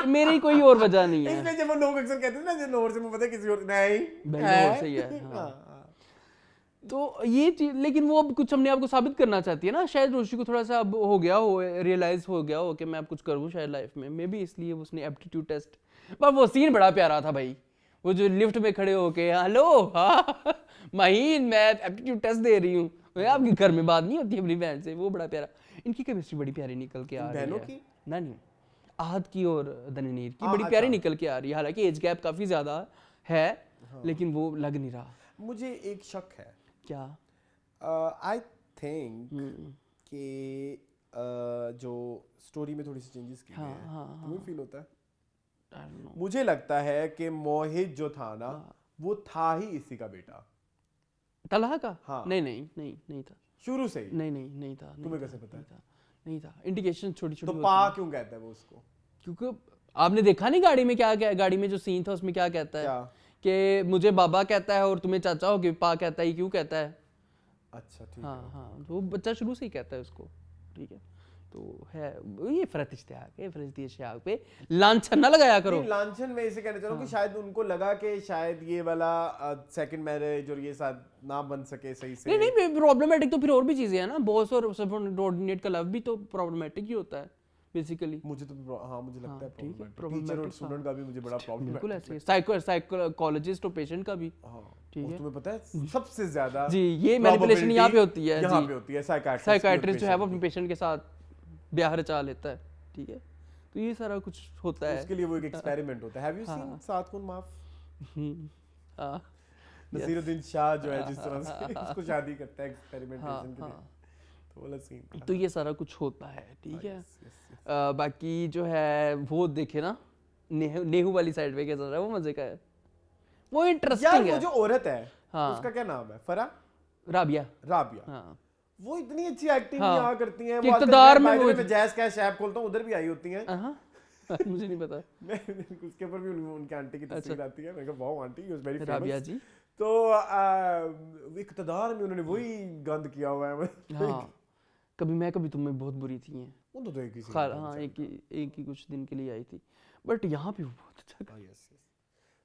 मेरी कोई और वजह नहीं है। इसलिए जब लोग अक्सर कहते हैं ना जो लाहौर से मोहब्बत है किसी और नहीं, लाहौर से ही है। तो ये चीज, लेकिन वो अब कुछ अपने आप को साबित करना चाहती है ना, शायद रोशी को थोड़ा सा अब हो गया हो, रियलाइज हो गया हो कि मैं अब कुछ करूँ शायद लाइफ में, मे बी इसलिए उसने एप्टीट्यूड टेस्ट। पर वो सीन बड़ा प्यारा था भाई, वो जो लिफ्ट में खड़े होके हेलो हाँ माहीन मैं एप्टीट्यूड टेस्ट दे रही हूँ, आपके घर में बात नहीं होती अपनी बहन से, वो बड़ा प्यारा। इनकी केमिस्ट्री बड़ी प्यारी निकल के आ रही है, नहीं आहद की और दननीर की बड़ी प्यारी निकल के आ रही है। हालांकि एज गैप काफी ज्यादा है लेकिन वो लग नहीं रहा। मुझे एक शक है। क्या? आई थिंक कि जो स्टोरी में थोड़ी सी चेंजेस की गई हैं, तुम्हें फील होता है? मुझे लगता है कि मोहित जो था ना वो था ही इसी का बेटा, तलहा का। हाँ। नहीं था शुरू से ही। नहीं था। तुम्हें कैसे पता है? नहीं था, इंडिकेशन छोटी छोटी। तो पा क्यों कहता है वो उसको? क्योंकि आपने देखा नहीं गाड़ी में क्या, गाड़ी में जो सीन था उसमें क्या कहता है कि मुझे बाबा कहता है और तुम्हें चाचा हो कि पा कहता है, क्यों कहता है? अच्छा ठीक है। हाँ तो बच्चा शुरू से ही कहता है उसको, ठीक है। तो है ये फरत इश्तियाक पे लांछन ना लगाया करो। लांछन में इसे कहना चाह रहा हूँ कि शायद उनको लगा कि शायद ये वाला सेकंड मैरिज और ये साथ ना बन सके सही से। नहीं प्रॉब्लमेटिक तो फिर और भी चीजें हैं ना, बॉस और सबऑर्डिनेट का लव भी तो प्रॉब्लमेटिक ही होता है बेसिकली। मुझे तो हाँ मुझे लगता है टीचर और स्टूडेंट का भी मुझे बड़ा प्रॉब्लम है। बिल्कुल ऐसे साइकोलॉजिस्ट और पेशेंट का भी। ठीक है, तुम्हें पता है सबसे ज्यादा जी ये मैनिपुलेशन यहाँ पे होती है। यहाँ पे होती है साइकियाट्रिस्ट जो है वो अपने पेशेंट के साथ ब्याह रचा लेता है, ठीक है। तो ये सारा कुछ होता है, उसके लिए वो एक एक्सपेरिमेंट होता है। हैव यू सीन सात खून माफ? हां नसीरुद्दीन शाह जो है जिस तरह से उसको शादी करता है एक्सपेरिमेंटेशन के लिए, तो वाला सीन। तो ये सारा कुछ होता है, ठीक है। बाकी जो है वो देखे ना नेहू वाली साइड पे कैसा है, वो मजे का है, वो इंटरेस्टिंग है। वो जो औरत है उसका क्या नाम है? फरा राबिया। हाँ वो इतनी अच्छी एक्टिंग यहाँ करती हैं। वो इक़्तिदार में मैं जैज़ का शैप खोलता हूँ, उधर भी आई होती हैं। मुझे नहीं पता। उसके ऊपर भी उनके आंटी की तस्वीर आती है। मैं कहा wow aunty you was very famous Rabia ji. तो इक़्तिदार में उन्होंने वही गंद किया हुआ है। हाँ कभी मैं कभी तुम में बहुत बुरी थी हैं। वो तो एक ही हाँ एक ही कुछ दिन के लिए आई थी, बट यहाँ पे वो बहुत अच्छा।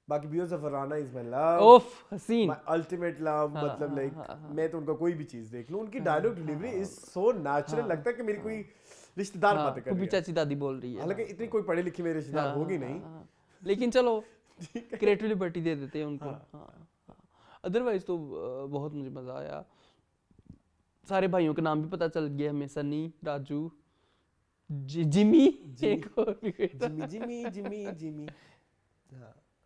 बाकी viewers of Farhana is my love, of Haseen, my ultimate love. मतलब लाइक मैं तो उनका कोई भी चीज देख लूं, उनकी dialogue delivery is so natural, लगता है कि मेरी कोई रिश्तेदार बातें कर रही है। चाची दादी बोल रही है, हालांकि इतनी कोई पढ़ी लिखी मेरी रिश्तेदार होगी नहीं, लेकिन चलो क्रिएटिव लिबर्टी दे देते हैं उनको। हाँ। अदरवाइज तो बहुत मुझे मज़ा आया। सारे भाइयों के नाम भी पता चल गया हमें, सनी, राजू, जिमी, एक और भी कोई था। जिमी।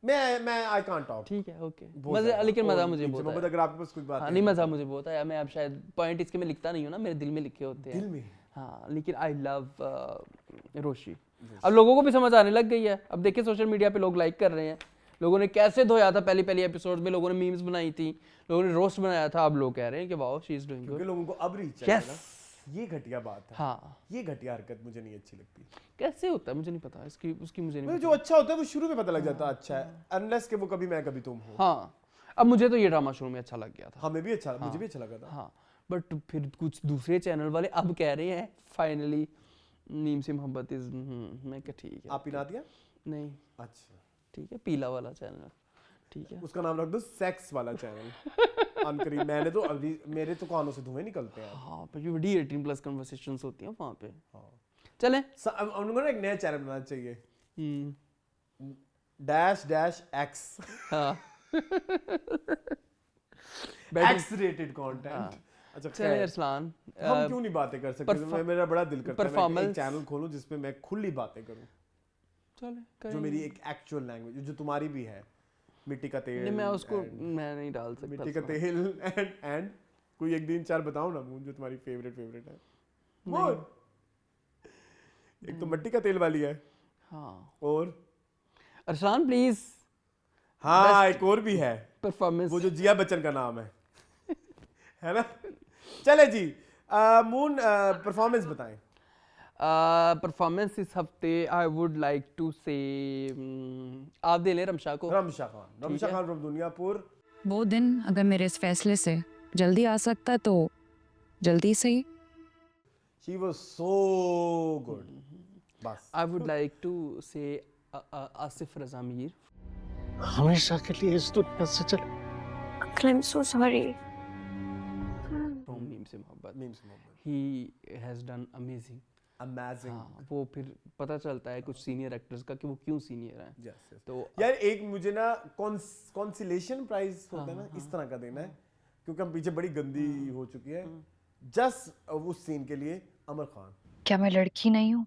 मैं आई कांट टॉक। ठीक है, ओके। मज़े, लेकिन मज़ा मुझे बहुत आया। अगर आपके पास कोई बात हाँ, नहीं मज़ा मुझे बहुत आया। मैं अब शायद पॉइंट इसके में लिखता नहीं हूँ ना, मेरे दिल में लिखे होते हैं। दिल में? हाँ, लेकिन आई लव रोशी। अब लोगों को भी समझ आने लग गई है। अब देखिए सोशल मीडिया पे लोग लाइक कर रहे हैं। लोगों ने कैसे धोया था पहली एपिसोड में, लोगों ने मीम्स बनाई थी, लोगों ने रोस्ट बनाया था। अब लोग कह रहे हैं कि wow she is doing good. क्योंकि लोगों को अब रीच है ना। ये घटिया बात है। हाँ, ये घटिया हरकत मुझे नहीं अच्छी लगती। कैसे होता है मुझे नहीं पता, इसकी उसकी मुझे नहीं पता। जो अच्छा होता है वो शुरू में पता लग जाता है अच्छा है, अनलेस कि वो कभी मैं कभी तुम हो। हाँ, अब मुझे तो ये ड्रामा शुरू में अच्छा लग गया था। हमें भी अच्छा, मुझे भी अच्छा लगा था। हाँ, बट फिर कुछ दूसरे चैनल वाले अब कह रहे हैं फाइनली मीम से मोहब्बत इज, मैं क्या ठीक है। आप पिला दिया? नहीं। अच्छा ठीक है, पीला वाला चैनल, ठीक है। उसका नाम रख दो सेक्स वाला चैनल। अनकरीब मैंने तो अभी मेरे तो कानों से धुएं निकलते हैं। हाँ, पर ये बड़ी 18+ कन्वर्सेशंस होती हैं वहाँ पे। हाँ, चलें। उनको ना एक नया चैनल बनाना चाहिए, --X। हाँ, X-rated content। अच्छा चलें अरसलान, हम क्यों नहीं बातें कर सकते? मेरा बड़ा दिल करता है मैं एक चैनल खोलूं जिसमें मैं खुली बातें करूं। चलें, जो मेरी एक एक्चुअल लैंग्वेज, जो तुम्हारी भी है। मिट्टी का तेल। नहीं, मैं उसको मैं नहीं डाल सकता। मिट्टी का तेल एंड कोई एक दिन चार बताओ ना जो तुम्हारी फेवरेट है। वो एक तो मिट्टी का तेल वाली है। हाँ, और अरसलान प्लीज। हाँ, एक और भी है परफॉर्मेंस, वो जो जिया बच्चन का नाम है ना। चले जी, मून परफॉर्मेंस बताएं। परफॉर्मेंस इस हफ्ते आई वुड लाइक टू से आप दे लें रमशा को। रमशा खान फ्रॉम दुनियापुर। वो दिन अगर मेरे इस फैसले से जल्दी आ सकता तो जल्दी सही। She was so good। बस आई वुड लाइक टू से आसिफ रज़ा मीर। हमेशा के लिए इस दुनिया से चले। Uncle, I'm so sorry। From meme Se मोहब्बत। He has done amazing. हाँ, वो फिर पता चलता है कुछ सीनियर एक्टर्स का कि वो क्यों सीनियर हैं। yes। तो यार एक मुझे ना कॉन्सिलेशन प्राइज होता है ना, इस तरह का देना है, क्योंकि हम पीछे बड़ी गंदी हो चुकी है। जस्ट उस सीन के लिए अमर खान। क्या मैं लड़की नहीं हूँ?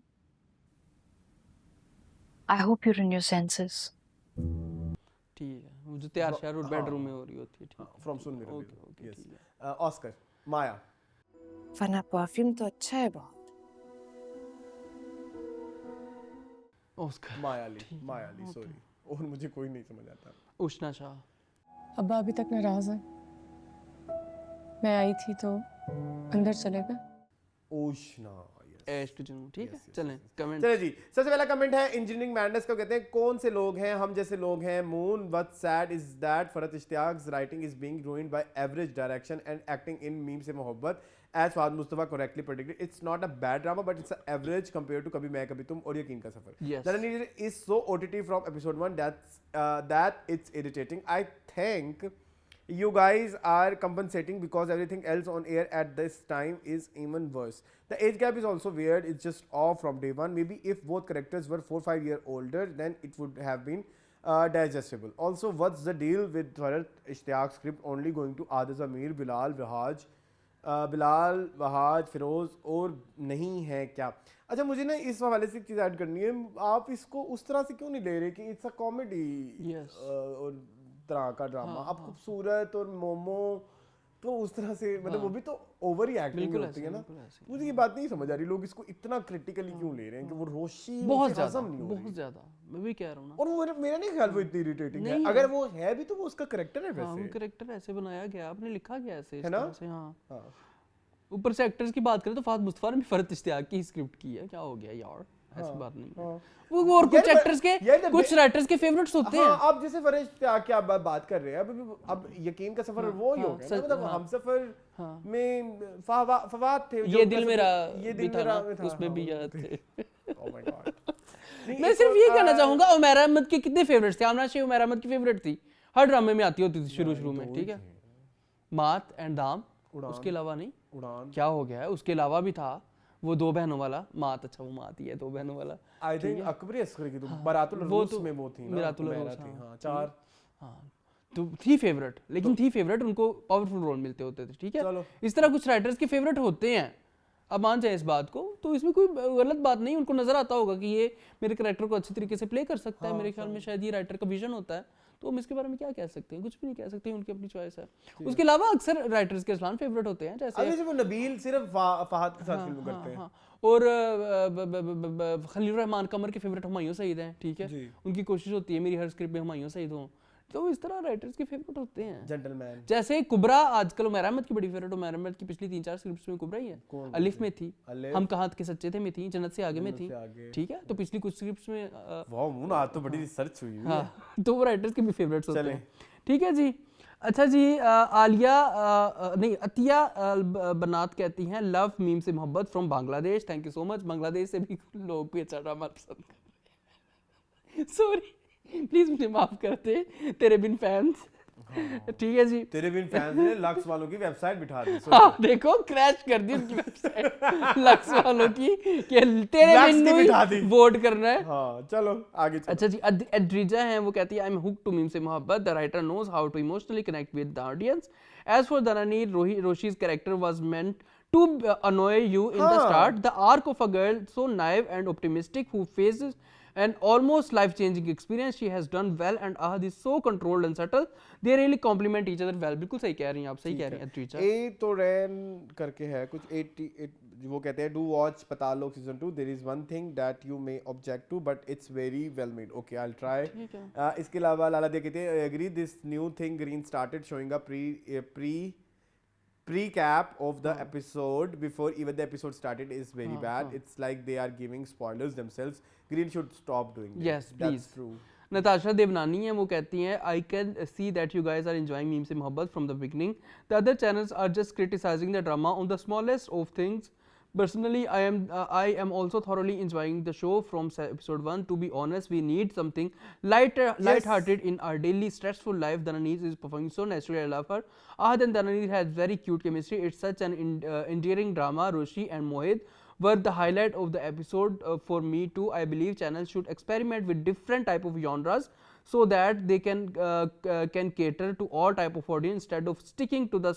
I hope you're in your senses। ठीक है, वो जो तैयार शायर और बेडरूम में हो रही होती है। ठीक, फ्रॉम सुन मेरा ओके, यस। ऑस्कर माया। वरना परफ्यूम तो अच्छा है बहुत। ऑस्कर मायाली सॉरी, और मुझे कोई नहीं समझ आता। उष्णा शाह। अब्बा अभी तक नाराज है। मैं आई थी तो अंदर चले गए। उष्णा ऐश टू जनू। ठीक है, चलें कमेंट। चलिए जी, सबसे पहला कमेंट है इंजीनियरिंग मैडनेस को कहते हैं कौन से लोग हैं हम जैसे लोग हैं। Moon what's sad is that Farhat Ishtiaq's writing is being ruined by average direction and acting in Meem Se Mohabbat. as Fahad Mustafa correctly predicted, it's not a bad drama but it's an average compared to कभी मैं कभी तुम और यकीन का सफर। Yes। The narrator is so OTT from episode 1 that it's irritating। I think you guys are compensating because everything else on air at this time is even worse। The age gap is also weird, it's just off from day one। Maybe if both characters were 4-5 years older then it would have been digestible। Also what's the deal with Farhat Ishtiaq's script only going to Adil Zamir, Bilal Wahaj Firoz और नहीं है क्या? अच्छा, मुझे ना इस हवाले से एक चीज़ ऐड करनी है। आप इसको उस तरह से क्यों नहीं ले रहे कि इट्स अ कॉमेडी और तरह का ड्रामा। आप खूबसूरत और मोमो तो उस तरह से मतलब वो भी तो ओवर ही एक्टिंग होती है ना। मुझे ये बात नहीं समझ आ रही लोग इसको इतना क्रिटिकली क्यों ले रहे हैं कि वो रोशी बहुत ज़्यादा मैं भी कह रहा हूँ ना। और वो मेरा नहीं ख्याल वो इतनी इरिटेटिंग है। अगर वो है भी तो वो उसका कैरेक्टर है वैसे। हाँ, वो कैरेक्टर ऐसे बनाया गया, आपने लिखा गया ऐसे है ना। हाँ, ऊपर से एक्टर्स की बात करें तो फाहद मुस्तफा ने भी फरहत इश्तियाक की स्क्रिप्ट की है। क्या हो गया यार, ऐसी बात नहीं है। वो और कुछ एक्टर्स के कुछ राइटर्स के फेवरेट्स होते हैं। अब जैसे फरहत इश्तियाक की आप बात कर रहे हैं, अब यकीन का सफर वो ही हो गया ना। मतलब हमसफर में फवाद थे, ये दिल मेरा उसमें भी याद थे। Oh my God. मैं सिर्फ ये कहना चाहूंगा, उमैरा अहमद के कितने फेवरेट्स थे। आमना शेख उमैरा अहमद की फेवरेट थी, हर ड्रामे में आती होती थी शुरू में। ठीक है, मात एंड दाम, उसके अलावा नहीं। उड़ान क्या हो गया है, उसके अलावा भी था वो दो बहनों वाला मात, अच्छा वो मात ही है, दो बहनों वाला। आई थिंक अकबरी असगरी की तो बारातुल रूस में वो थी ना, मिरातुल हुमैरा रूस, थी, हाँ। हाँ 4 हाँ तो थी फेवरेट, लेकिन थी फेवरेट, उनको पावरफुल रोल मिलते होते थे, ठीक है। चलो। इस तरह कुछ राइटर्स के फेवरेट होते हैं, अब मान जाए इस बात को, तो इसमें कोई गलत बात नहीं, उनको नजर आता होगा कि ये मेरे कैरेक्टर को अच्छी तरीके से प्ले कर सकता है, मेरे ख्याल में शायद ये राइटर का विजन होता है, तो हम इसके बारे में क्या कह सकते हैं, कुछ भी नहीं कह सकते, उनकी अपनी चॉइस है। उसके अलावा अक्सर राइटर्स के असलान फेवरेट होते हैं, जैसे अभी वो नबील सिर्फ फहद के साथ फिल्म करते हैं। हाँ, और खलील रहमान कमर के फेवरेट हुमायूं सईद हैं, ठीक है, उनकी कोशिश होती है मेरी हर स्क्रिप्ट में हुमायूं सईद हों, तो इस तरह राइटर्स के फेवरेट होते हैं। जेंटलमैन जैसे कुबरा आजकल उमैर अहमद की बड़ी फेवरेट, उमैर अहमद की पिछली 3-4 स्क्रिप्ट्स में कुबरा ही है। अलिफ में थी, हम कहाँ के सच्चे थे में थी, जन्नत से आगे में थी, ठीक है, तो पिछली कुछ स्क्रिप्ट्स में वाह मुन आज तो बड़ी रिसर्च हुई है। हाँ, तो वो राइटर्स के भी फेवरेट्स होते हैं, ठीक है जी। अच्छा जी, आलिया नहीं अतिया बनात कहती हैं love meme Se Mohabbat from Bangladesh, thank you so much. Bangladesh से भी लोग भी अच्छा ड्रामा पसंद कर रहे हैं, सॉरी प्लीज मुझे माफ करते, तेरे बिन फैंस, ठीक है जी। तेरे बिन फैंस ने लक्स वालों की वेबसाइट बिठा दी, हाँ देखो क्रैश कर दी उनकी वेबसाइट लक्स वालों की, कि तेरे बिन ही वोट करना है। हाँ चलो आगे चलो। अच्छा जी, एड्रिजा है, वो कहती है I am hooked to Meem Se Mohabbat, the writer knows how to emotionally connect with the audience, as for Dananeer Roshi's character was meant to annoy you in the start, the arc of a girl so naive and optimistic who faces an almost life-changing experience, she has done well, and Ahad is so controlled and subtle, they really complement each other well। बिल्कुल सही कह रही हैं आप, सही कह रही हैं एड्रिजा। ए तो रैन करके है कुछ 88, वो कहते हैं do watch Paatal Lok season 2, there is one thing that you may object to but it's very well made, okay I will try. इसके अलावा लाला दे कहते हैं agree this new thing Green started showing a pre-cap of the episode before even the episode started is very bad. It's like they are giving spoilers themselves. Green should stop doing it. Yes, that's please. true. Natasha Devnani है, वो कहती हैं I can see that you guys are enjoying Meem Se Mohabbat from the beginning, the other channels are just criticising the drama on the smallest of things. Personally, I am also thoroughly enjoying the show from episode 1. To be honest, we need something light-hearted in our daily stressful life. Dananeez is performing so naturally. I love her. Ahad and Dananeez has very cute chemistry. It's such an endearing drama. Roshi and Mohit were the highlight of the episode for me too. I believe channels should experiment with different type of genres so that they can cater to all type of audience instead of sticking to the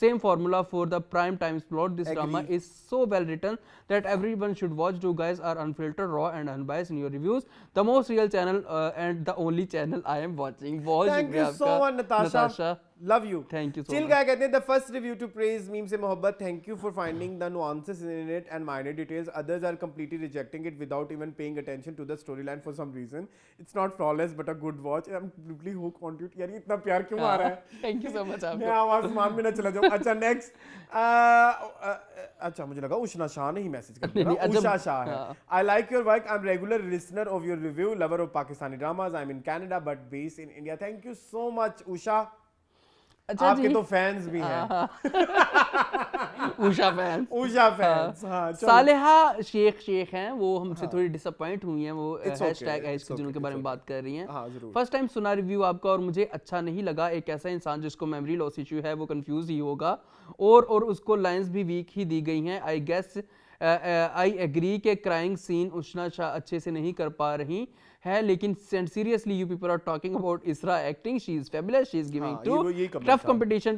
same formula for the prime time slot. This drama is so well written that everyone should watch. You guys are unfiltered, raw and unbiased in your reviews. The most real channel and the only channel I am watching. Thank you so much Natasha. Love you. Thank you so Chill much. guy कहते हैं the first review to praise Meme Se Mohabbat. Thank you for finding the nuances in it and minor details. Others are completely rejecting it without even paying attention to the storyline for some reason. It's not flawless but a good watch. I'm completely hooked on it. यार ये इतना प्यार क्यों आ रहा है? Thank you so much आपको। मैं आसमान में ना चला जाऊँ। अच्छा next. अच्छा मुझे लगा उषा शाह ने ही मैसेज कर दिया। उषा शाह है। I like your work. I'm regular listener of your review. Lover of Pakistani dramas. I'm in Canada but based in India. Thank you so much Usha. अच्छा आपके तो फैंस भी हैं। Usha fans, Usha fans. हाँ, सालेहा शेख हैं, वो हमसे थोड़ी डिसअपॉइंट हुई हैं, वो हैशटैग ऐश के जुनून के बारे में बात कर रही हैं। फर्स्ट टाइम सुना रिव्यू आपका और मुझे अच्छा नहीं लगा। एक ऐसा इंसान जिसको मेमोरी लॉस इशू है वो कंफ्यूज ही होगा, और उसको लाइंस भी वीक ही दी गई हैं। आई गेस आई एग्री के क्राइंग सीन उषा शाह अच्छे से नहीं कर पा रही है, लेकिन seriously you people are talking about Isra acting, she is fabulous, she is giving tough competition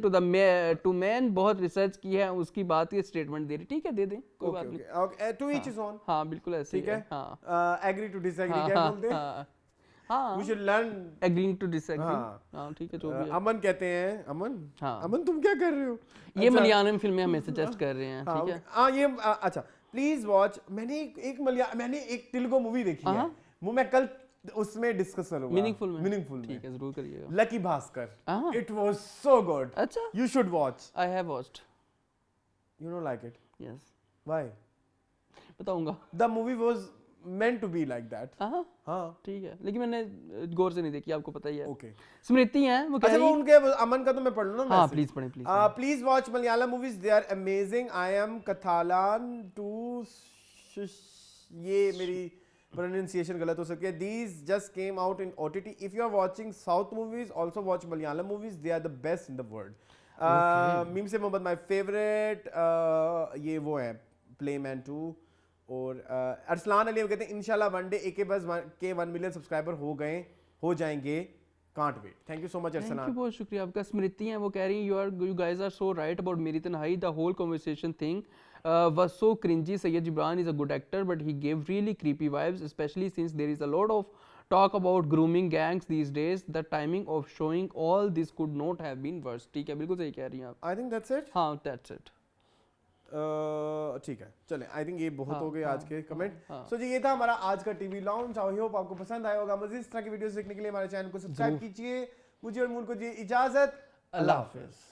to man. बहुत रिसर्च की है, उसकी बात ये स्टेटमेंट दे रही, ठीक है दे दें, कोई बात नहीं। Okay to each his own. हां बिल्कुल ऐसे ठीक है। हां एग्री टू डिसएग्री क्या बोलते हैं? हां we should learn agreeing to disagree. हां ठीक है, जो भी है। अमन कहते हैं, अमन तुम क्या कर रहे हो? ये मलयालम फिल्में हमें सजेस्ट कर रहे हैं, ठीक है। हां ये अच्छा प्लीज वॉच। मैंने एक तेलुगु मूवी देखी है, वो मैं कल उसमें डिस्कस करूंगा। मीनिंगफुल ठीक है, जरूर करिएगा। Lucky Bhaskar, it was so good. अच्छा, you should watch. I have watched. You don't like it? Yes. Why? बताऊंगा। The movie was meant to be like that. हाँ ठीक है, लेकिन मैंने गौर से नहीं देखी, आपको पता ही है। Okay. स्मृति हैं वो अच्छा वो उनके अमन का तो मैं पढ़ लूँ ना। हाँ प्लीज पढ़ें please. Please watch Malayalam movies, they are amazing. I am Kathalan too, ये मेरी pronunciation गलत हो सकती है। These just came out in OTT. If you are watching South movies, also watch Malayalam movies. They are the best in the world. Meme से मोहब्बत my favorite. ये वो है प्ले मैन 2 और अरसलान अली कहते हैं इंशाल्लाह वन डे AK बस के 1 मिलियन सब्सक्राइबर हो जाएंगे, can't wait. Thank you so much thank you, Arsalan. बहुत शुक्रिया आपका। स्मृति हैं वो कह रही हैं you guys are so right about Meri Tanhai, the whole conversation thing was so cringy. Sayyid Gibran is a good actor but he gave really creepy vibes, especially since there is a lot of talk about grooming gangs these days. The timing of showing all this could not have been worse. ठीक है, बिल्कुल सही कह रही हैं आप। I think that's it. हाँ, that's it. ठीक है, चलें, आई थिंक ये बहुत हो गए आज के कमेंट। हाँ। सो जी, ये था हमारा आज का टीवी लॉन्च। आई होप आपको पसंद आया होगा। मज़ीद इस तरह की वीडियोस देखने के लिए हमारे चैनल को सब्सक्राइब कीजिए। मुझे और मून को दीजिए इजाजत। अल्लाह हाफिज़।